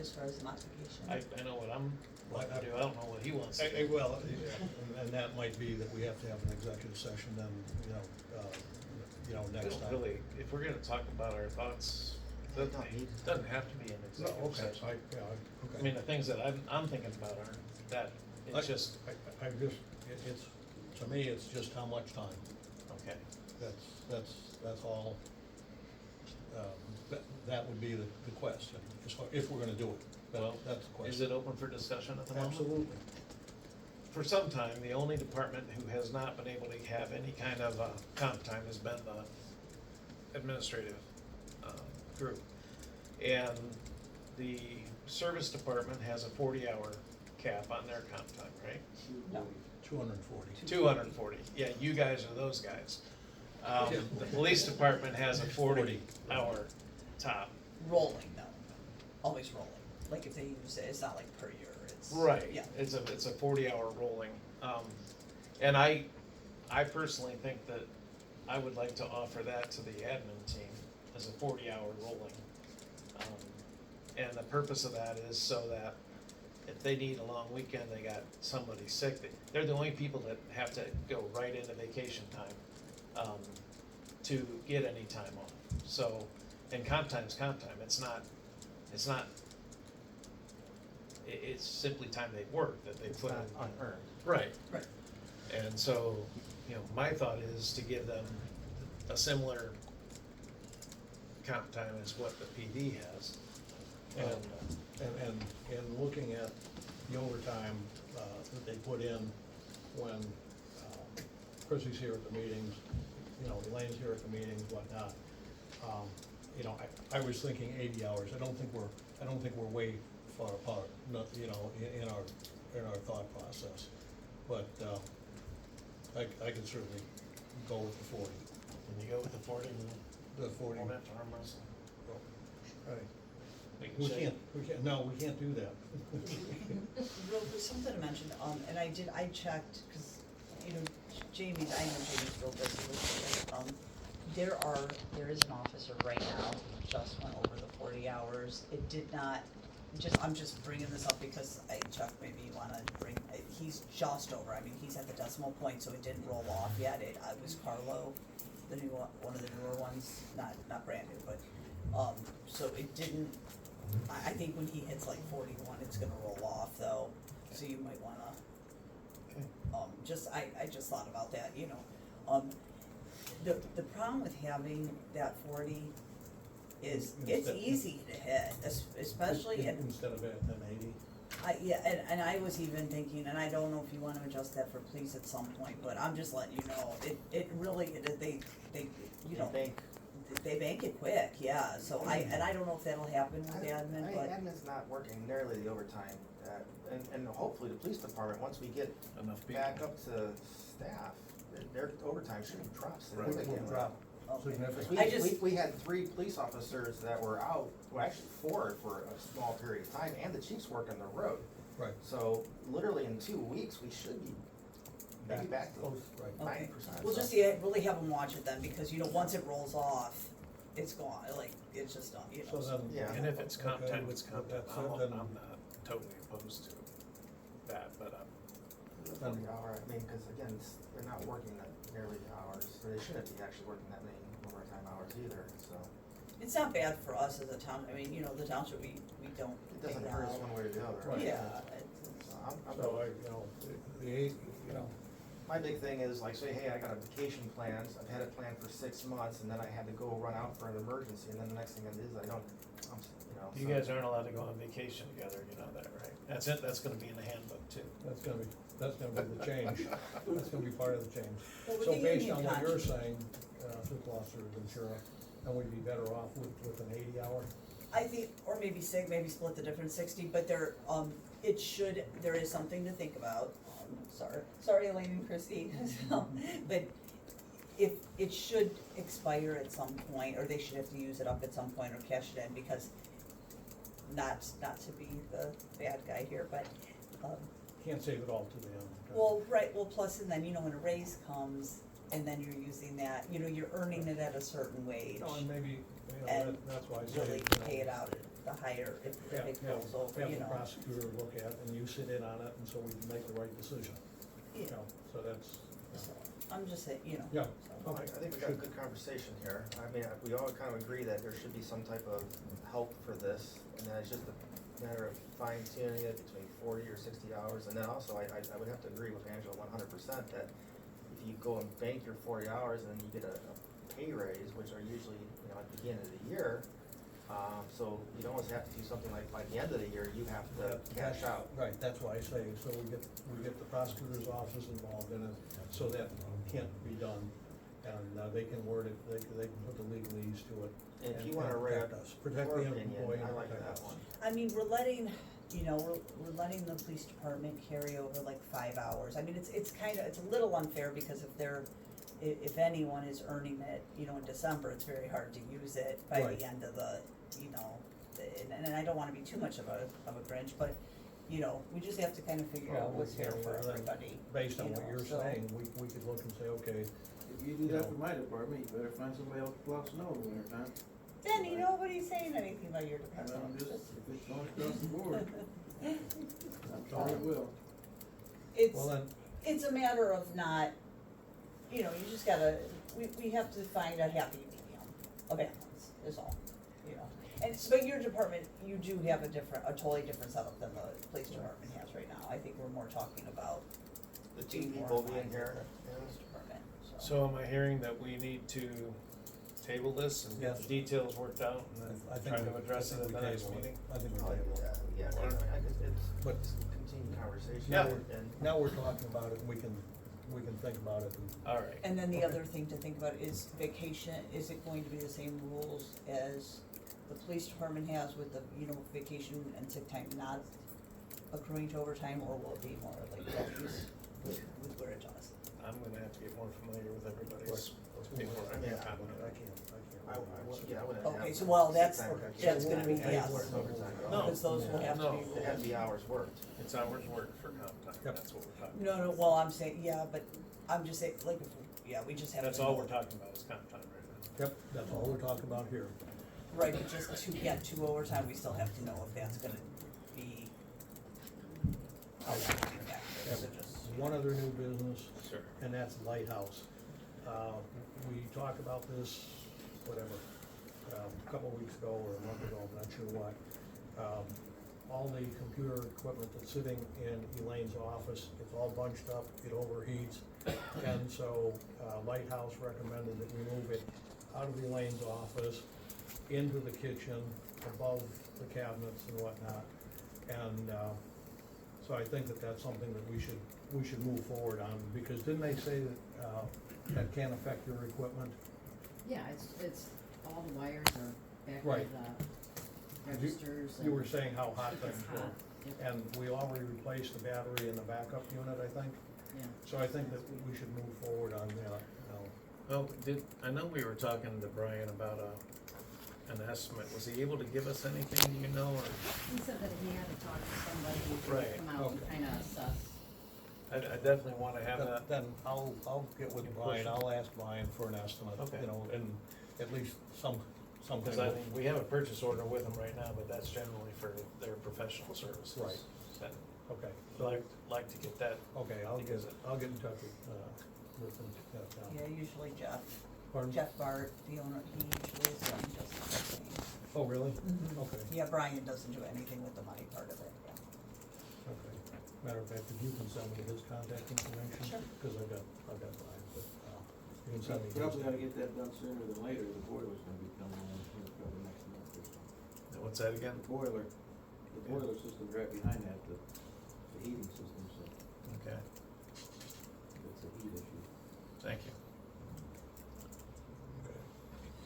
as far as the modification? I know what I'm wanting to do, I don't know what he wants to do. well, yeah, and that might be that we have to have an executive session then, We next don't time. really, if we're gonna talk about our thoughts, doesn't have to be an No, executive okay, session. okay. I mean, the things that I'm thinking about are that, it's just, I just, it's, to me, it's just how much time. okay. That's all. That would be the question, if we're gonna do it. Well, That's the question. Is it open for discussion at the moment? Absolutely. For some time, the only department who has not been able to have any kind of comp time has been the administrative group. And the service department has a 40-hour cap on their comp time, right? No. 240. 240, yeah, you guys are those guys. The police department has a 40-hour top. Rolling though, always rolling. Like if they use it, it's not like per year, it's. Right, Yeah. it's a 40-hour rolling. And I personally think that I would like to offer that to the admin team as a 40-hour rolling. And the purpose of that is so that if they need a long weekend, they got somebody sick, they're the only people that have to go right into vacation time to get any time off. So, and comp time's comp time, it's not it's simply time they've worked that they It's put not in. unearned. Right. Right. And so, my thought is to give them a similar comp time as what the PD has. And looking at the overtime, that they put in when, Chrissy's here at the meetings, Elaine's here at the meetings, whatnot. I was thinking 80 hours. I don't think we're way far apart, not, in our thought process. But, I can certainly go with the 40. Can you go with the 40? The 40. Won't have to arm wrestle. Right. Make We a shake. can't, no, we can't do that. Real, something to mention, and I checked, cause, Jamie's, I know Jamie's real busy with it, there is an officer right now who just went over the 40 hours. It did not, I'm just bringing this up because Chuck, maybe you wanna bring, he's just over, I mean, he's at the decimal point, so it didn't roll off yet. It was Carlo, the new one of the newer ones, not brand new, but, so it didn't, I think when he hits like 41, it's gonna roll off though, so you might wanna, I just thought about that, the problem with having that 40 is, it's easy to hit, especially at. Instead of an 80. Yeah, and I was even thinking, and I don't know if you wanna adjust that for police at some point, but I'm just letting you know, they they bank it quick, yeah, so I don't know if that'll happen with admin, but. Admin's not working nearly the overtime, and hopefully the police department, once we get Enough people. back up to staff, their overtime shouldn't drop We'll significantly. drop Okay. significantly. We had 3 police officers that were out, well, actually 4 for a small period of time, and the chief's working the road. Right. So literally in 2 weeks, we should be maybe back to Close, right. 90%. We'll just, really have them watch it then, because, once it rolls off, it's gone, like, it's just done, So then. Yeah. And if it's comp Okay, time, it's comp time. with that I'm said, not totally opposed to that, but The 40 hour, because again, they're not working that nearly the hours, or they shouldn't be actually working that many overtime hours either, so. It's not bad for us as a town, I mean, the township, we don't It pay doesn't that hurt us out. one way or the other. Right. Yeah, So I'm So my big thing is like, say, hey, I got a vacation planned, I've had it planned for 6 months, and then I had to go run out for an emergency, and then the next thing it is, I don't, you so- guys aren't allowed to go on vacation together, you know that, right? That's it, that's gonna be in the handbook too. that's gonna be the change. That's gonna be part of the change. Well, with So the based union on what you're contract- saying, Fiscal Officer Ventura, then we'd be better off with an 80 hour? I think, or maybe split the difference 60, but there is something to think about. Sorry, Elaine and Christie. But if it should expire at some point, or they should have to use it up at some point or cash it in, because not to be the bad guy here, but, Can't save it all to the end. well, right, plus, and then, when a raise comes, and then you're using that, you're earning it at a certain wage. No, and maybe, And that's why I say, really pay it out at the higher, if it goes over, have the prosecutor look at, and you sit in on it, and so we can make the right decision. Yeah. So that's, So, I'm just saying, Yeah. so. I think we got a good conversation here. I mean, we all kind of agree that there should be some type of help for this, and then it's just a matter of fine tuning it between 40 or 60 hours. And then also, I would have to agree with Angela 100% that if you go and bank your 40 hours and then you get a pay raise, which are usually, at the beginning of the year, so you'd almost have to do something like by the end of the year, you have to cash out. right, that's why I say, so we get the prosecutor's office involved in it, so that can't be done. And they can word it, they can put the legalese to it. And if and- you want to and read protect us, protect your the opinion, employee I and like protect that us. one. I mean, we're letting the police department carry over like 5 hours. I mean, it's a little unfair, because if anyone is earning it, in December, it's very hard to use it by Right. the end of the, and I don't wanna be too much of a Grinch, but, we just have to kind of figure out what's fair for everybody. Based on what you're so- saying, we could look and say, okay, If you do that for my department, you better find somebody else to plow snow in the winter time. Danny, nobody's saying anything about your I'm department. just, if it's going across the board, I'm sure it will. well then, It's a matter of not, you just gotta, we have to find a happy medium, a balance, is all, And, but your department, you do have a totally different setup than the police department has right now. I think we're more talking about The two being more people in line being with here. the police department, So am I hearing that we need to table this and get the details worked out and I then think try we- to address I it think at the we next table it. meeting? I think we Oh, table it. yeah, Or- I guess it's But continued conversation. Yeah. And now we're talking about it, and we can think about it. All right. And then the other thing to think about is vacation, is it going to be the same rules as the police department has with the, vacation and sick time not accruing to overtime, or will it be more like deputies with where it does? I'm gonna have to get more familiar with everybody's before I I mean, can I comment on it. I wouldn't have. Okay, so well, that's sick time or gonna be, vacation. yes, No. because those will have to No. be. It has to be hours worked. It's hours worked for comp time, Yep. that's what we're talking No, about. well, I'm saying, yeah, but I'm just saying, like, we just have to. That's all know. we're talking about is comp time right now. Yep, that's all we're talking about here. Right, but just to get to overtime, we still have to know if that's gonna be. How that's gonna be factored, so just. One other new business, Sure. and that's Lighthouse. We talked about this, whatever, a couple of weeks ago or a month ago, I'm not sure what. All the computer equipment that's sitting in Elaine's office, it's all bunched up, it overheats. And so Lighthouse recommended that we move it out of Elaine's office into the kitchen, above the cabinets and whatnot. And so I think that that's something that we should move forward on, because didn't they say that that can affect your equipment? Yeah, it's, all the wires are back Right. to the registers and. You were saying how hot It's things were. hot, yep. And we already replaced the battery in the backup unit, I think. Yeah. So I think that we should move forward on that. Well, I know we were talking to Brian about an estimate, was he able to give us anything, or? He said that he had to talk to somebody who Right. would come out and Okay. kinda assess. I definitely wanna have that. Then I'll get with Brian, I'll ask Brian for an estimate, Okay. and at least something. Because I think we have a purchase order with them right now, but that's generally for their professional services. Right. So Okay, I'd like to get that. okay, I'll get in touch with them. Yeah, usually Jeff Pardon? Bart, the owner, he usually is the one who does the testing. Oh, really? Mhm. Okay, Yeah, Brian doesn't do anything with the money part of it, yeah. okay. Matter of fact, if you can send me his contact information. Sure. Because I've got Brian, but, you can send me. We probably ought to get that done sooner than later, the boiler's gonna be coming in here probably next month or so. What's that again? The boiler system's right behind that, the heating system, so Okay, it's a heat issue. thank you.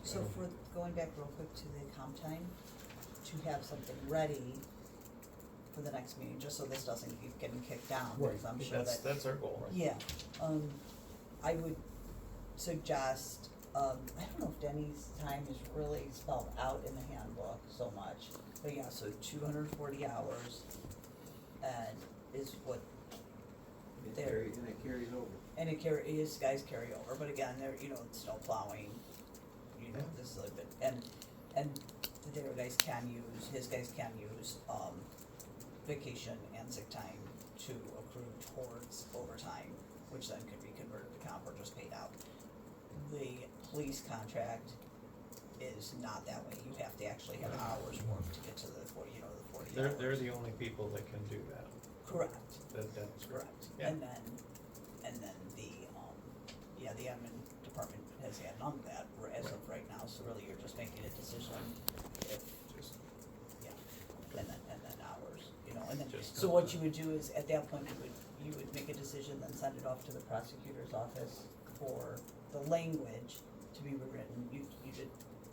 So for, going back real quick to the comp time, to have something ready for the next meeting, just so this doesn't keep getting kicked down, because I'm sure that. That's our goal. Yeah, I would suggest, I don't know if Denny's time is really spelled out in the handbook so much, but yeah, so 240 hours, and is what they're. And it carries over. And his guys carry over, but again, they're, snow plowing, this is a bit, and their guys can use, his guys can use, vacation and sick time to accrue towards overtime, which then could be converted to comp or just paid out. The police contract is not that way, you have to actually have hours worked to get to the 40 hours. They're the only people that can do that. Correct. That's Correct. Yeah. And then the admin department has had none of that as of right now, so really you're just making a decision if, and then hours, and then, so what you would do is, at that point, you would make a decision, then send it off to the prosecutor's office for the language to be rewritten. You'd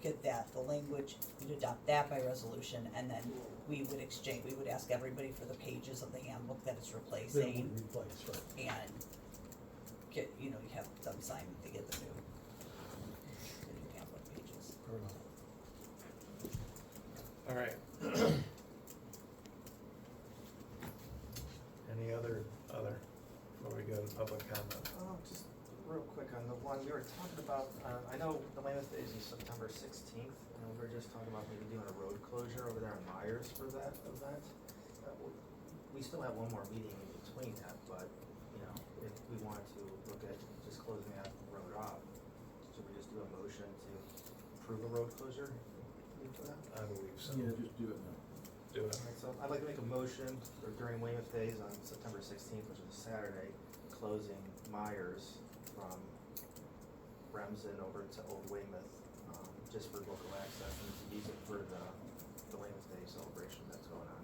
get that, the language, you'd adopt that by resolution, and then we would ask everybody for the pages of the handbook that it's replacing. And you have them sign to get the new handbook pages. All right. Any other, before we go to public comment? Just real quick on the one, we were talking about, I know the latest is September 16th, and we were just talking about maybe doing a road closure over there in Myers for that event. We still have one more meeting in between that, but, if we wanted to look at just closing that road off, should we just do a motion to approve a road closure? for that? I believe so. Yeah, just do it now. Do it. Alright, so I'd like to make a motion for during Weymouth Days on September 16th, which is a Saturday, closing Myers from Remsen over to Old Weymouth, just for local access and to use it for the Weymouth Day celebration that's going on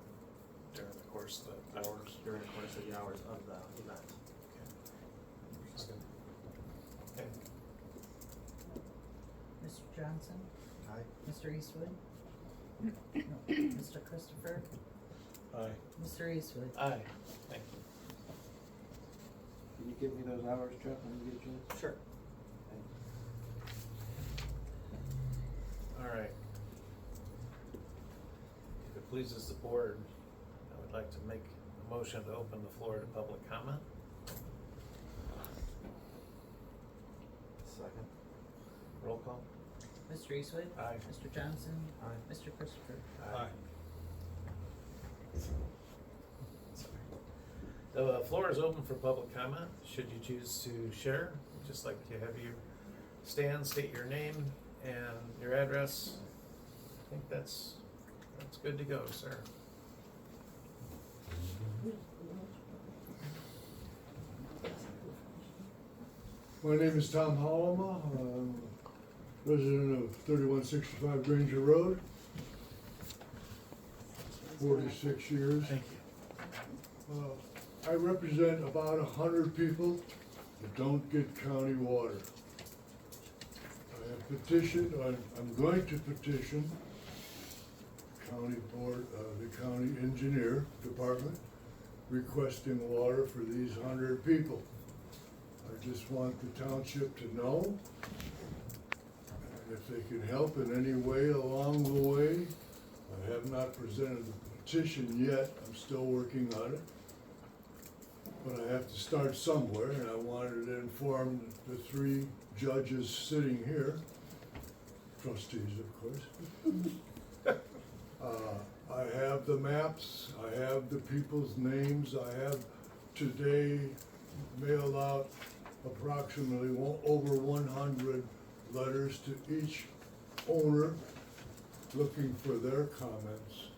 During the course of the hours. during the course of the hours of the event. Okay. Mr. Johnson, Aye. Mr. Eastwood, Mr. Christopher, Aye. Mr. Eastwood. Aye, thank you. Can you give me those hours, Chuck, when you get a chance? Sure. All right. If it pleases the board, I would like to make a motion to open the floor to public comment. Second. Roll call. Mr. Eastwood. Aye. Mr. Johnson. Aye. Mr. Christopher. Aye. The floor is open for public comment. Should you choose to share, just like you have you stand, state your name and your address. I think that's good to go, sir. My name is Tom Hollema, resident of 3165 Granger Road, 46 years. Thank you. I represent about 100 people that don't get county water. I have petitioned, I'm going to petition county board, the county engineer department requesting water for these 100 people. I just want the township to know, and if they can help in any way along the way. I have not presented the petition yet, I'm still working on it. But I have to start somewhere, and I wanted to inform the three judges sitting here, trustees, of course. I have the maps, I have the people's names, I have today mailed out approximately over 100 letters to each owner looking for their comments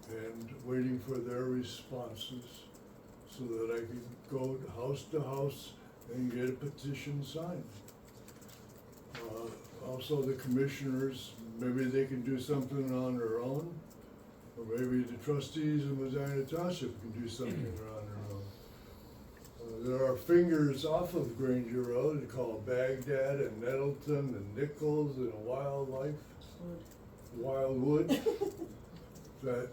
and waiting for their responses so that I can go house to house and get a petition signed. Also the commissioners, maybe they can do something on their own, or maybe the trustees in Medina Township can do something on their own. There are fingers off of Granger Road called Baghdad and Nettleton and Nichols and Wildwood that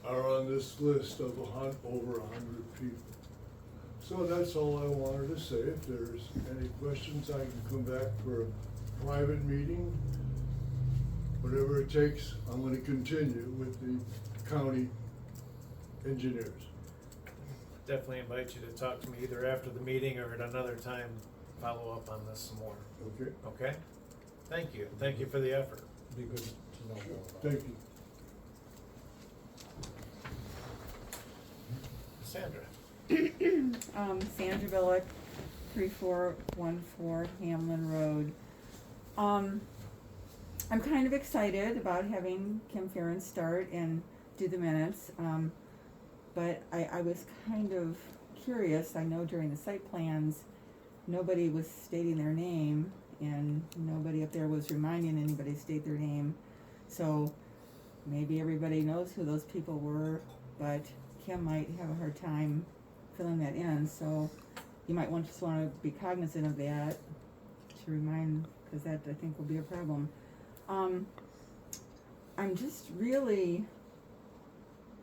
are on this list of over 100 people. So that's all I wanted to say. If there's any questions, I can come back for a private meeting. Whatever it takes, I'm going to continue with the county engineers. Definitely invite you to talk to me either after the meeting or at another time, follow up on this some more. Okay? Okay? Thank you. Thank you for the effort. Be good to know more about. Thank you. Sandra. Sandra Billick, 3414 Hamlin Road. I'm kind of excited about having Kim Farron start and do the minutes, but I was kind of curious. I know during the site plans, nobody was stating their name, and nobody up there was reminding anybody to state their name. So maybe everybody knows who those people were, but Kim might have a hard time filling that in, so you might just want to be cognizant of that to remind, because that I think will be a problem. I'm just really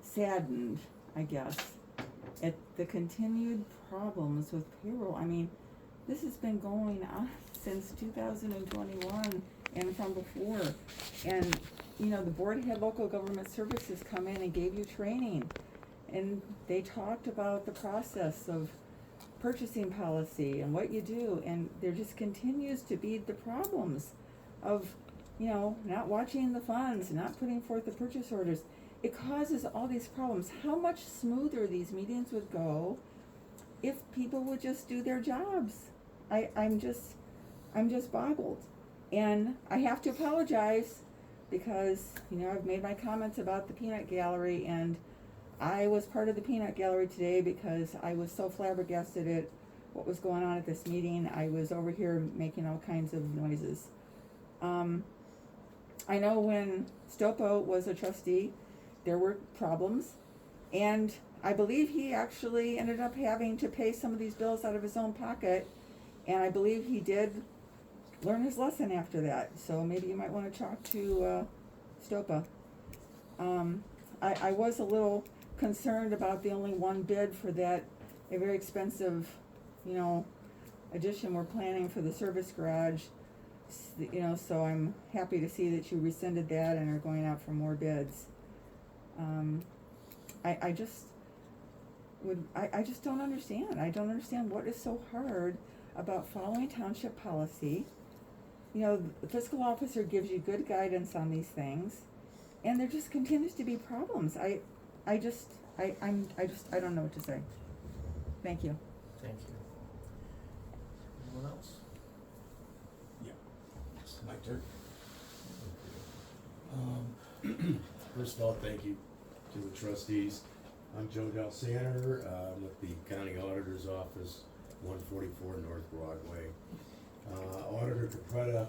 saddened, I guess, at the continued problems with payroll. I mean, this has been going on since 2021 and from before. And, you know, the board had local government services come in and gave you training. And they talked about the process of purchasing policy and what you do. And there just continues to be the problems of, you know, not watching the funds, not putting forth the purchase orders. It causes all these problems. How much smoother these meetings would go if people would just do their jobs. I'm just boggled. And I have to apologize because, you know, I've made my comments about the peanut gallery, and I was part of the peanut gallery today because I was so flabbergasted at what was going on at this meeting. I was over here making all kinds of noises. I know when Stopo was a trustee, there were problems, and I believe he actually ended up having to pay some of these bills out of his own pocket, and I believe he did learn his lesson after that. So maybe you might want to talk to Stopa. I was a little concerned about the only one bid for that, a very expensive, you know, addition we're planning for the service garage. You know, so I'm happy to see that you rescinded that and are going out for more bids. I just don't understand. I don't understand what is so hard about following township policy. You know, the fiscal officer gives you good guidance on these things, and there just continues to be problems. I don't know what to say. Thank you. Thank you. Anyone else? My turn. First of all, thank you to the trustees. I'm Joe Del Santer. I'm with the County Auditor's Office, 144 North Broadway. Auditor Capretta,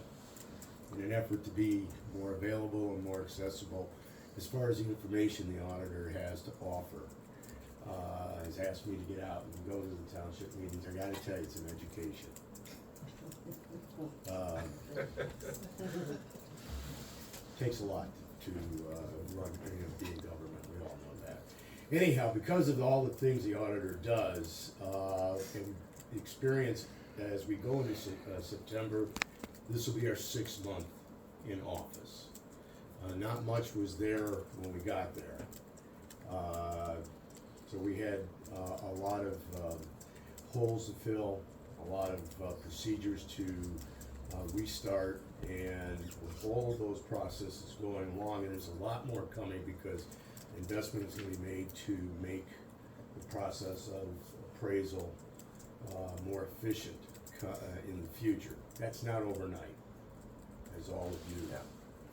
in an effort to be more available and more accessible as far as the information the auditor has to offer, has asked me to get out and go to the township meetings. I gotta tell you, it's an education. Takes a lot to run, be in government, we all know that. Anyhow, because of all the things the auditor does, and the experience as we go into September, this will be our 6th month in office. Not much was there when we got there. So we had a lot of holes to fill, a lot of procedures to restart, and with all of those processes going along, and there's a lot more coming because investment is going to be made to make the process of appraisal more efficient in the future. That's not overnight, as all of you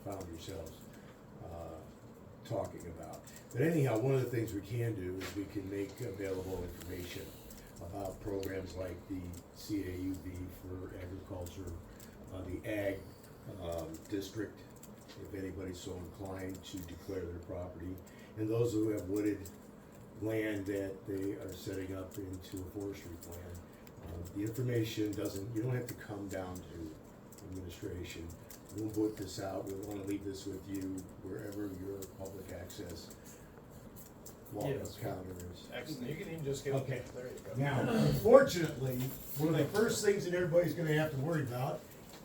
found yourselves talking about. But anyhow, one of the things we can do is we can make available information about programs like the CAUV for agriculture, the Ag District, if anybody's so inclined to declare their property, and those who have wooded land that they are setting up into a forestry plan. The information you don't have to come down to administration. We'll put this out. We want to leave this with you wherever your public access counter is. Excellent. You can even just give. Okay. There you go. Now, unfortunately, one of the first things that everybody's gonna have to worry about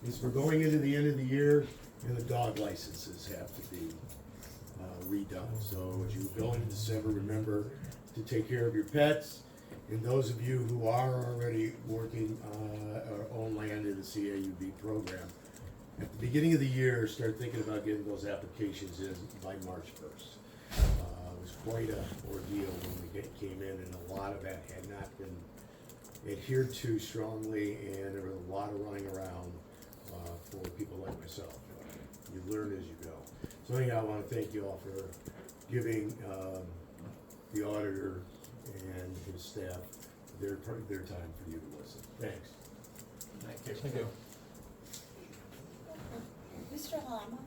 is we're going into the end of the year and the dog licenses have to be redone. So as you go into December, remember to take care of your pets. And those of you who are already working or own land in the CAUV program, at the beginning of the year, start thinking about getting those applications in by March 1st. It was quite an ordeal when we came in, and a lot of that had not been adhered to strongly, and there was a lot of running around for people like myself. You learn as you go. So anyhow, I want to thank you all for giving the auditor and his staff their time for you to listen. Thanks. Thank you. Thank you. Mr. Lama,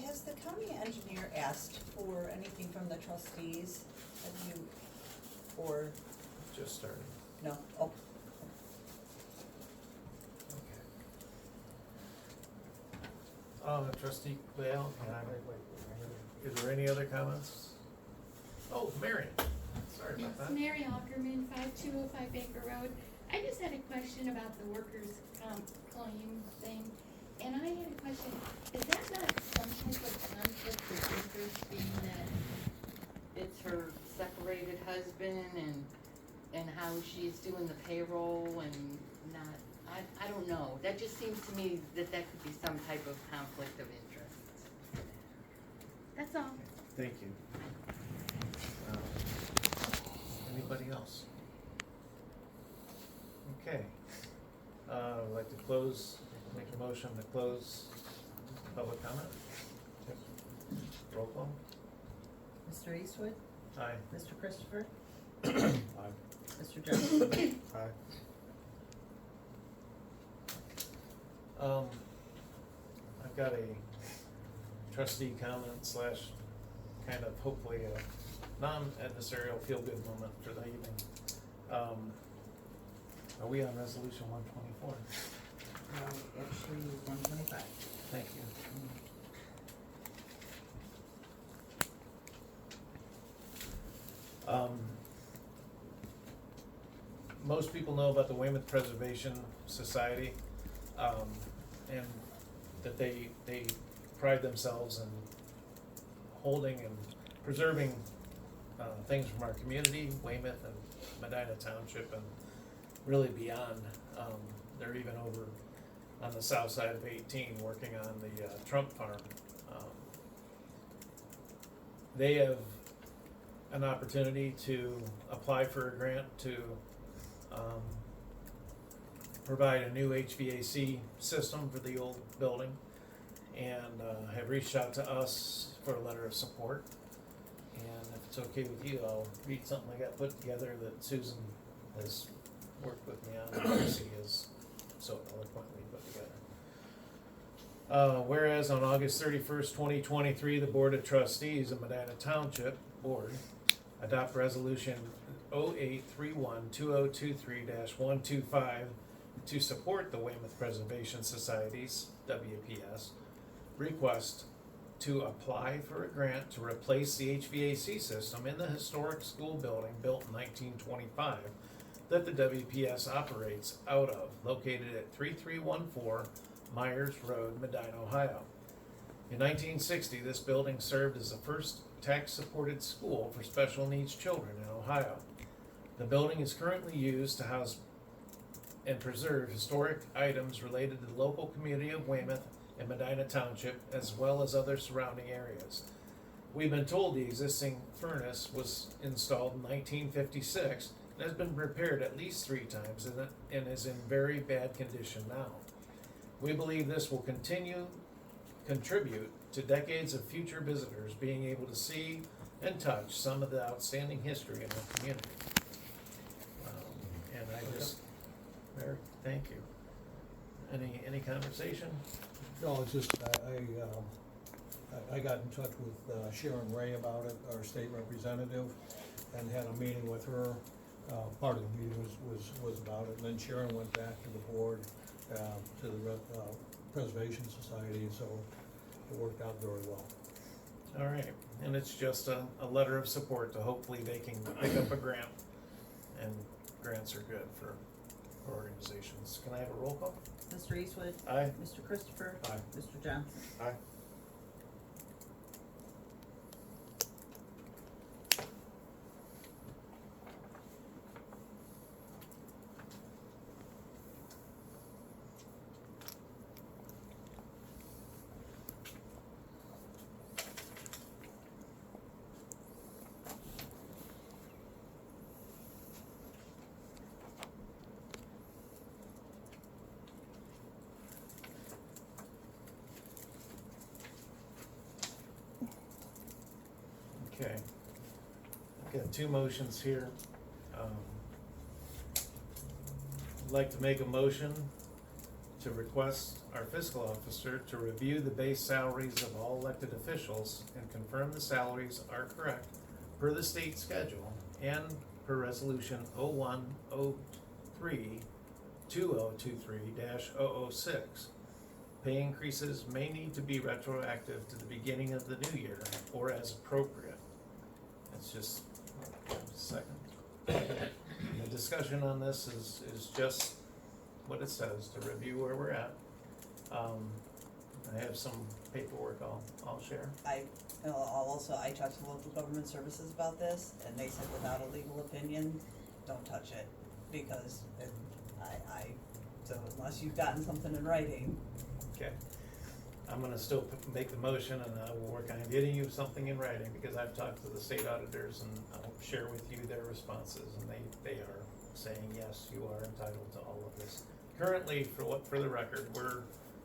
has the county engineer asked for anything from the trustees? Have you, or, Just started. no? Oh, Trustee Bale, is there any other comments? Oh, Marion, sorry about that. It's Mary Ackerman, 5205 Baker Road. I just had a question about the workers' comp claim thing. And I had a question, is that not some type of conflict of interest, being that it's her separated husband and how she's doing the payroll and not, I don't know. That just seems to me that could be some type of conflict of interest. That's all. Thank you. Anybody else? Okay. I'd like to make a motion to close public comment. Roll call? Mr. Eastwood? Aye. Mr. Christopher? Aye. Mr. Johnson? Aye. I've got a trustee comment slash kind of hopefully a non-adversarial feel-good moment for the evening. Are we on resolution 124? Actually, 125. Thank you. Most people know about the Weymouth Preservation Society, and that they pride themselves in holding and preserving things from our community, Weymouth and Medina Township, and really beyond. They're even over on the south side of 18 working on the Trump Farm. They have an opportunity to apply for a grant to provide a new HVAC system for the old building, and have reached out to us for a letter of support. And if it's okay with you, I'll read something I got put together that Susan has worked with me on, and Lucy has so eloquently put together. Whereas on August 31st, 2023, the Board of Trustees of Medina Township Board adopt resolution 0831-2023-125 to support the Weymouth Preservation Society's, WPS, request to apply for a grant to replace the HVAC system in the historic school building built in 1925 that the WPS operates out of, located at 3314 Myers Road, Medina, Ohio. In 1960, this building served as the first tax-supported school for special needs children in Ohio. The building is currently used to house and preserve historic items related to the local community of Weymouth and Medina Township, as well as other surrounding areas. We've been told the existing furnace was installed in 1956 and has been repaired at least 3 times and is in very bad condition now. We believe this will contribute to decades of future visitors being able to see and touch some of the outstanding history in the community. And I just, Mayor, thank you. Any conversation? No, it's just, I got in touch with Sharon Ray about it, our state representative, and had a meeting with her. Part of the meeting was about it, and then Sharon went back to the board, to the Preservation Society, so it worked out very well. All right, and it's just a letter of support to hopefully they can pick up a grant, and grants are good for organizations. Can I have a roll call? Mr. Eastwood? Aye. Mr. Christopher? Aye. Mr. Johnson? Aye. Okay. I've got 2 motions here. I'd like to make a motion to request our fiscal officer to review the base salaries of all elected officials and confirm the salaries are correct per the state schedule and per resolution 0103-2023-006. Pay increases may need to be retroactive to the beginning of the new year or as appropriate. It's just a second. The discussion on this is just what it says, to review where we're at. I have some paperwork I'll share. I talked to local government services about this, and they said without a legal opinion, don't touch it, because so unless you've gotten something in writing. Okay. I'm gonna still make the motion, and I will work on getting you something in writing, because I've talked to the state auditors, and I'll share with you their responses, and they are saying, yes, you are entitled to all of this. Currently, for the record,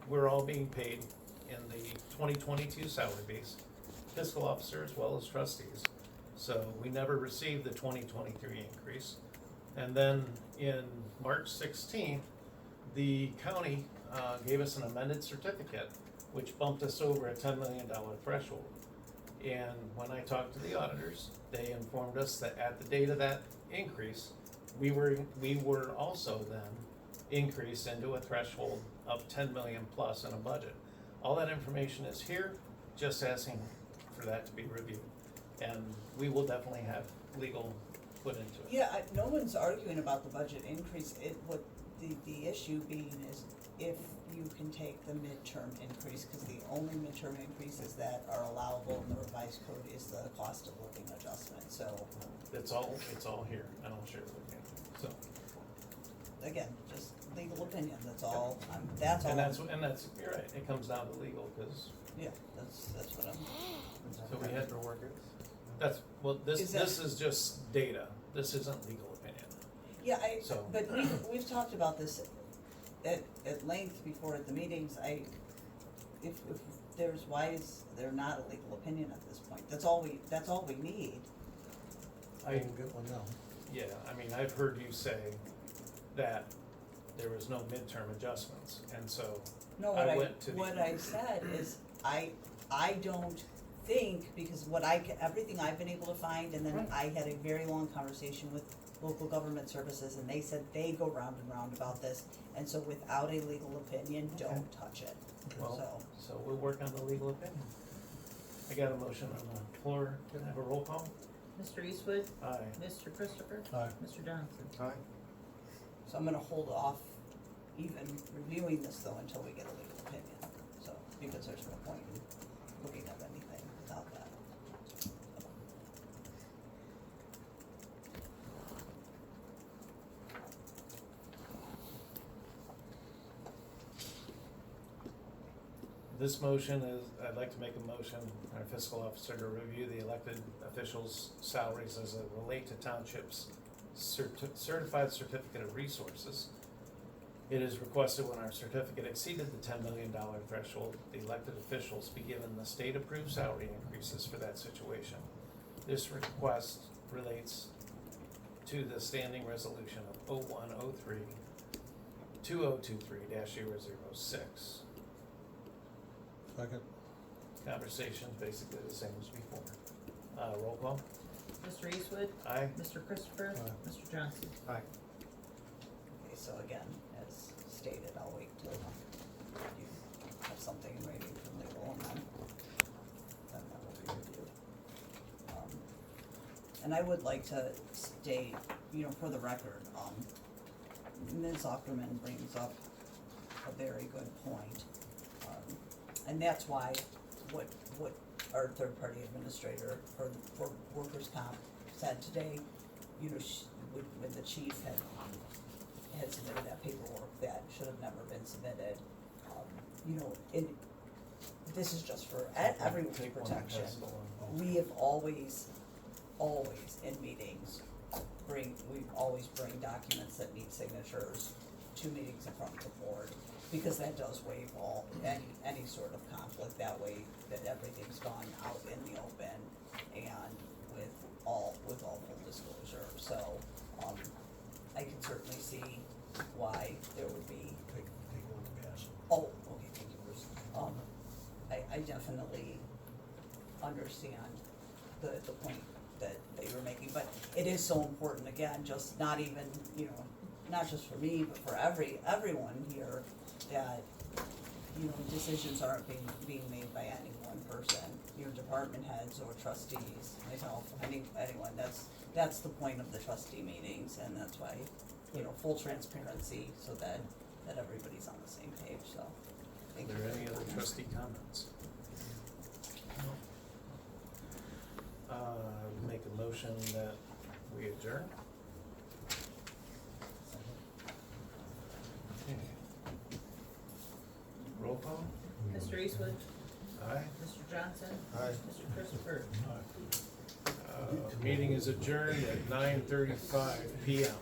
we're all being paid in the 2022 salary base, fiscal officer as well as trustees. So we never received the 2023 increase. And then in March 16th, the county gave us an amended certificate, which bumped us over a $10 million threshold. And when I talked to the auditors, they informed us that at the date of that increase, we were also then increased into a threshold of 10 million plus in a budget. All that information is here, just asking for that to be reviewed. And we will definitely have legal put into it. Yeah, no one's arguing about the budget increase. What the issue being is if you can take the midterm increase, because the only midterm increases that are allowable in the revised code is the cost of living adjustment, so. It's all here, and I'll share it with you, so. Again, just legal opinion, that's all, that's all. And that's, you're right, it comes down to legal, because. Yeah, that's what I'm. So we had. For workers? That's, well, this Is that- is just data, this isn't legal opinion. Yeah, So- but we've talked about this at length before at the meetings. If there's, why is there not a legal opinion at this point? That's all we need. I We'll get one now. Yeah, I mean, I've heard you say that there was no midterm adjustments, and so No, I went to the. what I said is, I don't think, because everything I've been able to find, and then Right. I had a very long conversation with local government services, and they said they go round and round about this, and so without a legal opinion, don't touch it, Well, so we'll work on the legal opinion. I got a motion on the floor, can I have a roll call? Mr. Eastwood? Aye. Mr. Christopher? Aye. Mr. Johnson? Aye. So I'm gonna hold off even reviewing this though until we get a legal opinion, so, because there's no point in looking at anything without that. This motion is, I'd like to make a motion, our fiscal officer to review the elected officials' salaries as it relate to townships' certified certificate of resources. It is requested when our certificate exceeded the $10 million threshold, the elected officials be given the state-approved salary increases for that situation. This request relates to the standing resolution of 0103 2023-006. Second. Conversation's basically the same as before. Roll call? Mr. Eastwood? Aye. Mr. Christopher? Aye. Mr. Johnson? Aye. Okay, so again, as stated, I'll wait till you have something in writing from legal and then that will be reviewed. And I would like to state, for the record, Ms. Ockerman brings up a very good point. And that's why what our third-party administrator for workers' comp said today, when the chief had submitted that paperwork that should have never been submitted, this is just for everyone's Take one and protection. pass it along. We have always in meetings, we always bring documents that need signatures to meetings in front of the board, because that does waive any sort of conflict, that way that everything's gone out in the open and with all full disclosure, so, I can certainly see why there would be. Take one to pass. Oh, okay, thank you, Bruce. I definitely understand the point that you were making, but it is so important, again, just not even, not just for me, but for everyone here, that, decisions aren't being made by any one person, your department heads or trustees, myself, anyone, that's the point of the trustee meetings, and that's why, full transparency, so that everybody's on the same page, so. Are thank you there for any your other comments. trustee comments? Make a motion that we adjourn. Okay. Roll call? Mr. Eastwood? Aye. Mr. Johnson? Aye. Mr. Christopher? Meeting is adjourned at 9:35 PM.